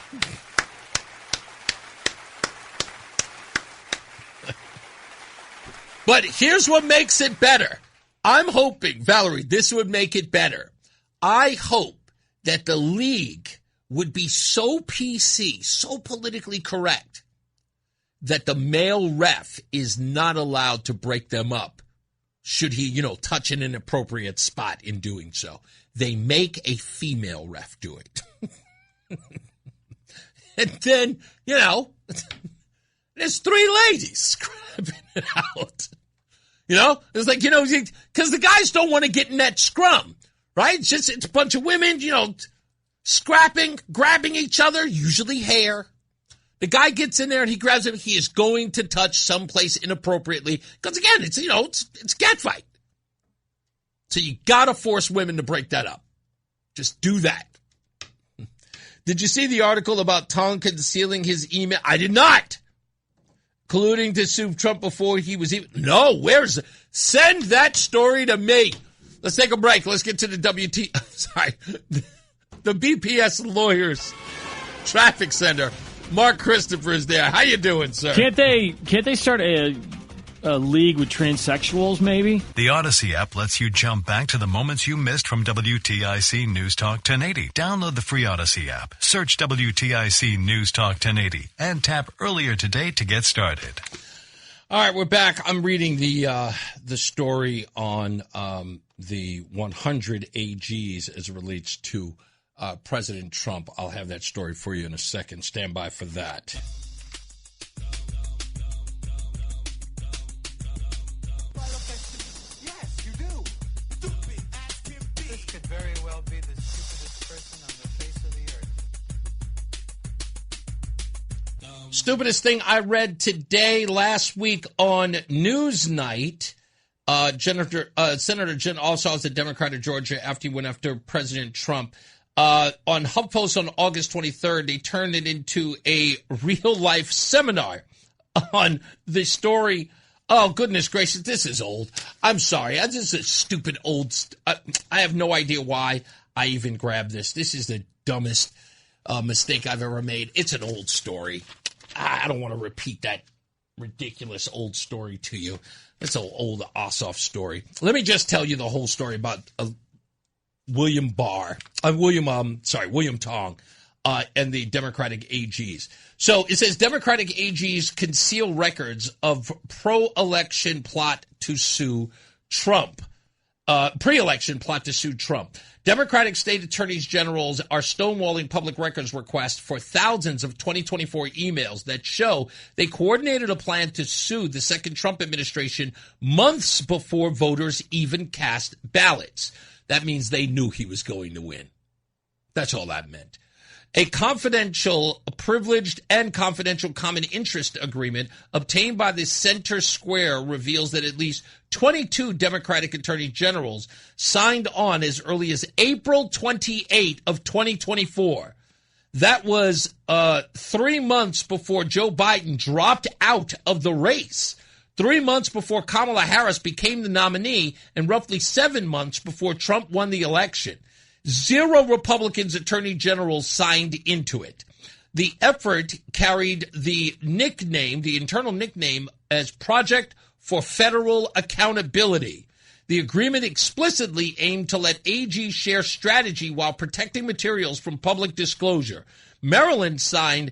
But here's what makes it better. I'm hoping, Valerie, this would make it better. I hope that the league would be so PC, so politically correct, that the male ref is not allowed to break them up should he, touch an inappropriate spot in doing so. They make a female ref do it. And then, There's 3 ladies scrapping it out. It's like, because the guys don't want to get in that scrum, right? It's a bunch of women, scrapping, grabbing each other, usually hair. The guy gets in there and he grabs him. He is going to touch someplace inappropriately. Because again, it's a cat fight. So you got to force women to break that up. Just do that. Did you see the article about Tong concealing his email? I did not. Colluding to sue Trump before he was even... No, where's... Send that story to me. Let's take a break. Let's get to the the BPS Lawyers Traffic Center. Mark Christopher is there. How you doing, sir? Can't they start a league with transsexuals, maybe? The Odyssey app lets you jump back to the moments you missed from WTIC News Talk 1080. Download the free Odyssey app, search WTIC News Talk 1080, and tap earlier today to get started. All right, we're back. I'm reading the story on the 100 AGs as it relates to President Trump. I'll have that story for you in a second. Stand by for that. Stupidest thing I read today, last week on Newsnight. Senator Jen also was a Democrat of Georgia after he went after President Trump. On HuffPost on August 23rd, they turned it into a real-life seminar on the story. Oh, goodness gracious, this is old. I'm sorry. This is a stupid old... I have no idea why I even grabbed this. This is the dumbest mistake I've ever made. It's an old story. I don't want to repeat that ridiculous old story to you. It's an old Ossoff story. Let me just tell you the whole story about William Tong, and the Democratic AGs. So it says Democratic AGs conceal records of pre-election plot to sue Trump. Democratic state attorneys generals are stonewalling public records requests for thousands of 2024 emails that show they coordinated a plan to sue the second Trump administration months before voters even cast ballots. That means they knew he was going to win. That's all that meant. A privileged and confidential common interest agreement obtained by the Center Square reveals that at least 22 Democratic attorney generals signed on as early as April 28 of 2024. That was 3 months before Joe Biden dropped out of the race, 3 months before Kamala Harris became the nominee, and roughly 7 months before Trump won the election. 0 Republicans attorney generals signed into it. The effort carried the internal nickname as Project for Federal Accountability. The agreement explicitly aimed to let AGs share strategy while protecting materials from public disclosure. Maryland signed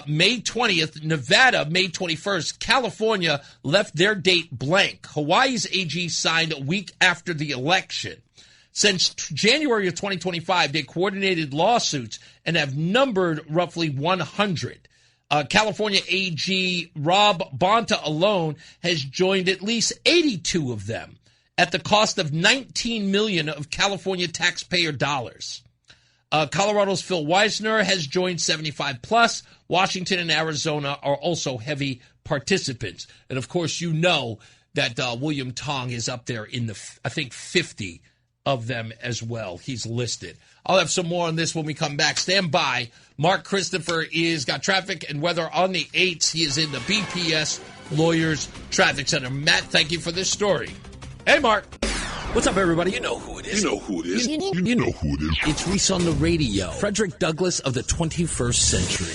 May 20th, Nevada May 21st, California left their date blank. Hawaii's AG signed a week after the election. Since January of 2025, they coordinated lawsuits and have numbered roughly 100. California AG Rob Bonta alone has joined at least 82 of them at the cost of $19 million of California taxpayer dollars. Colorado's Phil Weisner has joined 75 plus. Washington and Arizona are also heavy participants. And of course, you know that William Tong is up there in the, 50 of them as well. He's listed. I'll have some more on this when we come back. Stand by. Mark Christopher got traffic and weather on the 8th. He is in the BPS Lawyers Traffic Center. Matt, thank you for this story. Hey, Mark. What's up, everybody? You know who it is. You know who it is. You know who it is. It's Reese on the radio. Frederick Douglass of the 21st century.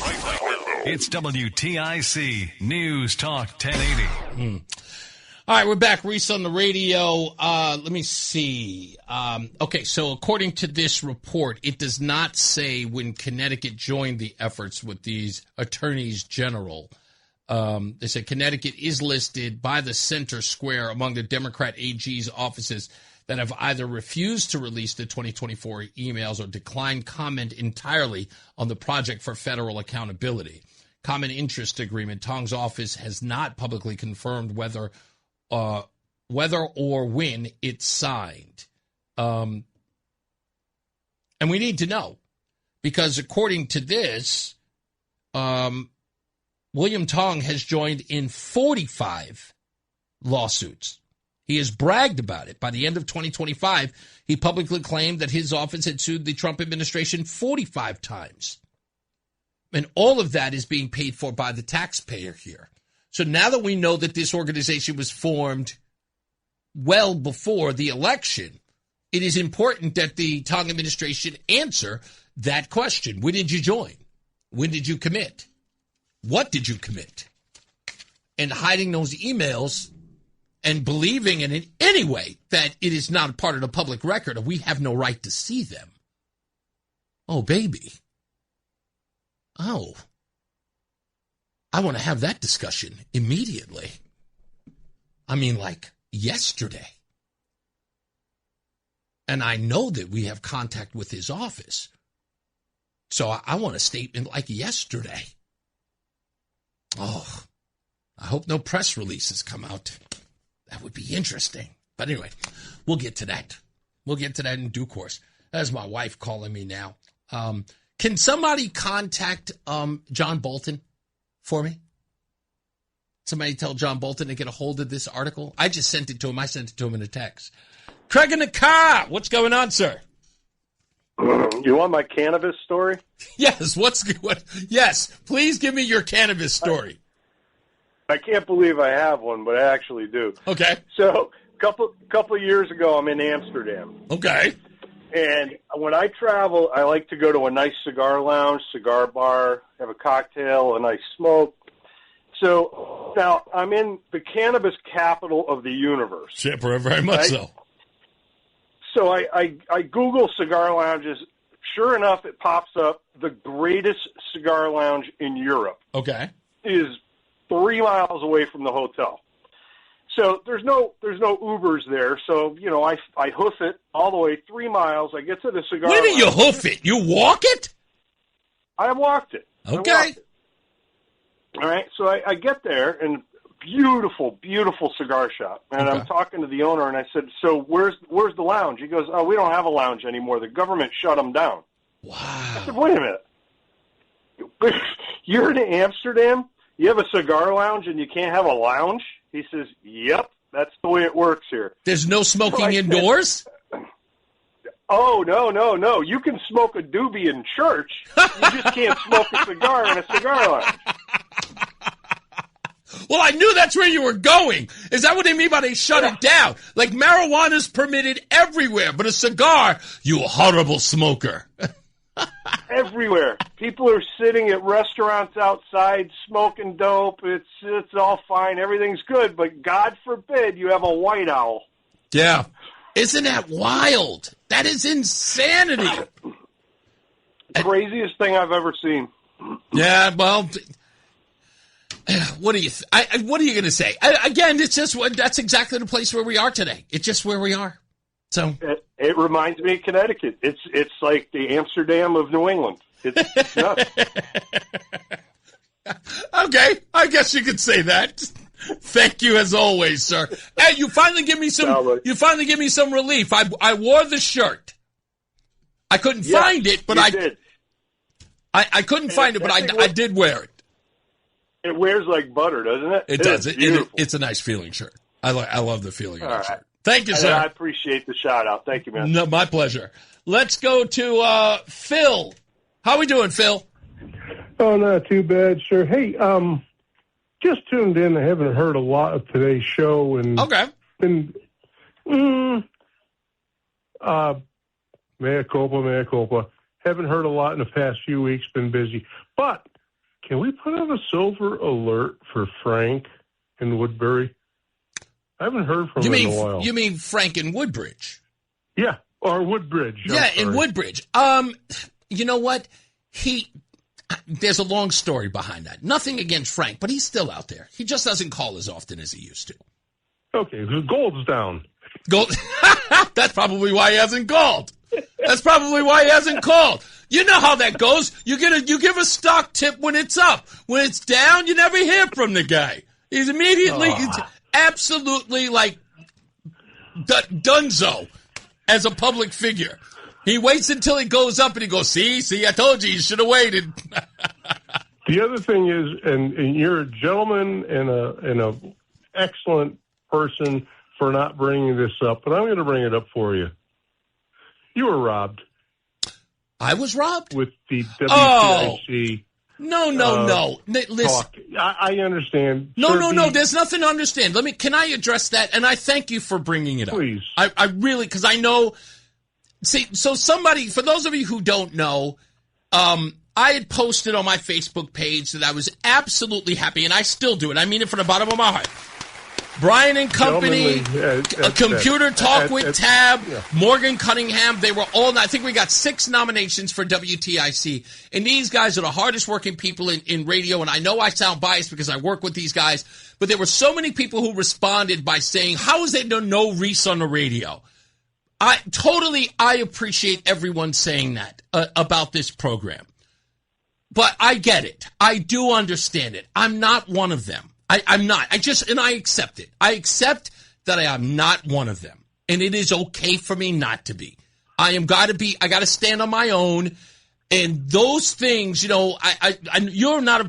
It's WTIC News Talk 1080. All right, we're back. Reese on the radio. Let me see. Okay, so according to this report, it does not say when Connecticut joined the efforts with these attorneys general. They said Connecticut is listed by the Center Square among the Democrat AG's offices that have either refused to release the 2024 emails or declined comment entirely on the Project for Federal Accountability. common interest agreement. Tong's office has not publicly confirmed whether or when it's signed. And we need to know, because according to this, William Tong has joined in 45 lawsuits. He has bragged about it. By the end of 2025, he publicly claimed that his office had sued the Trump administration 45 times. And all of that is being paid for by the taxpayer here. So now that we know that this organization was formed well before the election, it is important that the Tong administration answer that question. When did you join? When did you commit? What did you commit? And hiding those emails and believing in any way that it is not a part of the public record, or we have no right to see them. Oh, baby. Oh. I want to have that discussion immediately. I mean, like yesterday. And I know that we have contact with his office. So I want a statement like yesterday. Oh, I hope no press releases come out. That would be interesting. But anyway, we'll get to that. We'll get to that in due course. That's my wife calling me now. Can somebody contact John Bolton for me? Somebody tell John Bolton to get a hold of this article. I just sent it to him. I sent it to him in a text. Craig in the car. What's going on, sir? You want my cannabis story? Yes. Yes. Please give me your cannabis story. I can't believe I have one, but I actually do. Okay. So, couple of years ago, I'm in Amsterdam. Okay. And when I travel, I like to go to a nice cigar lounge, cigar bar, have a cocktail, a nice smoke. So now I'm in the cannabis capital of the universe. Yeah, very much right? so. So I Google cigar lounges. Sure enough, it pops up. The greatest cigar lounge in Europe. Okay. Is 3 miles away from the hotel. So there's no Ubers there. So, you know, I hoof it all the way 3 miles. I get to the cigar What do you mean lounge. you hoof it? You walk it? I walked it. Okay. All right. So I get there, and beautiful, beautiful cigar shop. And I'm talking to the owner, and I said, so where's the lounge? He goes, oh, we don't have a lounge anymore. The government shut them down. Wow. I said, wait a minute. You're in Amsterdam? You have a cigar lounge and you can't have a lounge? He says, yep, that's the way it works here. There's no smoking indoors? Oh, no. You can smoke a doobie in church. You just can't smoke a cigar in a cigar lounge. Well, I knew that's where you were going. Is that what they mean by they shut it down? Like marijuana's permitted everywhere, but a cigar, you horrible smoker. Everywhere. People are sitting at restaurants outside smoking dope. It's all fine. Everything's good, but God forbid you have a white owl. Yeah. Isn't that wild? That is insanity. Craziest thing I've ever seen. Yeah, well, what are you going to say? Again, it's just that's exactly the place where we are today. It's just where we are. So it reminds me of Connecticut. It's like the Amsterdam of New England. It's nuts. Okay, I guess you could say that. Thank you as always, sir. Hey, you finally give me some. You finally give me some relief. I wore the shirt. I couldn't find it, but I did. I couldn't find it, but I did wear it. It wears like butter, doesn't it? It does. It's a nice feeling shirt. I love the feeling of that shirt. Thank you, sir. I appreciate the shout out. Thank you, man. No, my pleasure. Let's go to Phil. How we doing, Phil? Oh, not too bad, sir. Hey, just tuned in. I haven't heard a lot of today's show, and been mea culpa. Haven't heard a lot in the past few weeks. Been busy, but can we put out a silver alert for Frank in Woodbury? I haven't heard from him in a while. You mean Frank in Woodbridge? Yeah, or Woodbridge. Yeah, in Woodbridge. You know what? There's a long story behind that. Nothing against Frank, but he's still out there. He just doesn't call as often as he used to. Okay, the gold's down. That's probably why he hasn't called. You know how that goes. You give a stock tip when it's up. When it's down, you never hear from the guy. He's immediately absolutely like dunzo as a public figure. He waits until he goes up and he goes, see, I told you should have waited. The other thing is, and you're a gentleman and a excellent person for not bringing this up, but I'm going to bring it up for you. You were robbed. I was robbed? With the WTIC. No. Listen. Talk. I understand. No. There's nothing to understand. Can I address that? And I thank you for bringing it up. Please. I really, because I know. See, so somebody, for those of you who don't know, I had posted on my Facebook page that I was absolutely happy, and I still do it. I mean it from the bottom of my heart. Brian and Company, a Computer Talk with Tab, Morgan Cunningham, they were all, I think we got 6 nominations for WTIC. And these guys are the hardest working people in radio. And I know I sound biased because I work with these guys, but there were so many people who responded by saying, how is there no Reese on the radio? I appreciate everyone saying that about this program. But I get it. I do understand it. I'm not one of them. I'm not. I accept it. I accept that I am not one of them. And it is okay for me not to be. I got to stand on my own. And those things, you're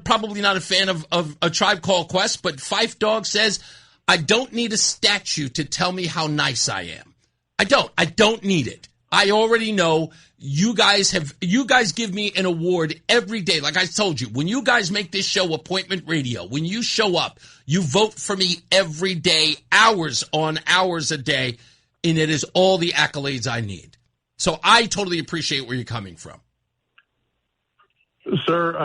probably not a fan of A Tribe Called Quest, but Phife Dawg says, I don't need a statue to tell me how nice I am. I don't need it. I already know you guys give me an award every day. Like I told you, when you guys make this show Appointment Radio, when you show up, you vote for me every day, hours on hours a day, and it is all the accolades I need. So I totally appreciate where you're coming from. Sir,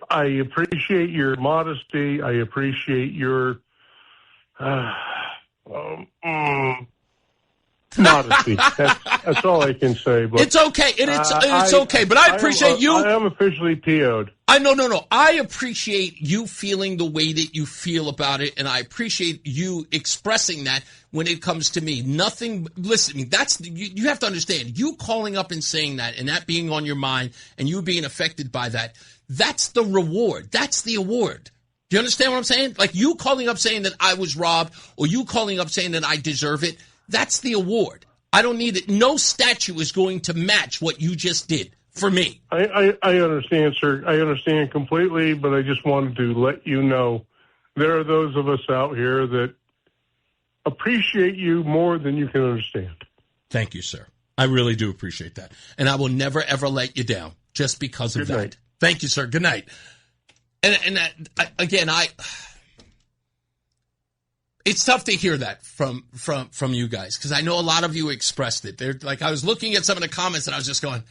I appreciate your modesty. I appreciate your modesty. That's all I can say. But it's okay. It's okay. But I appreciate you. I am officially PO'd. No. I appreciate you feeling the way that you feel about it, and I appreciate you expressing that when it comes to me. Nothing. Listen, you have to understand. You calling up and saying that, and that being on your mind, and you being affected by that. That's the reward. That's the award. Do you understand what I'm saying? Like you calling up saying that I was robbed, or you calling up saying that I deserve it. That's the award. I don't need it. No statue is going to match what you just did for me. I understand, sir. I understand completely, but I just wanted to let you know there are those of us out here that appreciate you more than you can understand. Thank you, sir. I really do appreciate that. And I will never, ever let you down just because of that. Night. Thank you, sir. Good night. And again, it's tough to hear that from you guys because I know a lot of you expressed it. They're like, I was looking at some of the comments and I was just going,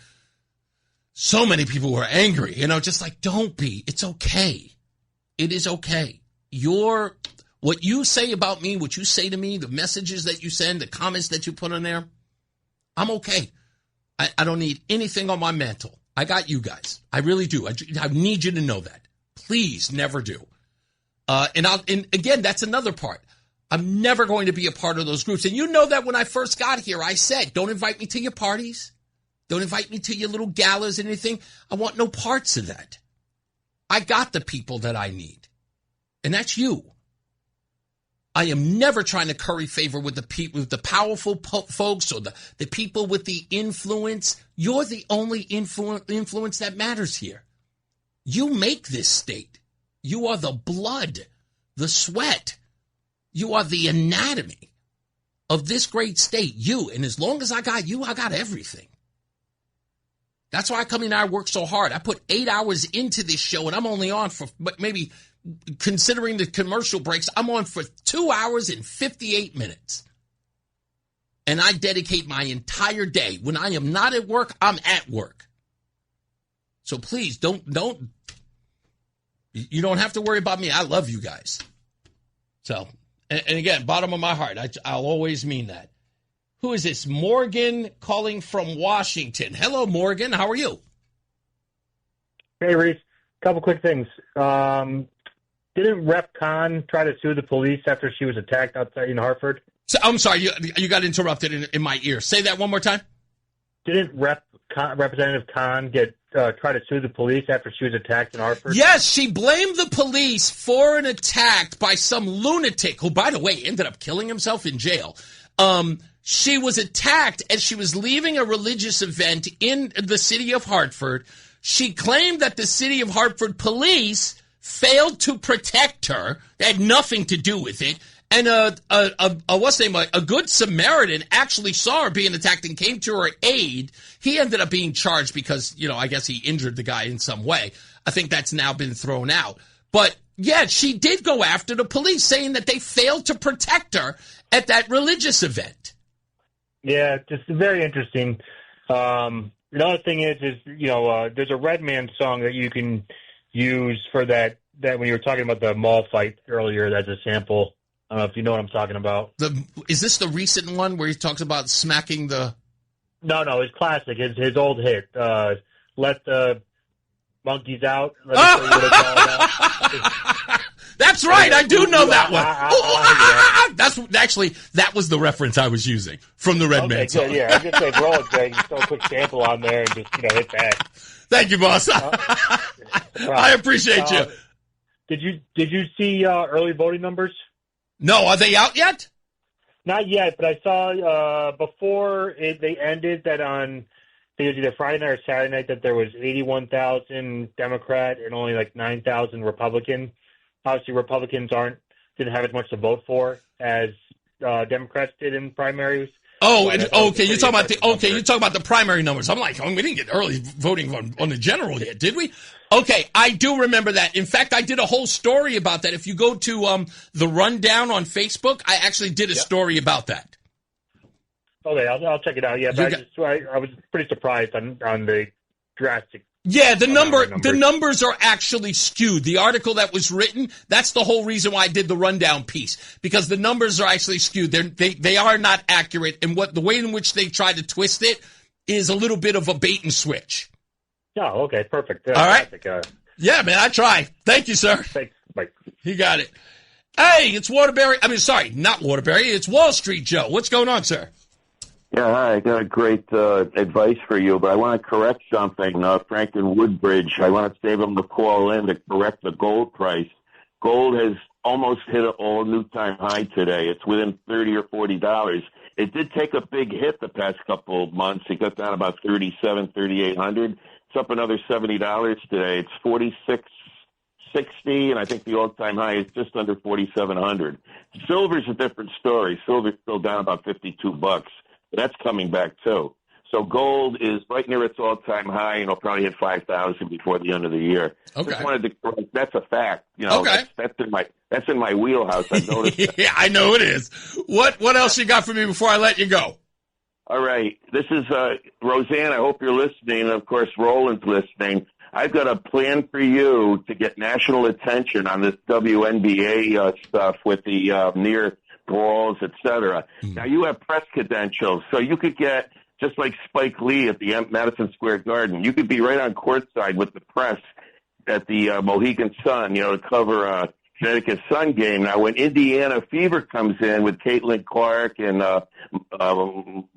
so many people were angry. Just like, don't be. It's okay. It is okay. What you say about me, what you say to me, the messages that you send, the comments that you put on there, I'm okay. I don't need anything on my mantle. I got you guys. I really do. I need you to know that. Please never do. And again, that's another part. I'm never going to be a part of those groups. And you know that when I first got here, I said, don't invite me to your parties. Don't invite me to your little galas and anything. I want no parts of that. I got the people that I need. And that's you. I am never trying to curry favor with the people, with the powerful folks or the people with the influence. You're the only influence that matters here. You make this state. You are the blood, the sweat. You are the anatomy of this great state. You. And as long as I got you, I got everything. That's why I come in and I work so hard. I put 8 hours into this show, and I'm only on for maybe, considering the commercial breaks, I'm on for 2 hours and 58 minutes. And I dedicate my entire day. When I am not at work, I'm at work. So please, you don't have to worry about me. I love you guys. So, and again, bottom of my heart, I'll always mean that. Who is this? Morgan calling from Washington. Hello, Morgan. How are you? Hey, Reese. Couple quick things. Didn't Rep Khan try to sue the police after she was attacked outside in Hartford? So, I'm sorry, you got interrupted in my ear. Say that one more time. didn't Representative Khan get try to sue the police after she was attacked in Hartford? Yes, she blamed the police for an attack by some lunatic who, by the way, ended up killing himself in jail. She was attacked as she was leaving a religious event in the city of Hartford. She claimed that the city of Hartford police failed to protect her. They had nothing to do with it. And a good Samaritan actually saw her being attacked and came to her aid. He ended up being charged because, I guess he injured the guy in some way. I think that's now been thrown out. But, yeah, she did go after the police, saying that they failed to protect her at that religious event. Yeah, just very interesting. Another thing is there's a Redman song that you can use for that when you were talking about the mall fight earlier. That's a sample. I don't know if you know what I'm talking about. Is this the recent one where he talks about smacking the... No, his classic, his old hit. Let the monkeys out. That's right, I do know that one. That was the reference I was using from the Redman song. Yeah, I was just saying, roll it, Greg. Just throw a quick sample on there and just hit that. Thank you, boss. I appreciate you. Did you see early voting numbers? No, are they out yet? Not yet, but I saw before they ended that on it was either Friday night or Saturday night that there was 81,000 Democrat and only like 9,000 Republican. Obviously, Republicans didn't have as much to vote for as Democrats did in primaries. Oh, okay. You're talking about the primary numbers. I'm like, we didn't get early voting on the general yet, did we? Okay, I do remember that. In fact, I did a whole story about that. If you go to the Rundown on Facebook, I actually did a story about that. Okay, I'll check it out. Yeah, but I was pretty surprised on the drastic. Yeah, the numbers are actually skewed. The article that was written, that's the whole reason why I did the Rundown piece, because the numbers are actually skewed. They are not accurate, and the way in which they try to twist it is a little bit of a bait and switch. Oh, okay, perfect. All right. Yeah, man, I try. Thank you, sir. Thanks. Bye. You got it. Hey, it's Waterbury. Not Waterbury. It's Wall Street Joe. What's going on, sir? Yeah, hi. I got a great advice for you, but I want to correct something. Frank in Woodbridge, I want to save him to call in to correct the gold price. Gold has almost hit an all-new-time high today. It's within $30 or $40. It did take a big hit the past couple of months. It got down about $3,800. It's up another $70 today. It's $46.60, and I think the all-time high is just under $4,700. Silver's a different story. Silver's still down about $52. But that's coming back too. So gold is right near its all-time high, and it'll probably hit 5,000 before the end of the year. Okay. Just wanted to correct. That's a fact. Okay. That's in my wheelhouse. I noticed. Yeah, I know it is. What else you got for me before I let you go? All right. This is Rozan. I hope you're listening. And of course, Roland's listening. I've got a plan for you to get national attention on this WNBA stuff with the near brawls, etc. Now, you have press credentials, so you could get, just like Spike Lee at the Madison Square Garden, you could be right on courtside with the press at the Mohegan Sun, to cover a Connecticut Sun game. Now, when Indiana Fever comes in with Caitlin Clark and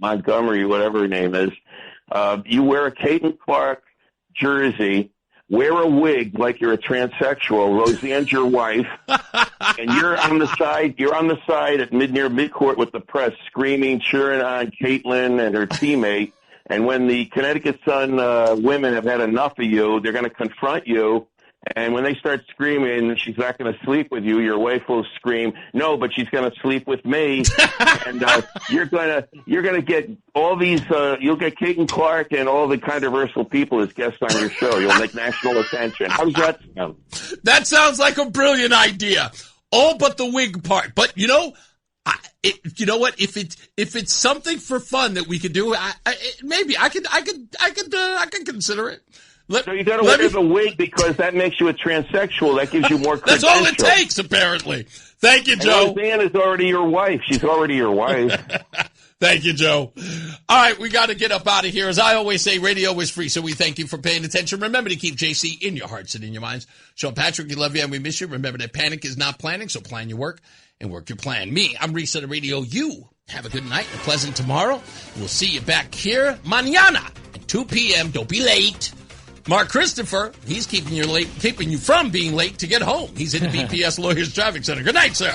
Montgomery, whatever her name is, you wear a Caitlin Clark jersey, wear a wig like you're a transsexual, Roseanne's your wife, and you're on the side at near midcourt with the press, screaming, cheering on Caitlin and her teammate. And when the Connecticut Sun women have had enough of you, they're going to confront you. And when they start screaming, she's not going to sleep with you, your wife will scream, no, but she's going to sleep with me. And you're going to get all these, you'll get Caitlin Clark and all the controversial people as guests on your show. You'll make national attention. How does that sound? That sounds like a brilliant idea. All but the wig part. But you know what? If it's something for fun that we could do, maybe I could consider it. So you got to wear the wig because that makes you a transsexual. That gives you more credentials. That's all it takes, apparently. Thank you, Joe. Roseanne is already your wife. She's already your wife. Thank you, Joe. All right, we got to get up out of here. As I always say, radio is free, so we thank you for paying attention. Remember to keep JC in your hearts and in your minds. Sean Patrick, we love you and we miss you. Remember that panic is not planning, so plan your work and work your plan. Me, I'm Reese on the radio. You Have a good night, a pleasant tomorrow. We'll see you back here mañana at 2 p.m. Don't be late. Mark Christopher, he's keeping you from being late to get home. He's in the BPS Lawyers Traffic Center. Good night, sir.